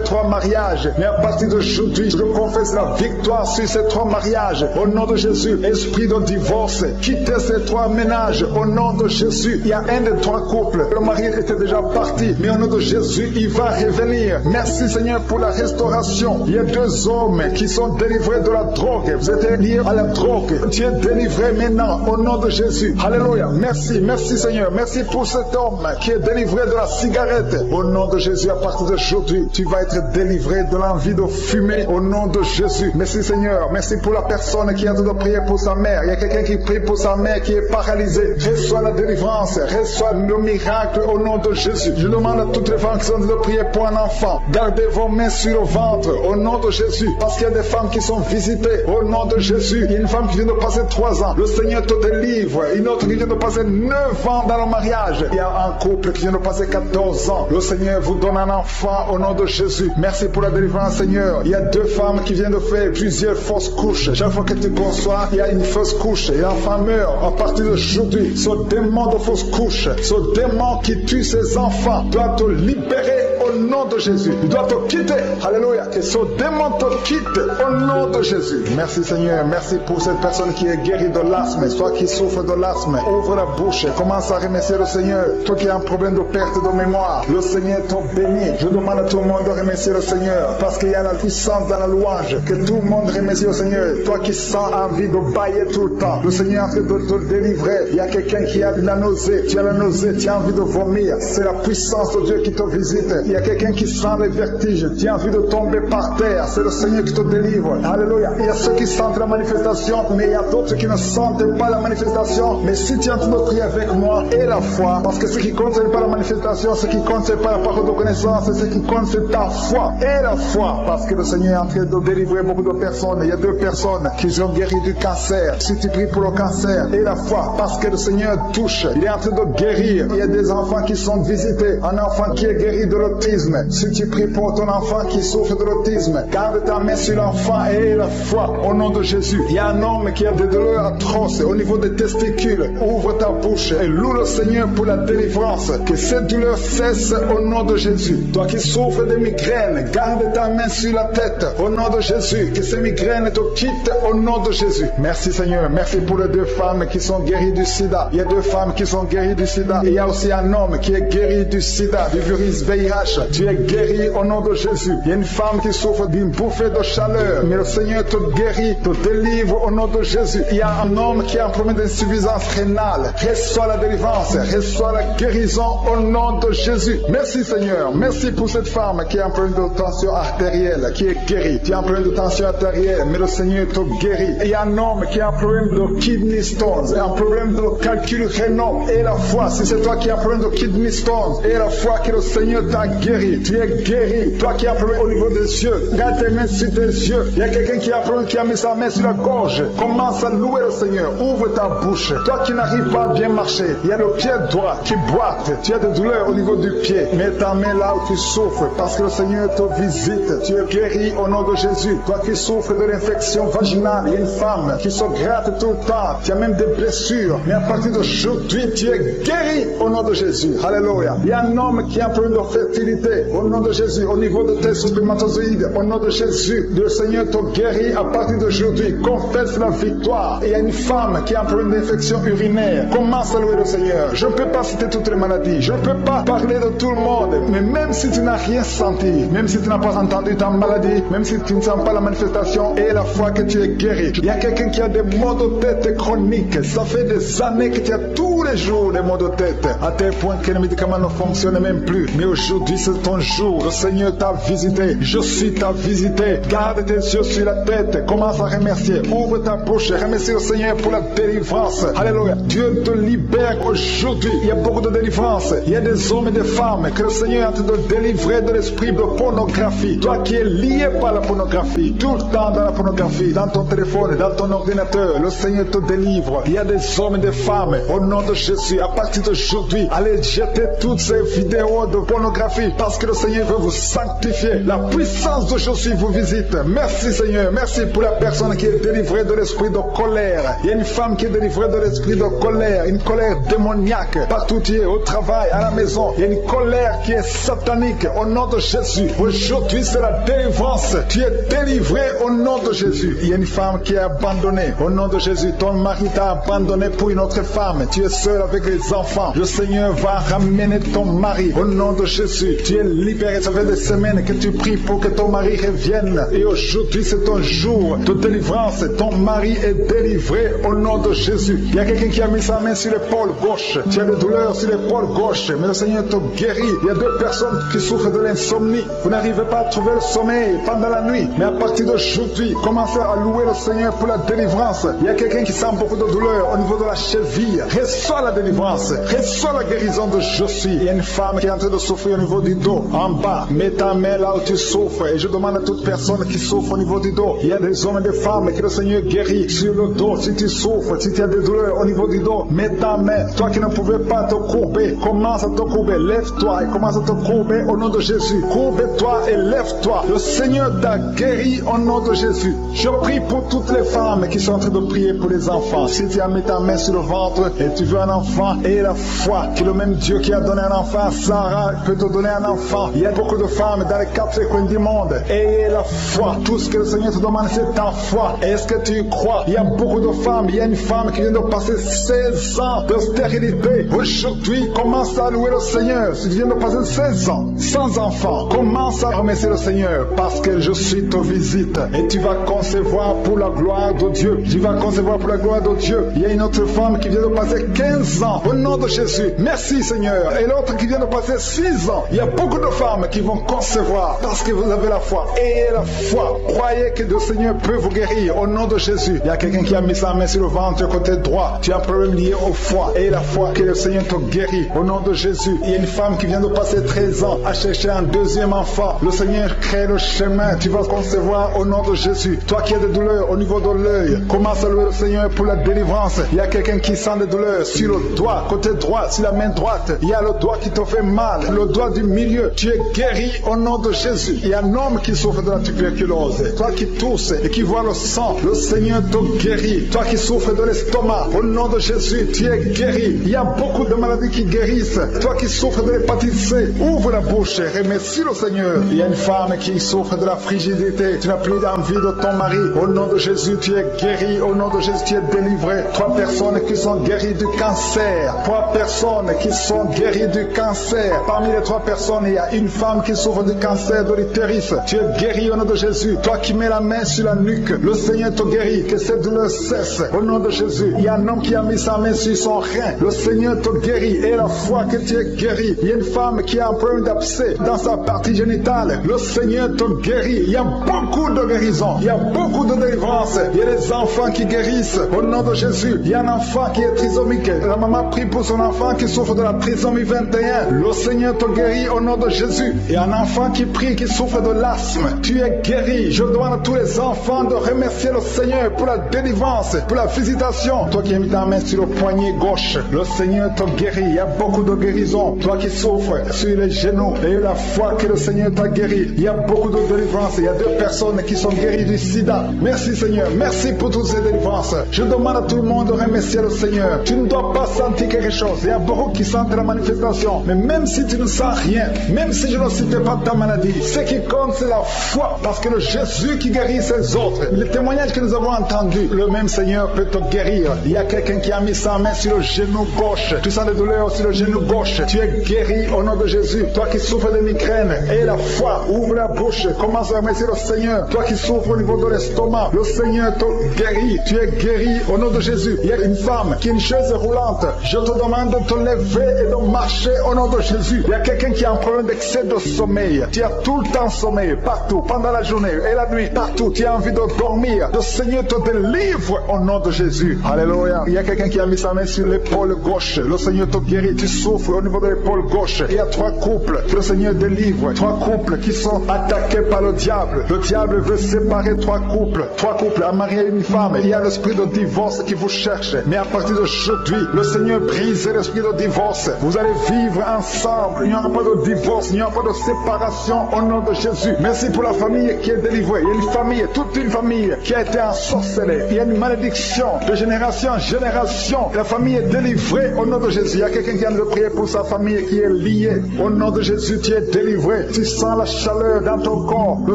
3 mariages. Mais à partir d'aujourd'hui, je confesse la victoire sur ces 3 mariages. Au nom de Jésus, esprit de divorce, quittez ces 3 ménages. Au nom de Jésus, il y a un des 3 couples. Le mari était déjà parti. Mais au nom de Jésus, il va revenir. Merci Seigneur pour la restauration. Il y a 2 hommes qui sont délivrés de la drogue. Vous êtes liés à la drogue. Tu es délivré maintenant. Au nom de Jésus. Alléluia. Merci. Merci Seigneur. Merci pour cet homme qui est délivré de la cigarette. Au nom de Jésus, à partir d'aujourd'hui, tu vas être délivré de l'envie de fumer. Au nom de Jésus. Merci Seigneur. Merci pour la personne qui a de prier pour sa mère. Il y a quelqu'un qui prie pour sa mère qui est paralysée. Reçois la délivrance. Reçois le miracle au nom de Jésus. Je demande à toutes les femmes qui sont de prier pour un enfant. Gardez vos mains sur le ventre. Au nom de Jésus. Parce qu'il y a des femmes qui sont visitées. Au nom de Jésus. Il y a une femme qui vient de passer 3 ans. Le Seigneur te délivre. Une autre qui vient de passer 9 ans dans le mariage. Il y a un couple qui vient de passer 14 ans. Le Seigneur vous donne un enfant au nom de Jésus. Merci pour la délivrance, Seigneur. Il y a 2 femmes qui viennent de faire plusieurs fausses couches. Chaque fois que tu conçois, il y a une fausse couche et l'enfant meurt. À partir d'aujourd'hui, ce démon de fausse couche, ce démon qui tue ses enfants, doit te libérer au nom de Jésus. Il doit te quitter. Alléluia. Que ce démon te quitte au nom de Jésus. Merci Seigneur. Merci pour cette personne qui est guérie de l'asthme. Toi qui souffres de l'asthme, ouvre la bouche. Commence à remercier le Seigneur. Toi qui as un problème de perte de mémoire, le Seigneur te bénit. Je demande à tout le monde de remercier le Seigneur parce qu'il y a la puissance dans la louange. Que tout le monde remercie le Seigneur. Toi qui sens envie de bailler tout le temps, le Seigneur est en train de te délivrer. Il y a quelqu'un qui a la nausée. Tu as la nausée, tu as envie de vomir. C'est la puissance de Dieu qui te visite. Il y a Il y a quelqu'un qui sent les vertiges. Tu as envie de tomber par terre. C'est le Seigneur qui te délivre. Alléluia. Il y a ceux qui sentent la manifestation, mais il y a d'autres qui ne sentent pas la manifestation. Mais si tu es en train de prier avec moi, et la foi, parce que ce qui compte, ce n'est pas la manifestation, ce qui compte, ce n'est pas la parole de connaissance, ce qui compte, c'est ta foi. Et la foi, parce que le Seigneur est en train de délivrer beaucoup de personnes. Il y a 2 personnes qui ont guéri du cancer. Si tu pries pour le cancer, et la foi, parce que le Seigneur touche, il est en train de guérir. Il y a des enfants qui sont visités. Un enfant qui est guéri de l'autisme. Si tu pries pour ton enfant qui souffre de l'autisme, garde ta main sur l'enfant et la foi au nom de Jésus. Il y a un homme qui a des douleurs atroces au niveau des testicules. Ouvre ta bouche et loue le Seigneur pour la délivrance. Que cette douleur cesse au nom de Jésus. Toi qui souffres de migraines, garde ta main sur la tête au nom de Jésus. Que ces migraines te quittent au nom de Jésus. Merci Seigneur. Merci pour les 2 femmes qui sont guéries du sida. Il y a 2 femmes qui sont guéries du sida. Et il y a aussi un homme qui est guéri du sida, du virus VIH. Tu es guéri au nom de Jésus. Il y a une femme qui souffre d'une bouffée de chaleur. Mais le Seigneur te guérit, te délivre au nom de Jésus. Il y a un homme qui a un problème d'insuffisance rénale. Reçois la délivrance, reçois la guérison au nom de Jésus. Merci Seigneur. Merci pour cette femme qui a un problème de tension artérielle, qui est guérie. Tu as un problème de tension artérielle, mais le Seigneur te guérit. Et il y a un homme qui a un problème de kidney stones, un problème de calcul rénal. Et la foi, si c'est toi qui as un problème de kidney stones, et la foi que le Seigneur t'a guéri. Tu es guéri. Toi qui as un problème au niveau des yeux, garde tes mains sur tes yeux. Il y a quelqu'un qui a un problème, qui a mis sa main sur la gorge. Commence à louer le Seigneur. Ouvre ta bouche. Toi qui n'arrives pas à bien marcher, il y a le pied droit qui boite. Tu as des douleurs au niveau du pied. Mets ta main là où tu souffres, parce que le Seigneur te visite. Tu es guéri au nom de Jésus. Toi qui souffres de l'infection vaginale, il y a une femme qui se gratte tout le temps. Tu as même des blessures. Mais à partir d'aujourd'hui, tu es guéri au nom de Jésus. Alléluia. Il y a un homme qui a un problème de fertilité au nom de Jésus. Au niveau de tes spermatozoïdes, au nom de Jésus, le Seigneur te guérit à partir d'aujourd'hui. Confesse la victoire. Et il y a une femme qui a un problème d'infection urinaire. Commence à louer le Seigneur. Je ne peux pas citer toutes les maladies. Je ne peux pas parler de tout le monde. Mais même si tu n'as rien senti, même si tu n'as pas entendu ta maladie, même si tu ne sens pas la manifestation et la foi que tu es guéri. Il y a quelqu'un qui a des maux de tête chroniques. Ça fait des années que tu as tous les jours des maux de tête. À tel point que les médicaments ne fonctionnent même plus. Mais aujourd'hui, c'est ton jour. Le Seigneur t'a visité. Je suis t'a visité. Garde tes yeux sur la tête. Commence à remercier. Ouvre ta bouche. Remercie le Seigneur pour la délivrance. Alléluia. Dieu te libère aujourd'hui. Il y a beaucoup de délivrance. Il y a des hommes et des femmes que le Seigneur est en train de délivrer de l'esprit de pornographie. Toi qui es lié par la pornographie, tout le temps dans la pornographie, dans ton téléphone, dans ton ordinateur, le Seigneur te délivre. Il y a des hommes et des femmes, au nom de Jésus, à partir d'aujourd'hui, allez jeter toutes ces vidéos de pornographie, parce que le Seigneur veut vous sanctifier. La puissance de Jésus vous visite. Merci Seigneur. Merci pour la personne qui est délivrée de l'esprit de colère. Il y a une femme qui est délivrée de l'esprit de colère, une colère démoniaque. Partout tu es, au travail, à la maison, il y a une colère qui est satanique. Au nom de Jésus, aujourd'hui c'est la délivrance. Tu es délivré au nom de Jésus. Il y a une femme qui est abandonnée. Au nom de Jésus, ton mari t'a abandonné pour une autre femme. Tu es seul avec les enfants. Le Seigneur va ramener ton mari. Au nom de Jésus, tu es libéré. Ça fait des semaines que tu pries pour que ton mari revienne. Et aujourd'hui, c'est ton jour de délivrance. Ton mari est délivré au nom de Jésus. Il y a quelqu'un qui a mis sa main sur l'épaule gauche. Tu as des douleurs sur l'épaule gauche, mais le Seigneur te guérit. Il y a 2 personnes qui souffrent de l'insomnie. Vous n'arrivez pas à trouver le sommeil pendant la nuit. Mais à partir d'aujourd'hui, commencez à louer le Seigneur pour la délivrance. Il y a quelqu'un qui sent beaucoup de douleur au niveau de la cheville. Reçois la délivrance. Reçois la guérison de Jésus. Il y a une femme qui est en train de souffrir au niveau du dos, en bas. Mets ta main là où tu souffres. Et je demande à toute personne qui souffre au niveau du dos. Il y a des hommes et des femmes que le Seigneur guérit sur le dos. Si tu souffres, si tu as des douleurs au niveau du dos, mets ta main. Toi qui ne pouvais pas te courber, commence à te courber. Lève-toi et commence à te courber au nom de Jésus. Courbe-toi et lève-toi. Le Seigneur t'a guéri au nom de Jésus. Je prie pour toutes les femmes qui sont en train de prier pour les enfants. Si tu as mis ta main sur le ventre et tu veux un enfant, et la foi que le même Dieu qui a donné un enfant à Sarah peut te donner un enfant. Il y a beaucoup de femmes dans les 4 coins du monde. Et la foi, tout ce que le Seigneur te demande, c'est ta foi. Est-ce que tu y crois? Il y a beaucoup de femmes. Il y a une femme qui vient de passer 16 ans de stérilité. Aujourd'hui, commence à louer le Seigneur. Si tu viens de passer 16 ans sans enfant, commence à remercier le Seigneur, parce que je suis te visite et tu vas concevoir pour la gloire de Dieu. Tu vas concevoir pour la gloire de Dieu. Il y a une autre femme qui vient de passer 15 15 ans, au nom de Jésus. Merci Seigneur. Et l'autre qui vient de passer 6 ans. Il y a beaucoup de femmes qui vont concevoir parce que vous avez la foi. Ayez la foi. Croyez que le Seigneur peut vous guérir au nom de Jésus. Il y a quelqu'un qui a mis sa main sur le ventre côté droit. Tu as un problème lié au foie. Ayez la foi que le Seigneur te guérit au nom de Jésus. Il y a une femme qui vient de passer 13 ans à chercher un deuxième enfant. Le Seigneur crée le chemin. Tu vas concevoir au nom de Jésus. Toi qui as des douleurs au niveau de l'œil, commence à louer le Seigneur pour la délivrance. Il y a quelqu'un qui sent des douleurs sur le doigt, côté droit, sur la main droite. Il y a le doigt qui te fait mal, le doigt du milieu. Tu es guéri au nom de Jésus. Il y a un homme qui souffre de la tuberculose. Toi qui tousses et qui vois le sang, le Seigneur te guérit. Toi qui souffres de l'estomac, au nom de Jésus, tu es guéri. Il y a beaucoup de maladies qui guérissent. Toi qui souffres de l'hépatite C, ouvre la bouche et remercie le Seigneur. Il y a une femme qui souffre de la frigidité. Tu n'as plus d'envie de ton mari. Au nom de Jésus, tu es guéri. Au nom de Jésus, tu es délivré. 3 personnes qui sont guéries du cancer. 3 personnes qui sont guéries du cancer. Parmi les 3 personnes, il y a une femme qui souffre du cancer de l'utérus. Tu es guéri au nom de Jésus. Toi qui mets la main sur la nuque, le Seigneur te guérit. Que cette douleur cesse au nom de Jésus. Il y a un homme qui a mis sa main sur son rein. Le Seigneur te guérit. Et la foi que tu es guéri. Il y a une femme qui a un problème d'abcès dans sa partie génitale. Le Seigneur te guérit. Il y a beaucoup de guérison. Il y a beaucoup de délivrance. Il y a des enfants qui guérissent au nom de Jésus. Il y a un enfant qui est trisomique. La maman prie pour son enfant qui souffre de la trisomie 21. Le Seigneur te guérit au nom de Jésus. Il y a un enfant qui prie, qui souffre de l'asthme. Tu es guéri. Je demande à tous les enfants de remercier le Seigneur pour la délivrance, pour la visitation. Toi qui as mis ta main sur le poignet gauche, le Seigneur te guérit. Il y a beaucoup de guérison. Toi qui souffres sur les genoux, et la foi que le Seigneur t'a guéri. Il y a beaucoup de délivrance. Il y a 2 personnes qui sont guéries du sida. Merci Seigneur. Merci pour toutes ces délivrances. Je demande à tout le monde de remercier le Seigneur. Tu ne dois pas sentir quelque chose. Il y a beaucoup qui sentent la manifestation. Mais même si tu ne sens rien, même si je ne cite pas ta maladie, ce qui compte c'est la foi. Parce que le Jésus qui guérit ses autres, le témoignage que nous avons entendu, le même Seigneur peut te guérir. Il y a quelqu'un qui a mis sa main sur le genou gauche. Tu sens des douleurs sur le genou gauche. Tu es guéri au nom de Jésus. Toi qui souffres de migraine, et la foi, ouvre la bouche, commence à remercier le Seigneur. Toi qui souffres au niveau de l'estomac, le Seigneur te guérit. Tu es guéri au nom de Jésus. Il y a une femme qui a une chaise roulante. Je te demande de te lever et de marcher au nom de Jésus. Il y a quelqu'un qui a un problème d'excès de sommeil. Tu as tout le temps sommeil, partout, pendant la journée et la nuit, partout. Tu as envie de dormir. Le Seigneur te délivre au nom de Jésus. Alléluia. Il y a quelqu'un qui a mis sa main sur l'épaule gauche. Le Seigneur te guérit. Tu souffres au niveau de l'épaule gauche. Il y a 3 couples que le Seigneur délivre. 3 couples qui sont attaqués par le diable. Le diable veut séparer 3 couples. 3 couples, un mari et une femme. Il y a l'esprit de divorce qui vous cherche. Mais à partir d'aujourd'hui, le Seigneur brise l'esprit de divorce. Vous allez vivre ensemble. Il n'y aura pas de divorce. Il n'y aura pas de séparation au nom de Jésus. Merci pour la famille qui est délivrée. Il y a une famille, toute une famille qui a été ensorcelée. Il y a une malédiction de génération en génération. La famille est délivrée au nom de Jésus. Il y a quelqu'un qui vient de prier pour sa famille qui est liée. Au nom de Jésus, tu es délivré. Tu sens la chaleur dans ton corps. Le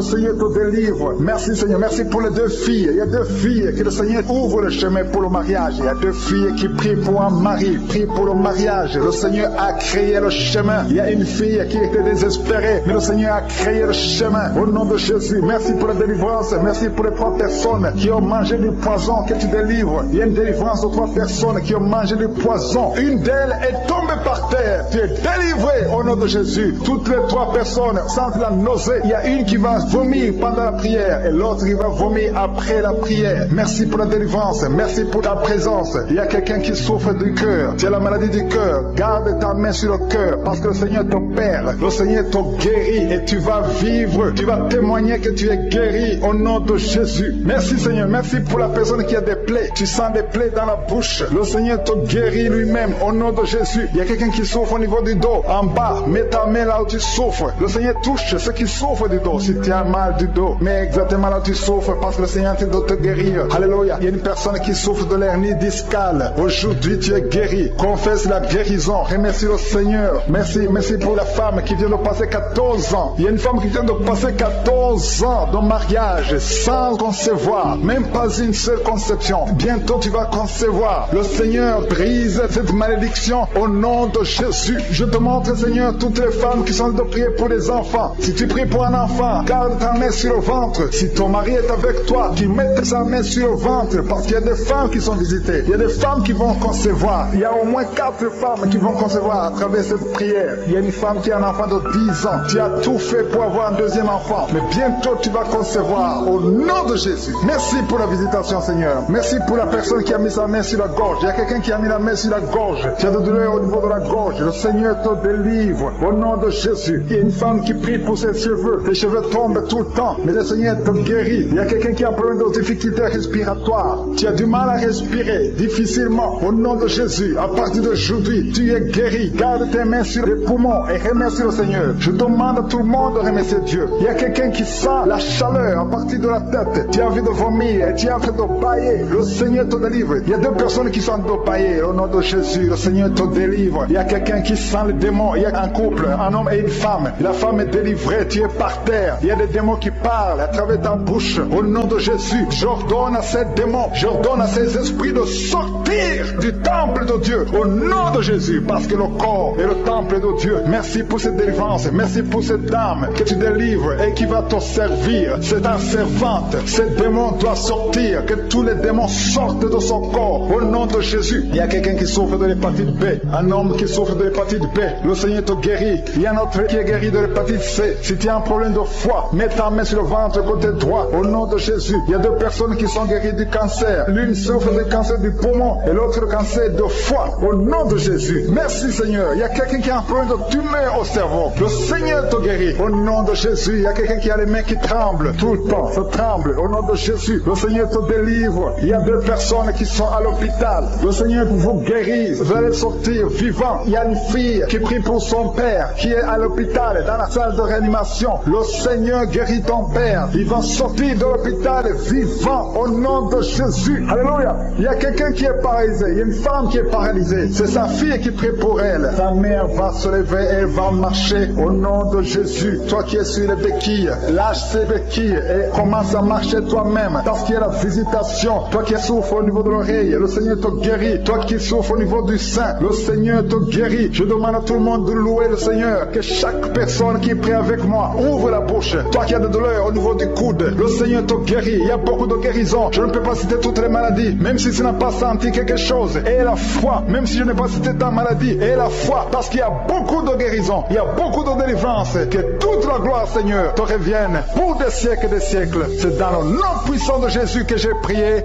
Seigneur te délivre. Merci Seigneur. Merci pour les 2 filles. Il y a 2 filles que le Seigneur ouvre le chemin pour le mariage. Il y a 2 filles qui prient pour un mari, prient pour le mariage. Le Seigneur a créé le chemin. Il y a une fille qui était désespérée, mais le Seigneur a créé le chemin. Au nom de Jésus, merci pour la délivrance. Merci pour les 3 personnes qui ont mangé du poison que tu délivres. Il y a une délivrance de 3 personnes qui ont mangé du poison. Une d'elles est tombée par terre. Tu es délivré au nom de Jésus. Toutes les 3 personnes sentent la nausée. Il y a une qui va vomir pendant la prière et l'autre qui va vomir après la prière. Merci pour la délivrance. Merci pour ta présence. Il y a quelqu'un qui souffre du cœur. Tu as la maladie du cœur. Garde ta main sur le cœur parce que le Seigneur t'opère. Le Seigneur te guérit et tu vas vivre. Tu vas témoigner que tu es guéri au nom de Jésus. Merci Seigneur. Merci pour la personne qui a des plaies. Tu sens des plaies dans la bouche. Le Seigneur te guérit lui-même au nom de Jésus. Il y a quelqu'un qui souffre au niveau du dos. En bas, mets ta main là où tu souffres. Le Seigneur touche ceux qui souffrent du dos. Si tu as mal du dos, mets exactement là où tu souffres parce que le Seigneur est en train de te guérir. Alléluia. Il y a une personne qui souffre de l'hernie discale. Aujourd'hui, tu es guéri. Confesse la guérison. Remercie le Seigneur. Merci pour la femme qui vient de passer 14 ans. Il y a une femme qui vient de passer 14 ans de mariage sans concevoir. Même pas une seule conception. Bientôt, tu vas concevoir. Le Seigneur brise cette malédiction au nom de Jésus. Je te montre, Seigneur, toutes les femmes qui sont de prier pour les enfants. Si tu pries pour un enfant, garde ta main sur le ventre. Si ton mari est avec toi, tu mets sa main sur le ventre parce qu'il y a des femmes qui sont visitées. Il y a des femmes qui vont concevoir. concevoir. Il y a au moins 4 femmes qui vont concevoir à travers cette prière. Il y a une femme qui a un enfant de 10 ans. Tu as tout fait pour avoir un deuxième enfant. Mais bientôt tu vas concevoir au nom de Jésus. Merci pour la visitation, Seigneur. Merci pour la personne qui a mis sa main sur la gorge. Il y a quelqu'un qui a mis la main sur la gorge. Tu as de douleur au niveau de la gorge. Le Seigneur te délivre au nom de Jésus. Il y a une femme qui prie pour ses cheveux. Tes cheveux tombent tout le temps, mais le Seigneur te guérit. Il y a quelqu'un qui a un problème de difficulté respiratoire. Tu as du mal à respirer difficilement. Au nom de Jésus, à partir d'aujourd'hui, tu es guéri. Garde tes mains sur les poumons et remercie le Seigneur. Je demande à tout le monde de remercier Dieu. Il y a quelqu'un qui sent la chaleur à partir de la tête. Tu as envie de vomir et tu es en train de bailler. Le Seigneur te délivre. Il y a 2 personnes qui sont en train de bailler. Au nom de Jésus, le Seigneur te délivre. Il y a quelqu'un qui sent les démons. Il y a un couple, un homme et une femme. La femme est délivrée. Tu es par terre. Il y a des démons qui parlent à travers ta bouche. Au nom de Jésus, j'ordonne à ces démons, j'ordonne à ces esprits de sortir du temple de Dieu. Au nom de Jésus, parce que le corps est le temple de Dieu. Merci pour cette délivrance. Merci pour cette dame que tu délivres et qui va te servir. C'est ta servante. Ces démons doivent sortir. Que tous les démons sortent de son corps. Au nom de Jésus. Il y a quelqu'un qui souffre de l'hépatite B. Un homme qui souffre de l'hépatite B. Le Seigneur te guérit. Il y a un autre qui est guéri de l'hépatite C. Si tu as un problème de foie, mets ta main sur le ventre côté droit. Au nom de Jésus. Il y a 2 personnes qui sont guéries du cancer. L'une souffre du cancer du poumon et l'autre le cancer de foie. Au nom de Jésus. Merci Seigneur. Il y a quelqu'un qui a un problème de tumeur au cerveau. Le Seigneur te guérit. Au nom de Jésus. Il y a quelqu'un qui a les mains qui tremblent tout le temps. Ça tremble. Au nom de Jésus. Le Seigneur te délivre. Il y a 2 personnes qui sont à l'hôpital. Le Seigneur vous guérit. Vous allez sortir vivant. Il y a une fille qui prie pour son père qui est à l'hôpital, dans la salle de réanimation. Le Seigneur guérit ton père. Il va sortir de l'hôpital vivant au nom de Jésus. Alléluia. Il y a quelqu'un qui est paralysé. Il y a une femme qui est paralysée. C'est sa fille qui prie pour elle. Sa mère va se lever. Elle va marcher au nom de Jésus. Toi qui es sur les béquilles, lâche ces béquilles et commence à marcher toi-même. Parce qu'il y a la visitation. Toi qui souffres au niveau de l'oreille, le Seigneur te guérit. Toi qui souffres au niveau du sein, le Seigneur te guérit. Je demande à tout le monde de louer le Seigneur. Que chaque personne qui prie avec moi ouvre la bouche. Toi qui as des douleurs au niveau du coude, le Seigneur te guérit. Il y a beaucoup de guérisons. Je ne peux pas citer toutes les maladies. Même si tu n'as pas senti quelque chose, et la foi. Même si je n'ai pas cité ta maladie, et la foi. Parce qu'il y a beaucoup de guérisons. Il y a beaucoup de délivrance. Que toute la gloire, Seigneur, te revienne pour des siècles et des siècles. C'est dans le nom puissant de Jésus que j'ai prié.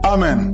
Amen.